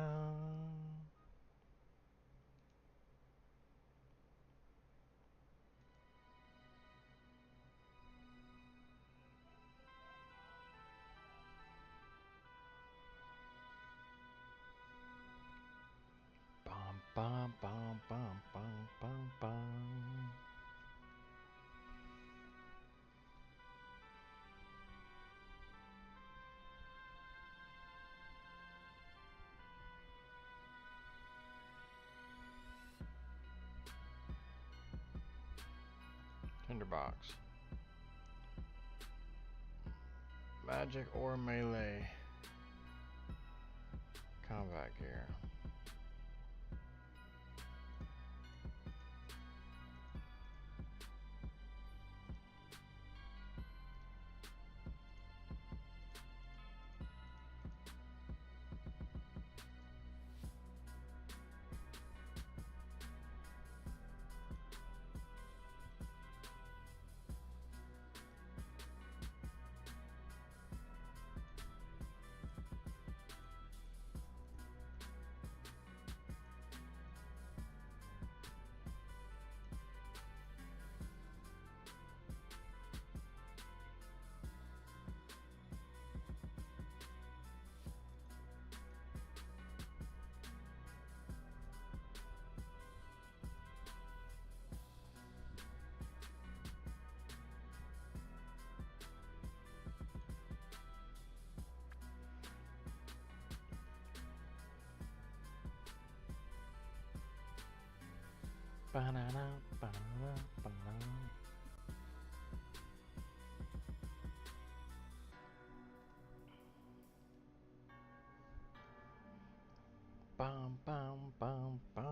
Bum, bum, bum, bum, bum, bum, bum. Tinderbox. Magic or melee. Combat gear. Ba-na-na, ba-na-na, ba-na. Bum, bum, bum, bum.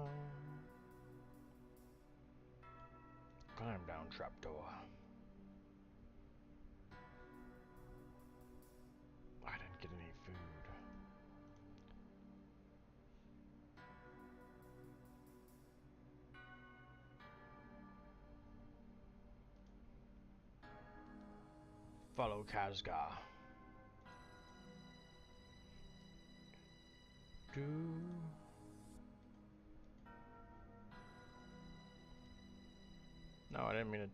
Climb down trapdoor. I didn't get any food. Follow Kazga. Do. No, I didn't mean it.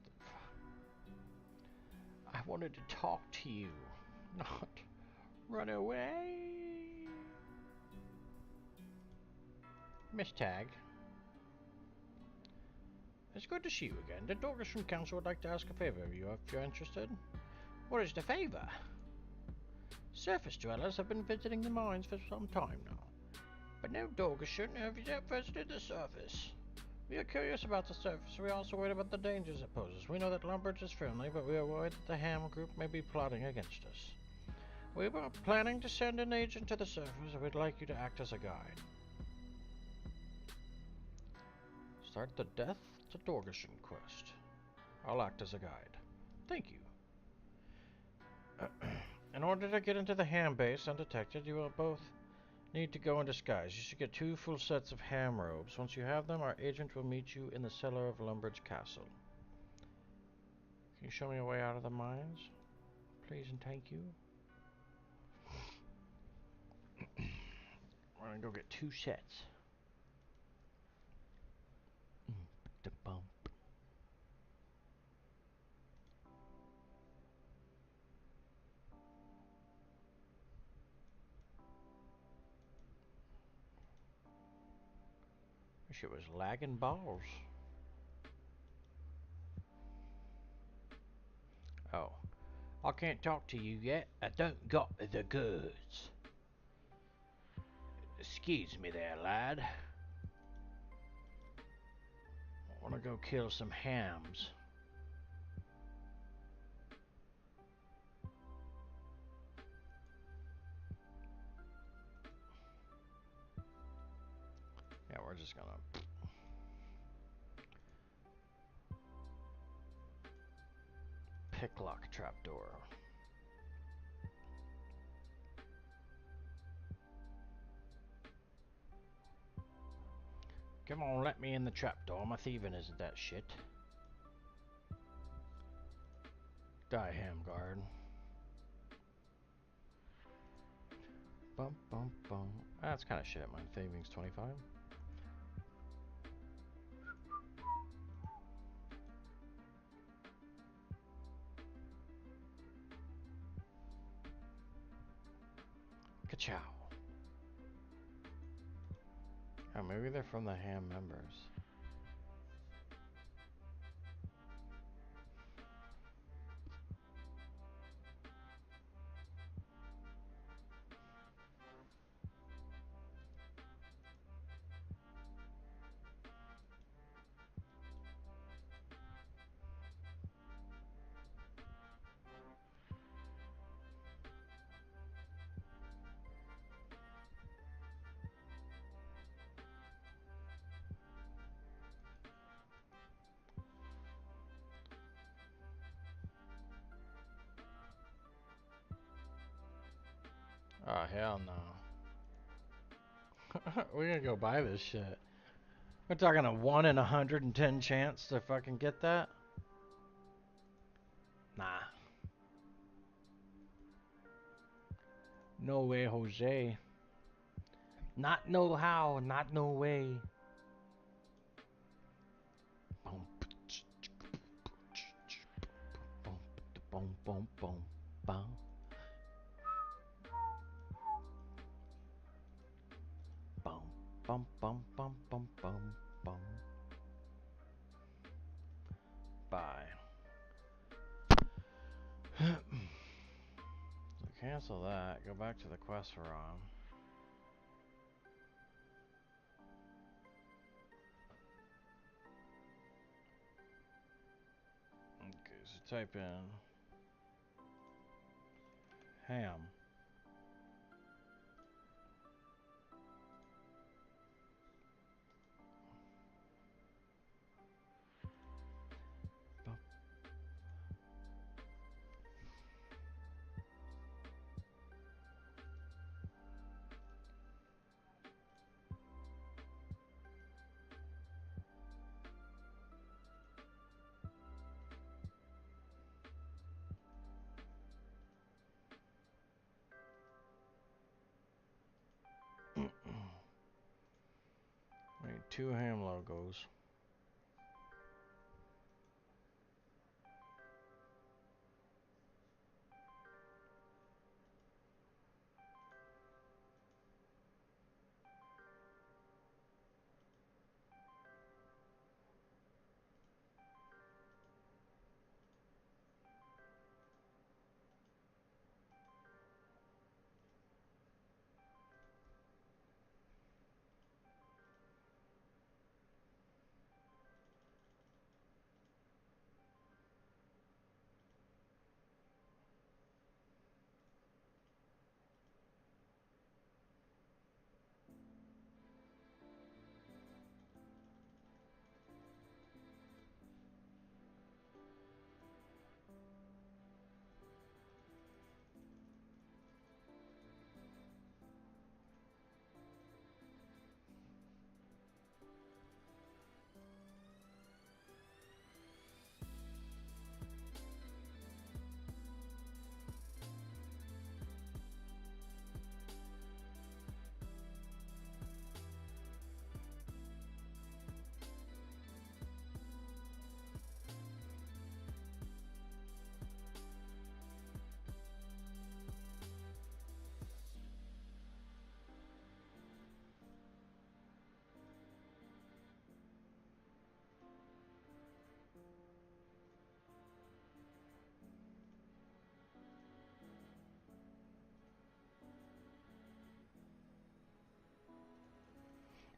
I wanted to talk to you, not run away. Miss Tag. It's good to see you again. The Dorgashun Council would like to ask a favor of you if you're interested. What is the favor? Surface dwellers have been visiting the mines for some time now, but no Dorgashun have yet visited the surface. We are curious about the surface. We are also worried about the dangers it poses. We know that Lumbridge is friendly, but we are worried that the Ham group may be plotting against us. We were planning to send an agent to the surface, and we'd like you to act as a guide. Start the Death to Dorgashun quest. I'll act as a guide. Thank you. In order to get into the Ham base undetected, you will both need to go in disguise. You should get 2 full sets of Ham robes. Once you have them, our agent will meet you in the cellar of Lumbridge Castle. Can you show me a way out of the mines? Please and thank you. We're gonna go get 2 sets. The bump. This shit was lagging balls. Oh. I can't talk to you yet. I don't got the goods. Excuse me there, lad. I wanna go kill some hams. Yeah, we're just gonna... Picklock trapdoor. Come on, let me in the trapdoor. My thieving isn't that shit. Die, ham guard. Bum bum bum. That's kind of shit. My thieving's 25. Ka-chow. Oh, maybe they're from the ham members. Oh, hell no. We're gonna go buy this shit. We're talking a 1 in 110 chance to fucking get that? Nah. No way, Jose. Not no how, not no way. Boom, boom, boom, boom, boom. Boom, bum, bum, bum, bum, bum, bum. Bye. So cancel that. Go back to the quest we're on. Okay, so type in ham. I need 2 ham logos.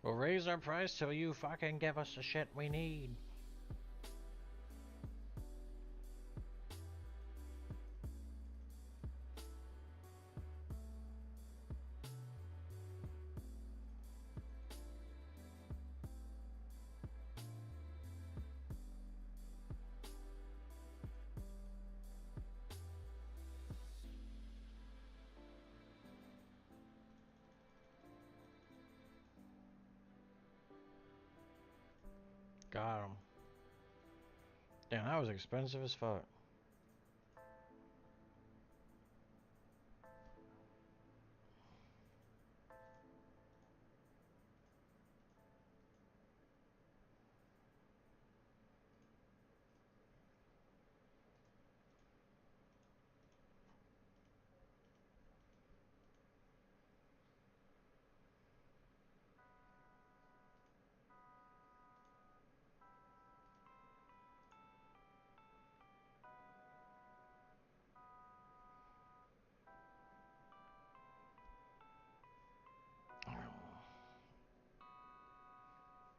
We'll raise our price till you fucking give us the shit we need. Got him. Damn, that was expensive as fuck.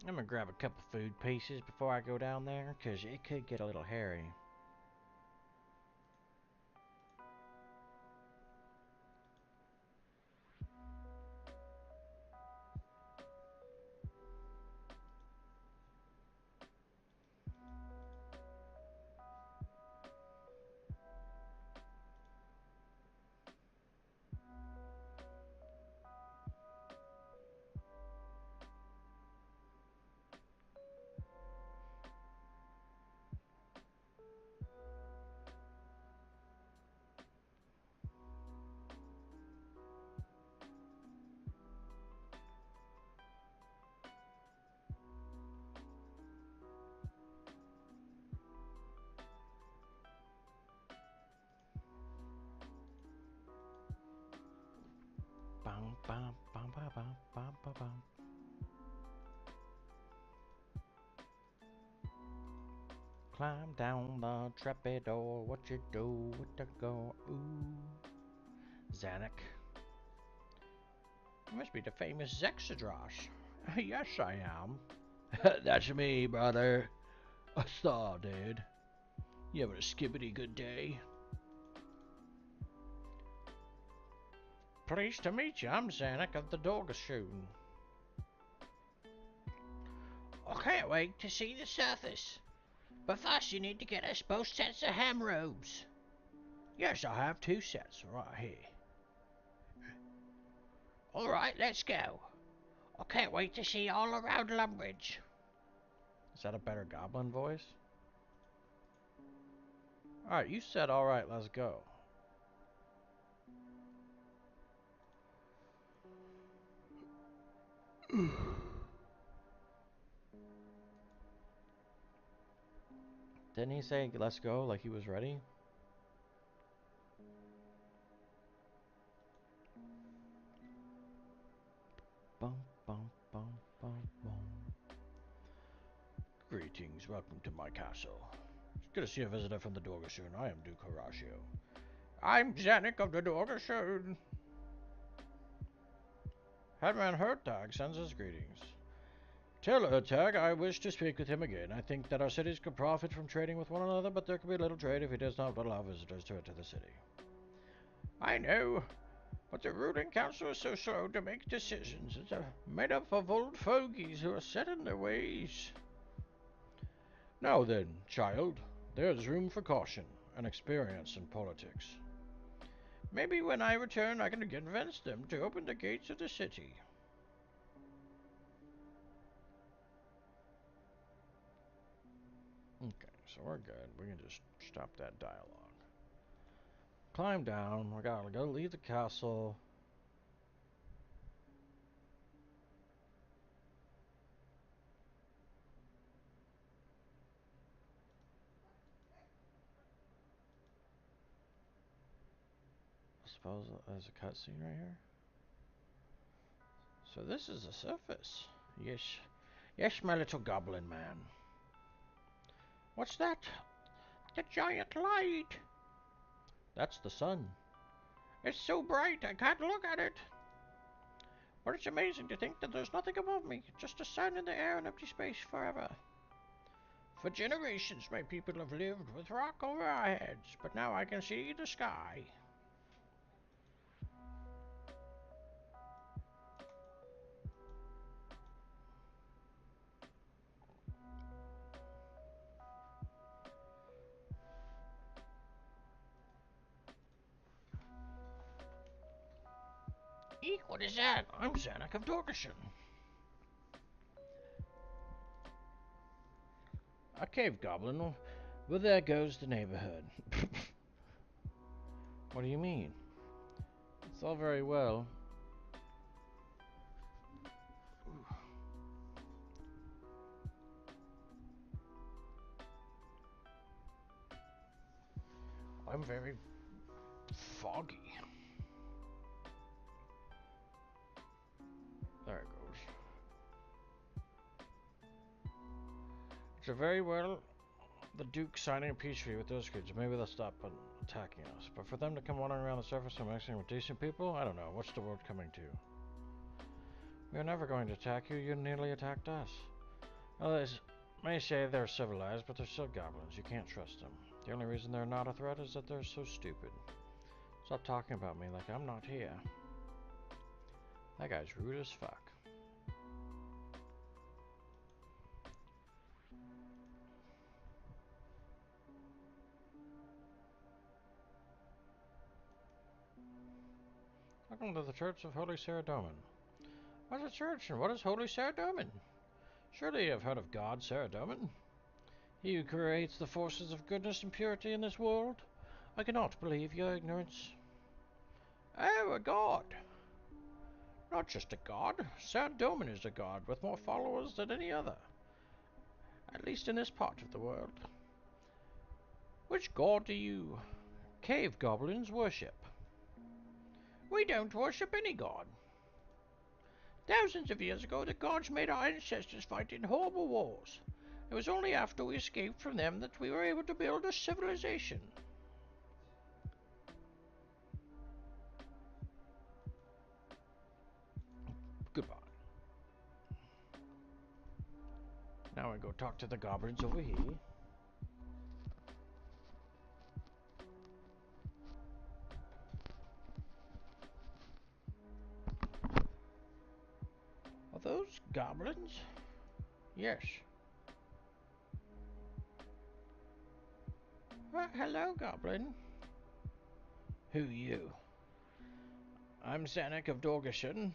I'm gonna grab a couple food pieces before I go down there, 'cause it could get a little hairy. Bum, bum, bum, bum, bum, bum, bum, bum. Climb down the trapdoor, what you do with the go? Ooh, Zanuck. You must be the famous Zexadros. Yes, I am. That's me, brother. I saw, dude. You having a skibbity good day? Pleased to meet you. I'm Zanuck of the Dorgashoon. I can't wait to see the surface. But first you need to get us both sets of ham robes. Yes, I have 2 sets right here. Alright, let's go. I can't wait to see you all around Lumbridge. Is that a better goblin voice? Alright, you said alright, let's go. Didn't he say let's go like he was ready? Bum, bum, bum, bum, bum. Greetings, welcome to my castle. It's good to see a visitor from the Dorgashoon. I am Duke Horatio. I'm Zanuck of the Dorgashoon. Headman Hertag sends us greetings. Tell Hertag I wish to speak with him again. I think that our cities could profit from trading with one another, but there could be little trade if he does not allow visitors to enter the city. I know, but the ruling council is so slow to make decisions. It's made up of old fogies who are set in their ways. Now then, child, there's room for caution and experience in politics. Maybe when I return I can convince them to open the gates of the city. Okay, so we're good. We can just stop that dialogue. Climb down. We gotta go leave the castle. I suppose there's a cutscene right here. So this is the surface. Yes. Yes, my little goblin man. What's that? The giant light. That's the sun. It's so bright I can't look at it. But it's amazing to think that there's nothing above me, just a sun in the air and empty space forever. For generations my people have lived with rock over our heads, but now I can see the sky. Eek, what is that? I'm Zanuck of Dorkishan. A cave goblin. Well, there goes the neighborhood. What do you mean? It's all very well. I'm very foggy. There it goes. It's a very well the Duke signing a peace treaty with those kids. Maybe they'll stop attacking us. But for them to come wandering around the surface and mixing with decent people, I don't know. What's the world coming to? We are never going to attack you. You nearly attacked us. Others may say they're civilized, but they're still goblins. You can't trust them. The only reason they're not a threat is that they're so stupid. Stop talking about me like I'm not here. That guy's rude as fuck. Welcome to the Church of Holy Saradomin. What's a church and what is Holy Saradomin? Surely you have heard of God, Saradomin? He who creates the forces of goodness and purity in this world? I cannot believe your ignorance. Oh, a god. Not just a god. Saradomin is a god with more followers than any other. At least in this part of the world. Which god do you cave goblins worship? We don't worship any god. Thousands of years ago, the gods made our ancestors fight in horrible wars. It was only after we escaped from them that we were able to build a civilization. Goodbye. Now I go talk to the goblins over here. Are those goblins? Yes. Hello, goblin. Who you? I'm Zanuck of Dorkishan.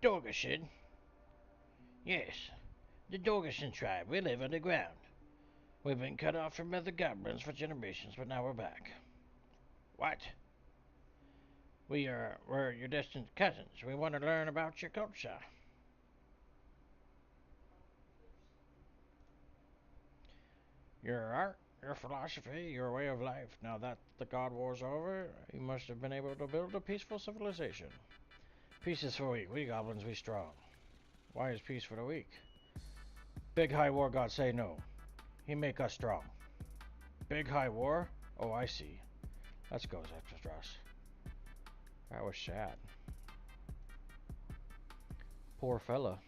Dorkishan? Yes, the Dorkishan tribe. We live underground. We've been cut off from other goblins for generations, but now we're back. What? We're your distant cousins. We want to learn about your culture. Your art, your philosophy, your way of life. Now that the God War's over, you must have been able to build a peaceful civilization. Peace is for weak. We goblins, we strong. Why is peace for the weak? Big High War God say no. He make us strong. Big High War? Oh, I see. Let's go, Zeptros. That was sad. Poor fella.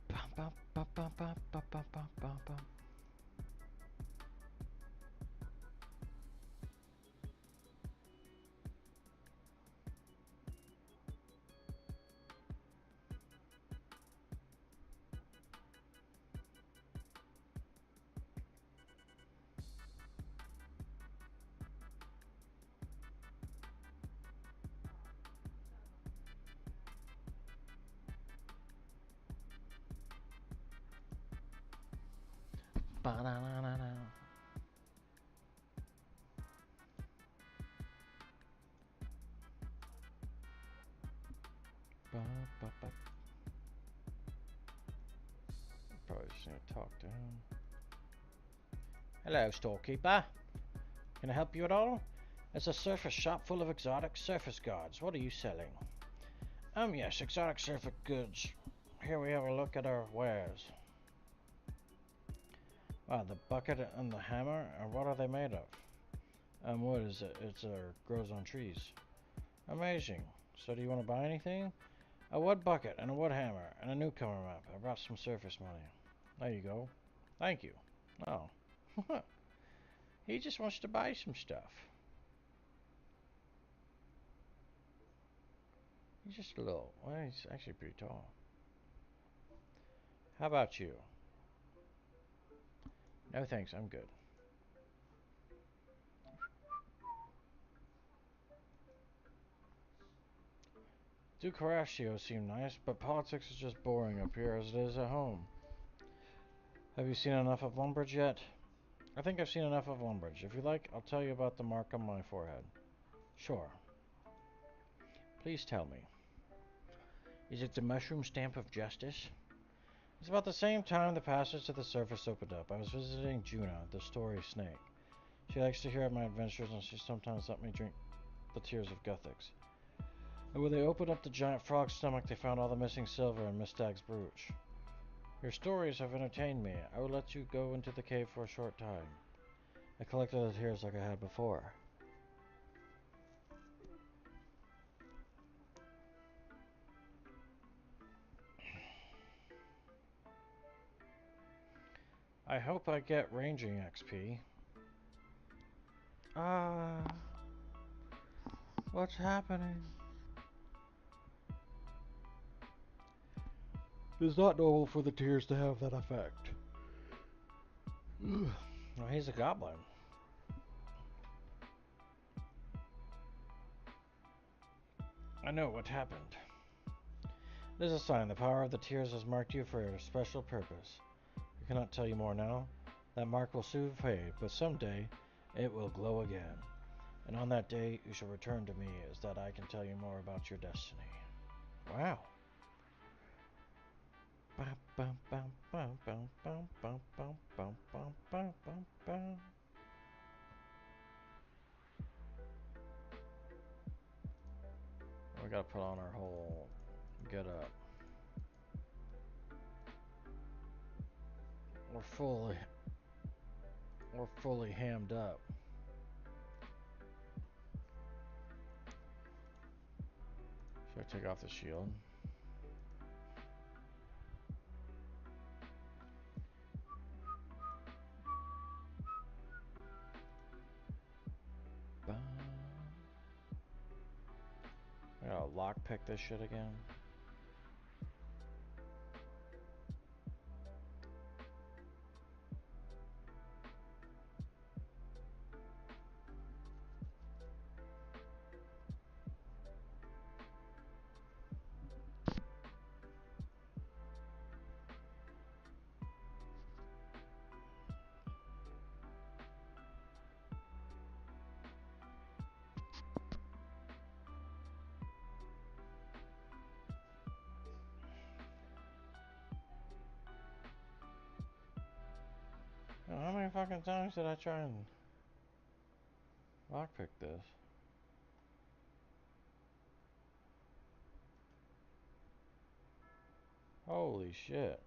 Bum, bum, bum, bum, bum, bum, bum, bum, bum. Ba-da-da-da-da. Ba-ba-ba. Probably just need to talk to him. Hello, storekeeper. Can I help you at all? It's a surface shop full of exotic surface goods. What are you selling? Yes, exotic surface goods. Here we have a look at our wares. Wow, the bucket and the hammer, what are they made of? Wood is it? It's grows on trees. Amazing. So do you want to buy anything? A wood bucket and a wood hammer and a newcomer map. I brought some surface money. There you go. Thank you. Oh. He just wants to buy some stuff. He's just a little, well, he's actually pretty tall. How about you? No thanks, I'm good. Duke Horatio seemed nice, but politics is just boring up here as it is at home. Have you seen enough of Lumbridge yet? I think I've seen enough of Lumbridge. If you like, I'll tell you about the mark on my forehead. Sure. Please tell me. Is it the mushroom stamp of justice? It's about the same time the passage to the surface opened up. I was visiting Juna, the story snake. She likes to hear of my adventures, and she sometimes let me drink the tears of Guthix. And when they opened up the giant frog's stomach, they found all the missing silver in Miss Stag's brooch. Your stories have entertained me. I will let you go into the cave for a short time. I collected the tears like I had before. I hope I get ranging XP. What's happening? It's not normal for the tears to have that effect. Well, he's a goblin. I know what happened. There's a sign. The power of the tears has marked you for a special purpose. I cannot tell you more now. That mark will soon fade, but someday it will glow again. And on that day, you shall return to me, as that I can tell you more about your destiny. Wow. We gotta put on our whole get up. We're fully hammed up. Should I take off the shield? I gotta lockpick this shit again. How many fucking times did I try and lockpick this? Holy shit.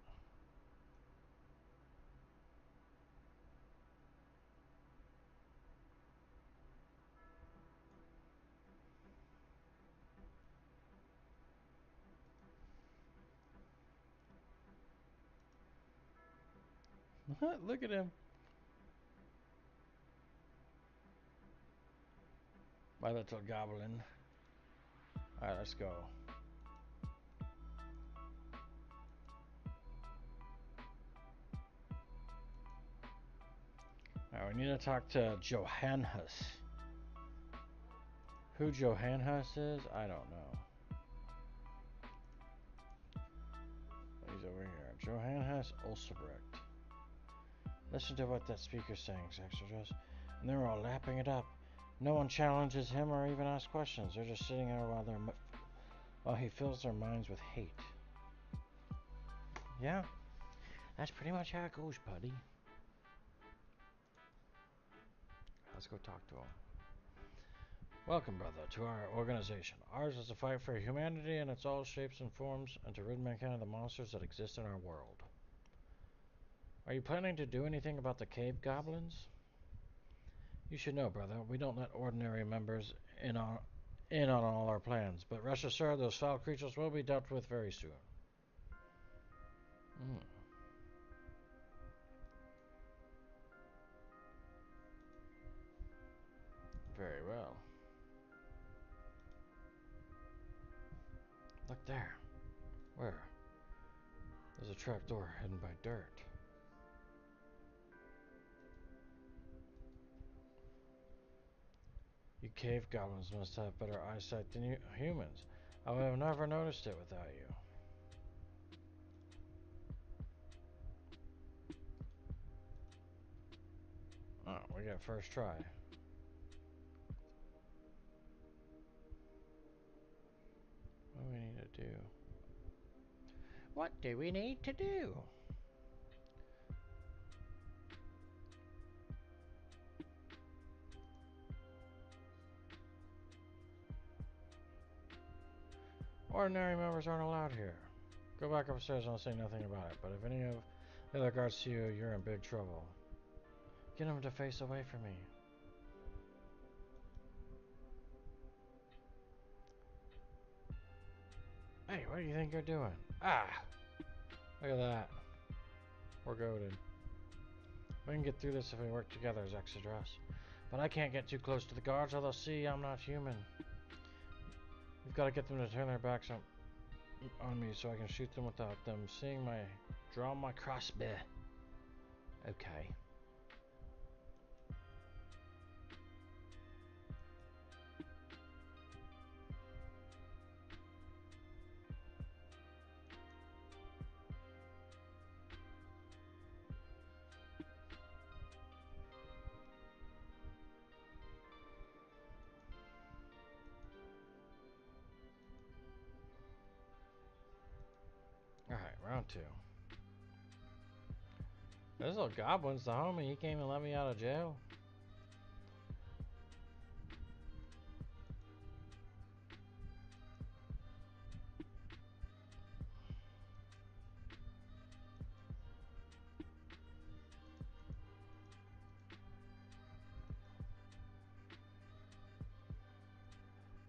Look at him. My little goblin. Alright, let's go. Alright, we need to talk to Johannes. Who Johannes is? I don't know. He's over here. Johannes Olsebrecht. Listen to what that speaker's saying, Exodus. And they're all lapping it up. No one challenges him or even asks questions. They're just sitting there while he fills their minds with hate. Yeah, that's pretty much how it goes, buddy. Let's go talk to him. Welcome, brother, to our organization. Ours is a fight for humanity in its all shapes and forms, and to rid mankind of the monsters that exist in our world. Are you planning to do anything about the cave goblins? You should know, brother, we don't let ordinary members in on all our plans, but rest assured those foul creatures will be dealt with very soon. Mm. Very well. Look there. Where? There's a trapdoor hidden by dirt. You cave goblins must have better eyesight than you humans. I would have never noticed it without you. Oh, we got first try. What do we need to do? What do we need to do? Ordinary members aren't allowed here. Go back upstairs and I'll say nothing about it, but if any of the other guards see you, you're in big trouble. Get them to face away from me. Hey, what do you think you're doing? Ah! Look at that. We're goaded. We can get through this if we work together as Exodus. But I can't get too close to the guards or they'll see I'm not human. You've got to get them to turn their backs on me so I can shoot them without them seeing my... draw my crossbow. Okay. Alright, round two. This little goblin's the homie. He came and let me out of jail.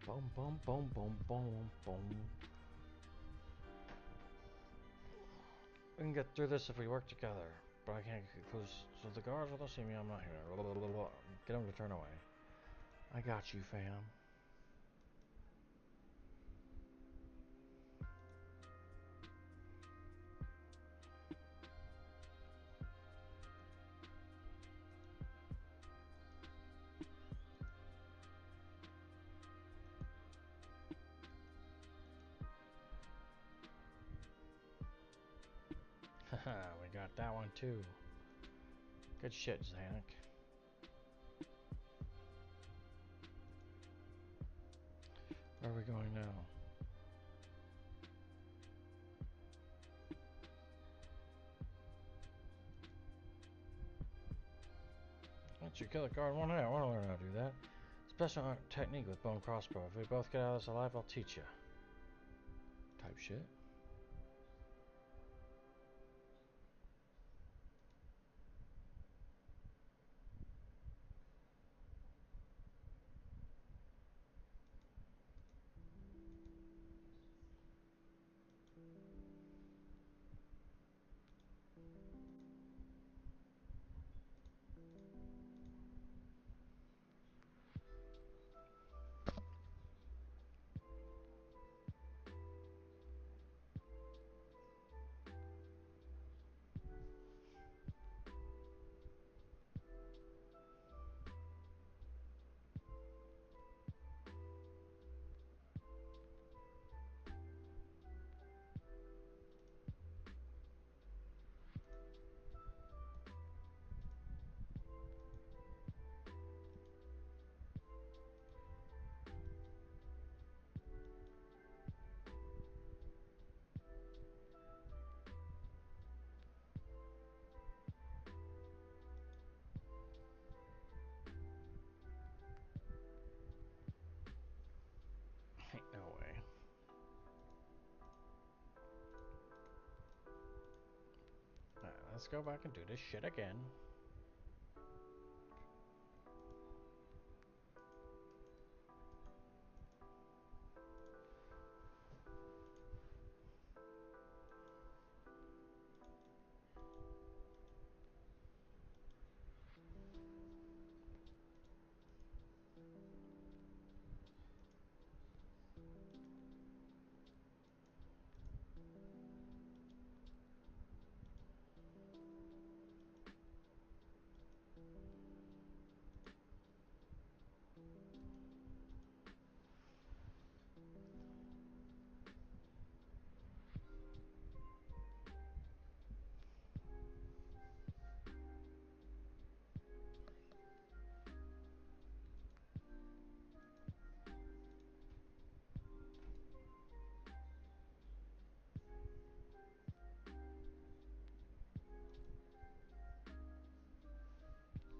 Boom, boom, boom, boom, boom, boom. We can get through this if we work together. But I can't get close. So the guards will see me. I'm not here. Get them to turn away. I got you, fam. Haha, we got that one too. Good shit, Zanuck. Where are we going now? Once you kill a guard in one hit, I want to learn how to do that. Special technique with bone crossbow. If we both get out of this alive, I'll teach you. Type shit. let's go back and do this shit again.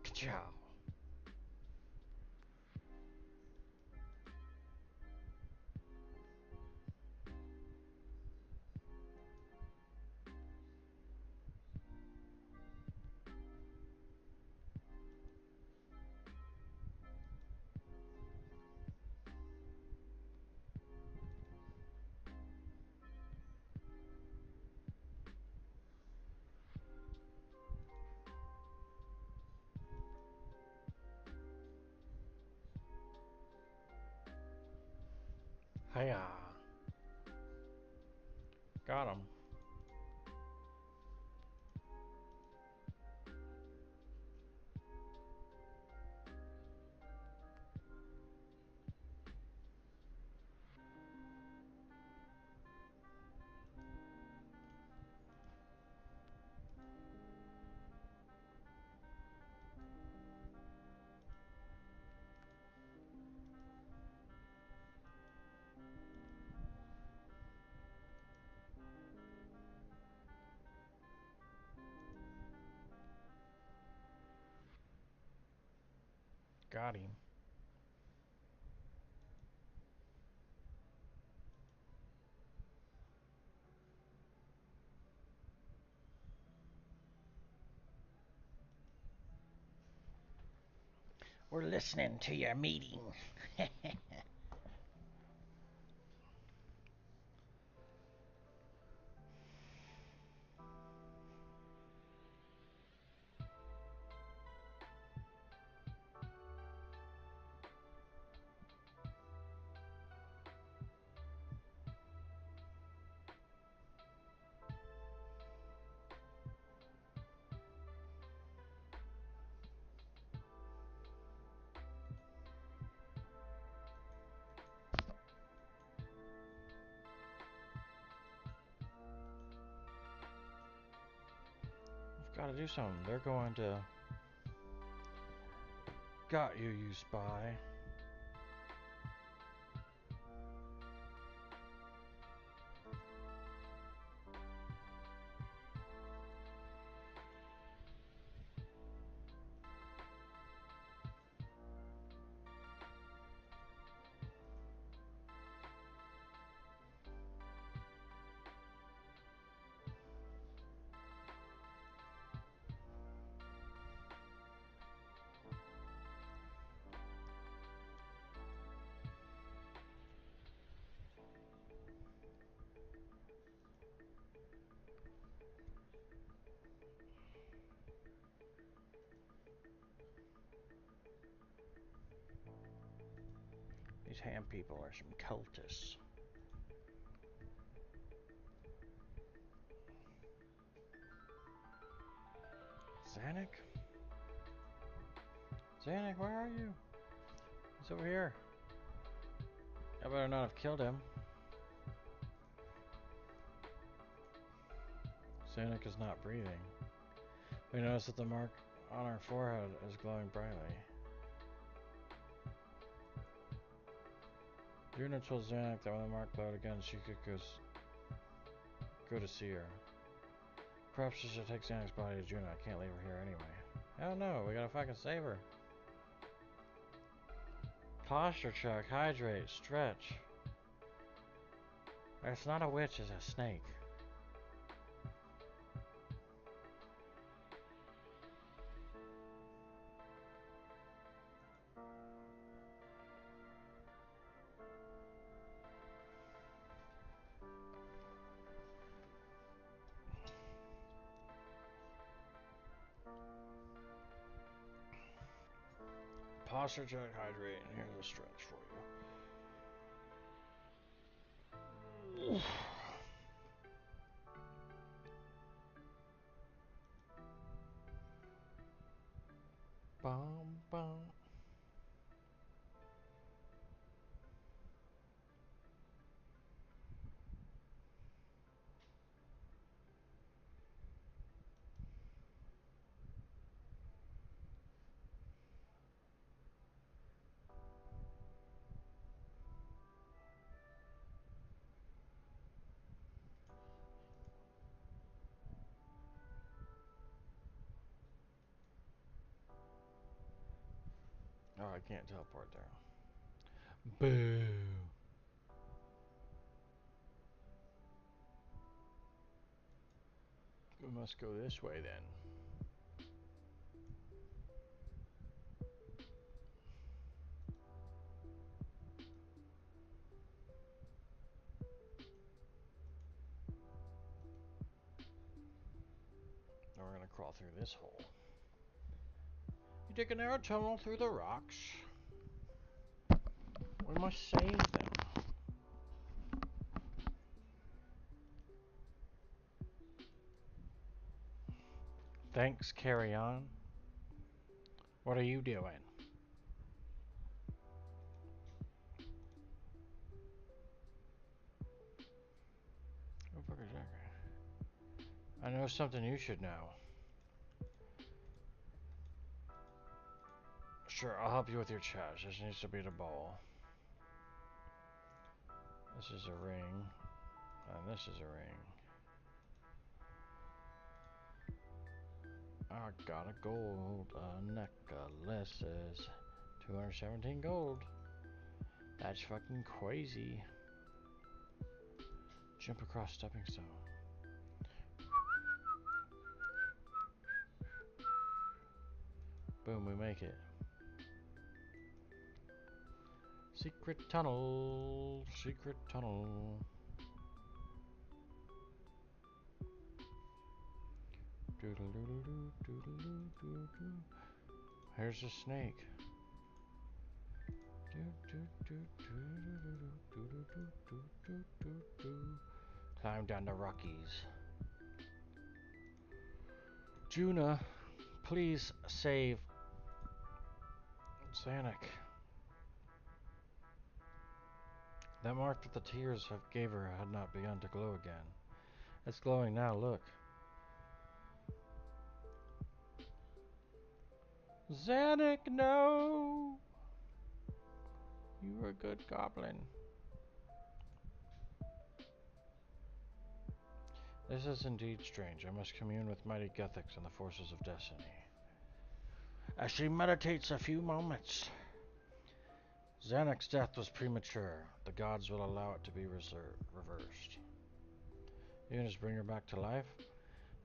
Ka-chow. Hiya. Got him. Got him. We're listening to your meeting. We've got to do something. They're going to... Got you, you spy. These ham people are some cultists. Zanuck? Zanuck, where are you? He's over here. I better not have killed him. Zanuck is not breathing. We notice that the mark on her forehead is glowing brightly. Yuna told Zanuck that when the mark glowed again, she could go to see her. Perhaps she should take Zanuck's body to Juna. I can't leave her here anyway. Hell no, we gotta fucking save her. Posture check, hydrate, stretch. It's not a witch, it's a snake. posture check, hydrate, and here's a stretch for you. Bum, bum. Oh, I can't teleport there. Boo. We must go this way then. Now we're gonna crawl through this hole. You dig a narrow tunnel through the rocks. We must save them. Thanks, carry on. What are you doing? Who the fuck is that guy? I know something you should know. Sure, I'll help you with your chest. This needs to be the bowl. This is a ring. And this is a ring. I got a gold necklaces. 217 gold. That's fucking crazy. Jump across stepping stone. Boom, we make it. Secret tunnel. Secret tunnel. Here's a snake. Climb down the Rockies. Juna, Please save Zanuck. That mark that the tears gave her had not begun to glow again. It's glowing now, look. Zanuck, no! You were a good goblin. This is indeed strange. I must commune with mighty Gethics and the forces of destiny. as she meditates a few moments. Zanuck's death was premature. The gods will allow it to be reversed. You can just bring her back to life?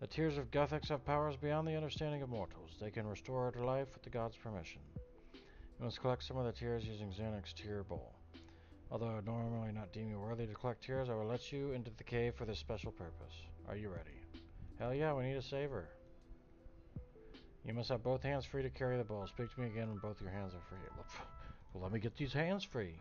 The tears of Gethics have powers beyond the understanding of mortals. They can restore her to life with the gods' permission. You must collect some of the tears using Zanuck's tear bowl. Although I would normally not deem you worthy to collect tears, I will let you into the cave for this special purpose. Are you ready? Hell yeah, we need to save her. You must have both hands free to carry the bowl. Speak to me again when both your hands are free. Well, let me get these hands free.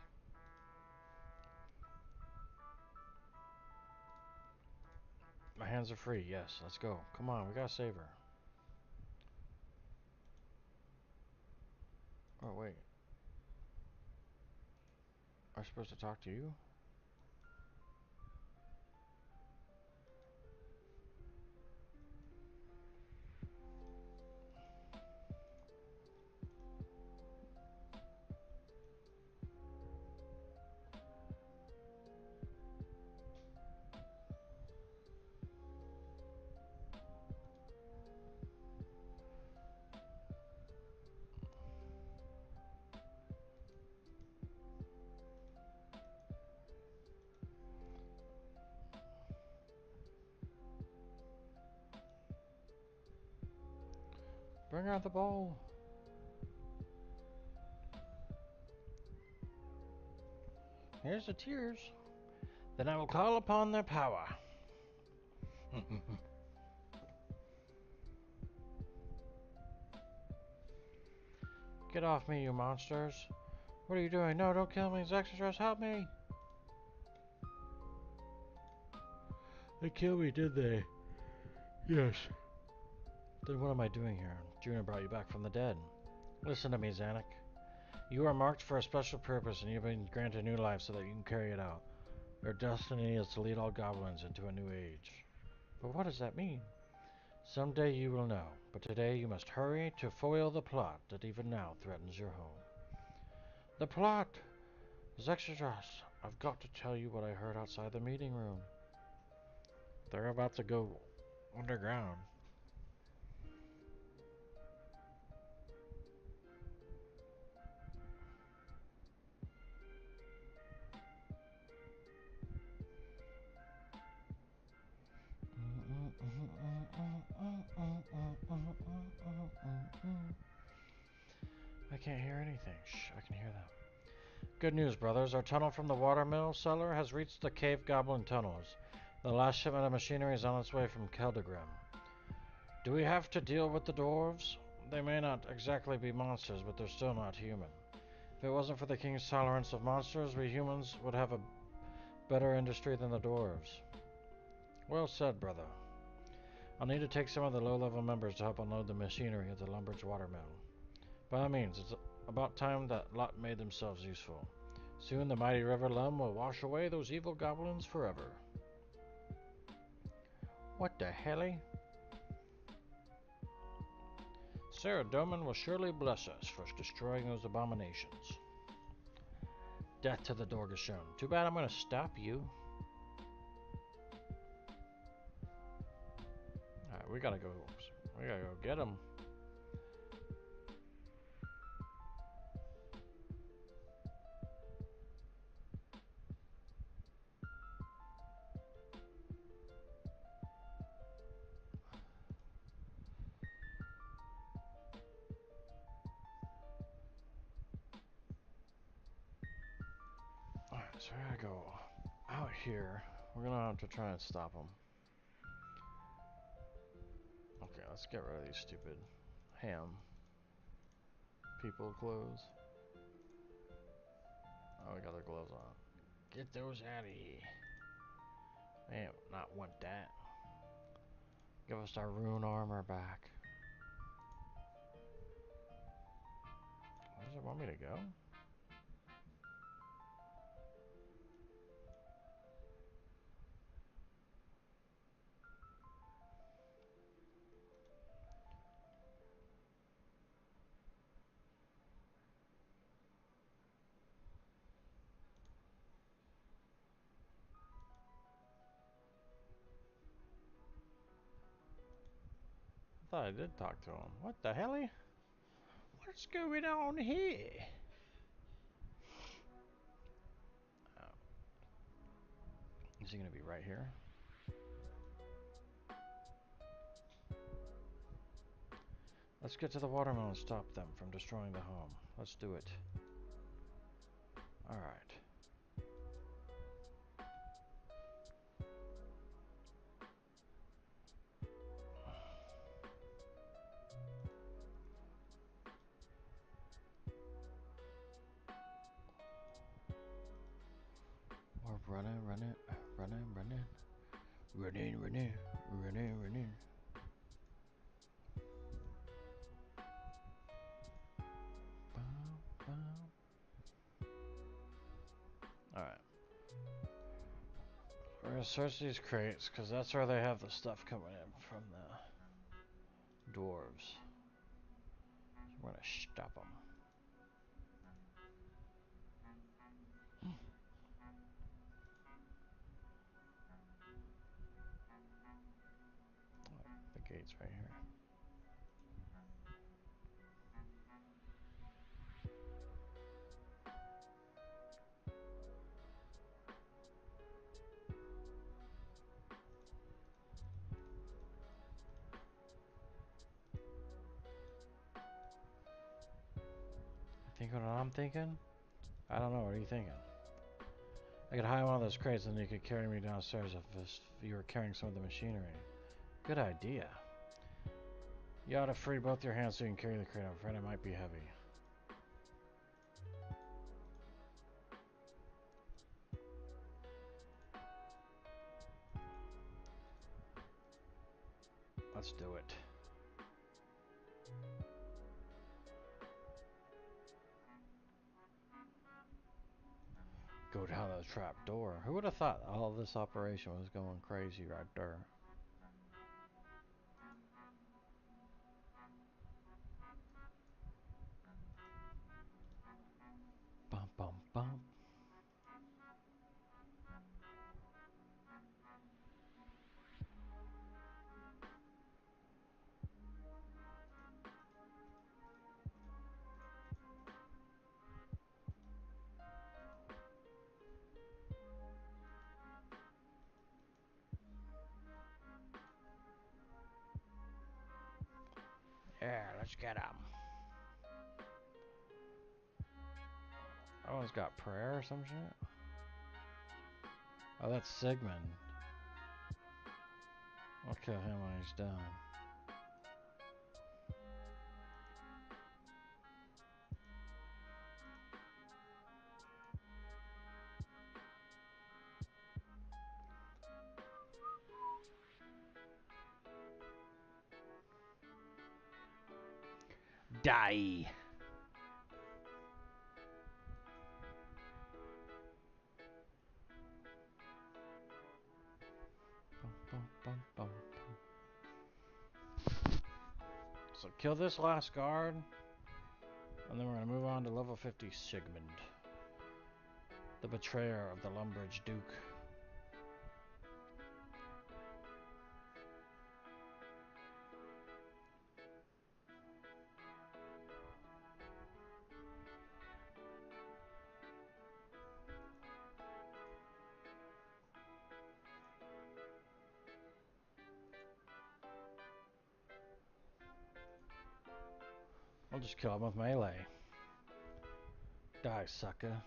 My hands are free, yes. Let's go. Come on, we gotta save her. Oh, wait. Am I supposed to talk to you? Bring out the bowl. Here's the tears. Then I will call upon their power. Get off me, you monsters! What are you doing? No, don't kill me! Extraterrestrials, help me! They killed me, did they? Yes. Then what am I doing here? Juna brought you back from the dead. Listen to me, Zanuck. You are marked for a special purpose, and you've been granted new life so that you can carry it out. Your destiny is to lead all goblins into a new age. But what does that mean? Someday you will know, but today you must hurry to foil the plot that even now threatens your home. The plot! Zexodros, I've got to tell you what I heard outside the meeting room. They're about to go underground. I can't hear anything. Shh, I can hear them. Good news, brothers. Our tunnel from the watermill cellar has reached the cave goblin tunnels. The last shipment of machinery is on its way from Keldegrim. Do we have to deal with the dwarves? They may not exactly be monsters, but they're still not human. If it wasn't for the king's tolerance of monsters, we humans would have a better industry than the dwarves. Well said, brother. I'll need to take some of the low-level members to help unload the machinery at the Lumbridge watermill. By all means, it's about time that lot made themselves useful. Soon the mighty river Lum will wash away those evil goblins forever. What the helly? Sarah Doman will surely bless us for destroying those abominations. Death to the Dorgashon. Too bad I'm going to stop you. Alright, we gotta go get him. Alright, so we gotta go out here. We're gonna have to try and stop him. Okay, let's get rid of these stupid ham people clothes. Oh, we got their gloves on. Get those out of here. Man, not want that. Give us our rune armor back. Where does it want me to go? I thought I did talk to him. What the hell? What's going on here? Oh. Is he gonna be right here? Let's get to the watermill and stop them from destroying the home. Let's do it. Alright. We're running. Running. Alright. We're gonna search these crates, because that's where they have the stuff coming in from the dwarves. So we're gonna stop them. The gate's right here. Think what I'm thinking? I don't know. What are you thinking? I could hide one of those crates and you could carry me downstairs if you were carrying some of the machinery. Good idea. You ought to free both your hands so you can carry the crate. I'm afraid it might be heavy. Let's do it. Go down the trap door. Who would have thought all this operation was going crazy right there? Bum bum bum. Yeah, let's get 'em. That one's got prayer or some shit. Oh, that's Sigmund. I'll kill him when he's done. Die! Bum, bum, bum, bum. So kill this last guard, and then we're gonna move on to level 50 Sigmund, the betrayer of the Lumbridge Duke. I'll just kill him with melee. Die, sucker.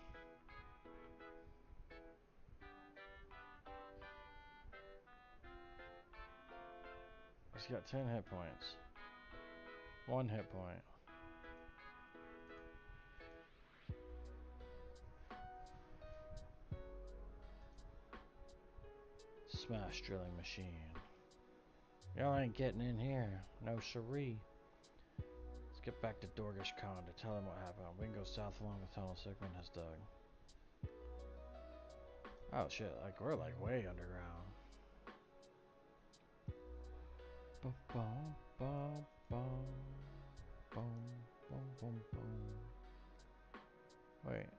He's got 10 hit points. 1 hit point. Smash drilling machine. Y'all ain't getting in here. No siree. Let's get back to Dorgish Khan to tell him what happened. We can go south along the tunnel Sigmund has dug. Oh shit, like we're like way underground. Bum, bum, bum, bum, bum, bum, bum, bum. Wait.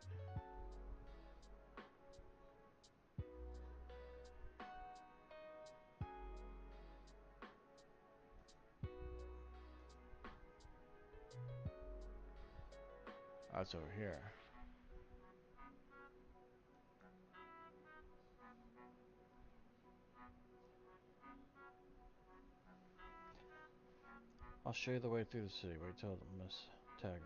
Oh, it's over here. I'll show you the way through the city. Wait till Miss Tag.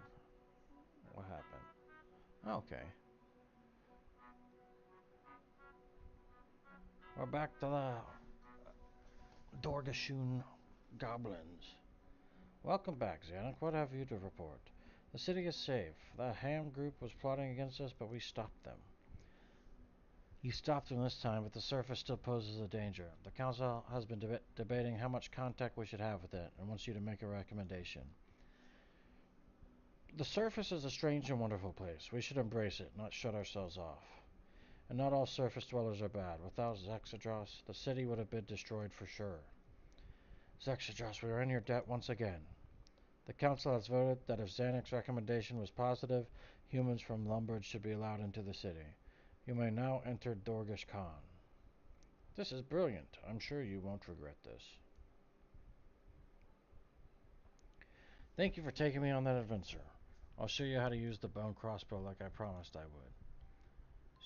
What happened? Okay. We're back to the Dorgashun goblins. Welcome back, Zanuck. What have you to report? The city is safe. The Ham group was plotting against us, but we stopped them. You stopped them this time, but the surface still poses a danger. The council has been debating how much contact we should have with it and wants you to make a recommendation. The surface is a strange and wonderful place. We should embrace it, not shut ourselves off. And not all surface dwellers are bad. Without Zexadros, the city would have been destroyed for sure. Zexadros, we are in your debt once again. The council has voted that if Zanuck's recommendation was positive, humans from Lumbridge should be allowed into the city. You may now enter Dorgish Khan. This is brilliant. I'm sure you won't regret this. Thank you for taking me on that adventure. I'll show you how to use the bone crossbow like I promised I would.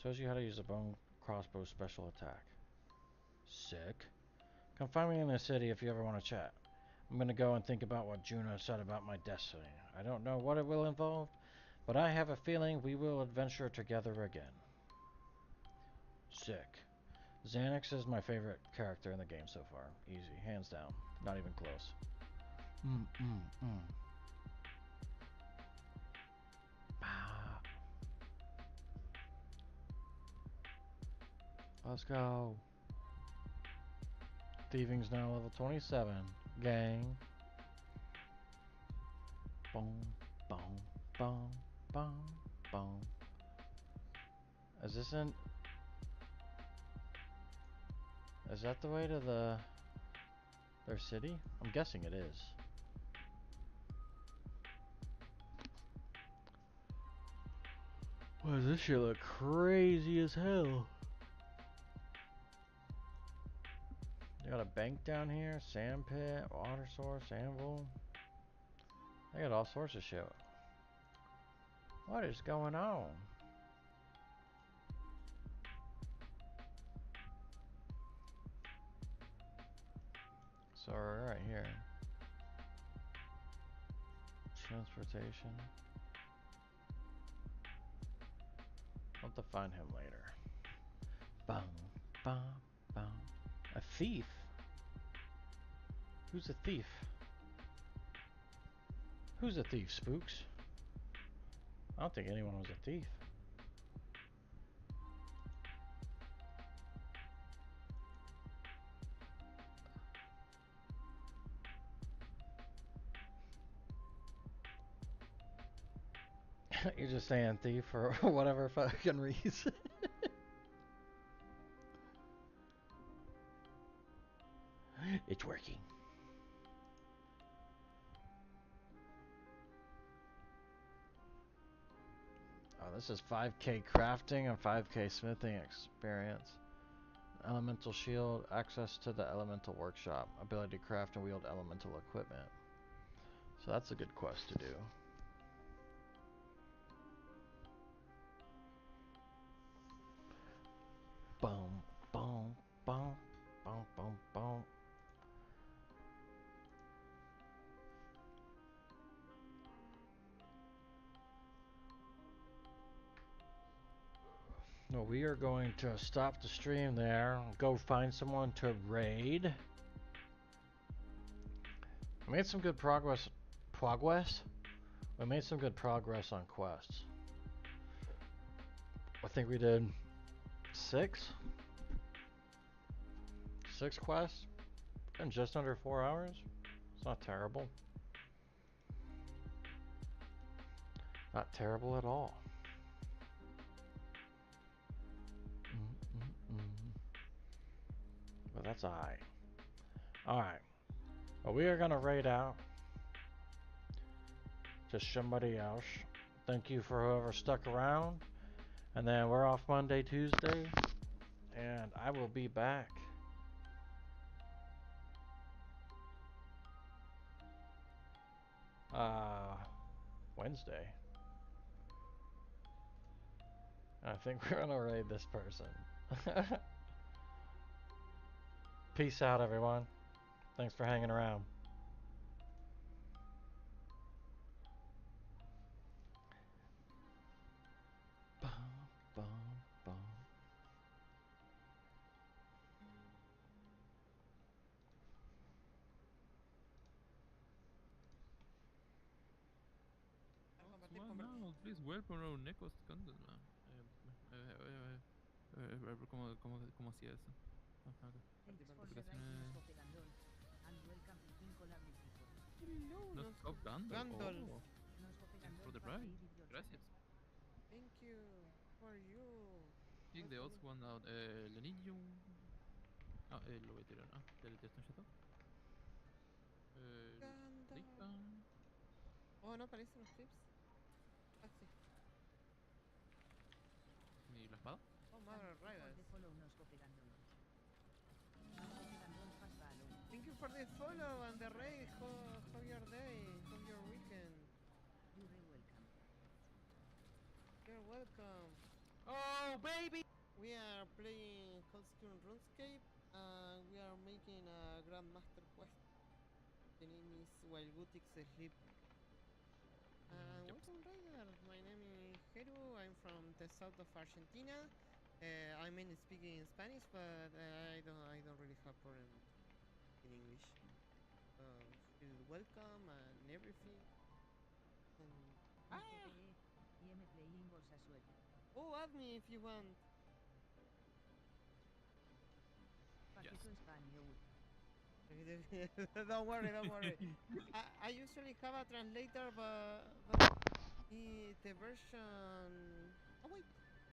Shows you how to use a bone crossbow special attack. Sick. Come find me in the city if you ever want to chat. I'm going to go and think about what Juno said about my destiny. I don't know what it will involve, but I have a feeling we will adventure together again. Sick. Xanax is my favorite character in the game so far. Easy, hands down. Not even close. Ah, let's go. Thieving's now level 27. gang. Boom, boom, boom, boom, boom. Is this in? Is that the way to their city? I'm guessing it is. Wow, this shit look crazy as hell. They got a bank down here, sand pit, water source, anvil. They got all sorts of shit. What is going on? So we're right here. Transportation. I'll have to find him later. Bum, bum, bum. A thief? Who's a thief? Who's a thief, Spooks? I don't think anyone was a thief. You're just saying thief for whatever fucking reason. It's working. Oh, this is 5k crafting and 5k smithing experience. Elemental shield, access to the elemental workshop, ability to craft and wield elemental equipment. So that's a good quest to do. Boom, boom, boom, boom, boom, boom. Well, we are going to stop the stream there, go find someone to raid. We made some good progress. We made some good progress on quests. I think we did 6 quests in just under 4 hours. It's not terrible. Not terrible at all. But that's alright. Alright. Well, we are going to raid out to somebody else. Thank you for whoever stuck around. And then we're off Monday, Tuesday. And I will be back. Wednesday. I think we're gonna raid this person. Peace out, everyone. Thanks for hanging around. Bum, bum, bum. Well, now, please welcome our Necos content, man. ¿Cómo hacía eso? Ajá, no stop Gandalf. Oh, thanks for the ride. Gracias. Thank you. For you. Pick the odds one out. El anillo. Ah, lo voy a tirar. Ah, ya le tiraste un shot. Gandalf. Oh, no aparecen los clips. Ah, sí. ¿Y la espada? Oh, Mother Riders. Thank you for the follow and the raid. How your day? How your weekend? You're welcome. Oh, baby! We are playing Cold Stone RuneScape and we are making a Grandmaster quest. The name is While Gothics Sleep. Welcome, Raiders. My name is Heru. I'm from the south of Argentina. I mean speaking in Spanish, but I don't really have problem in English. Feel welcome and everything. And oh, add me if you want. Yes. Don't worry, don't worry. I usually have a translator, but the version. Oh wait,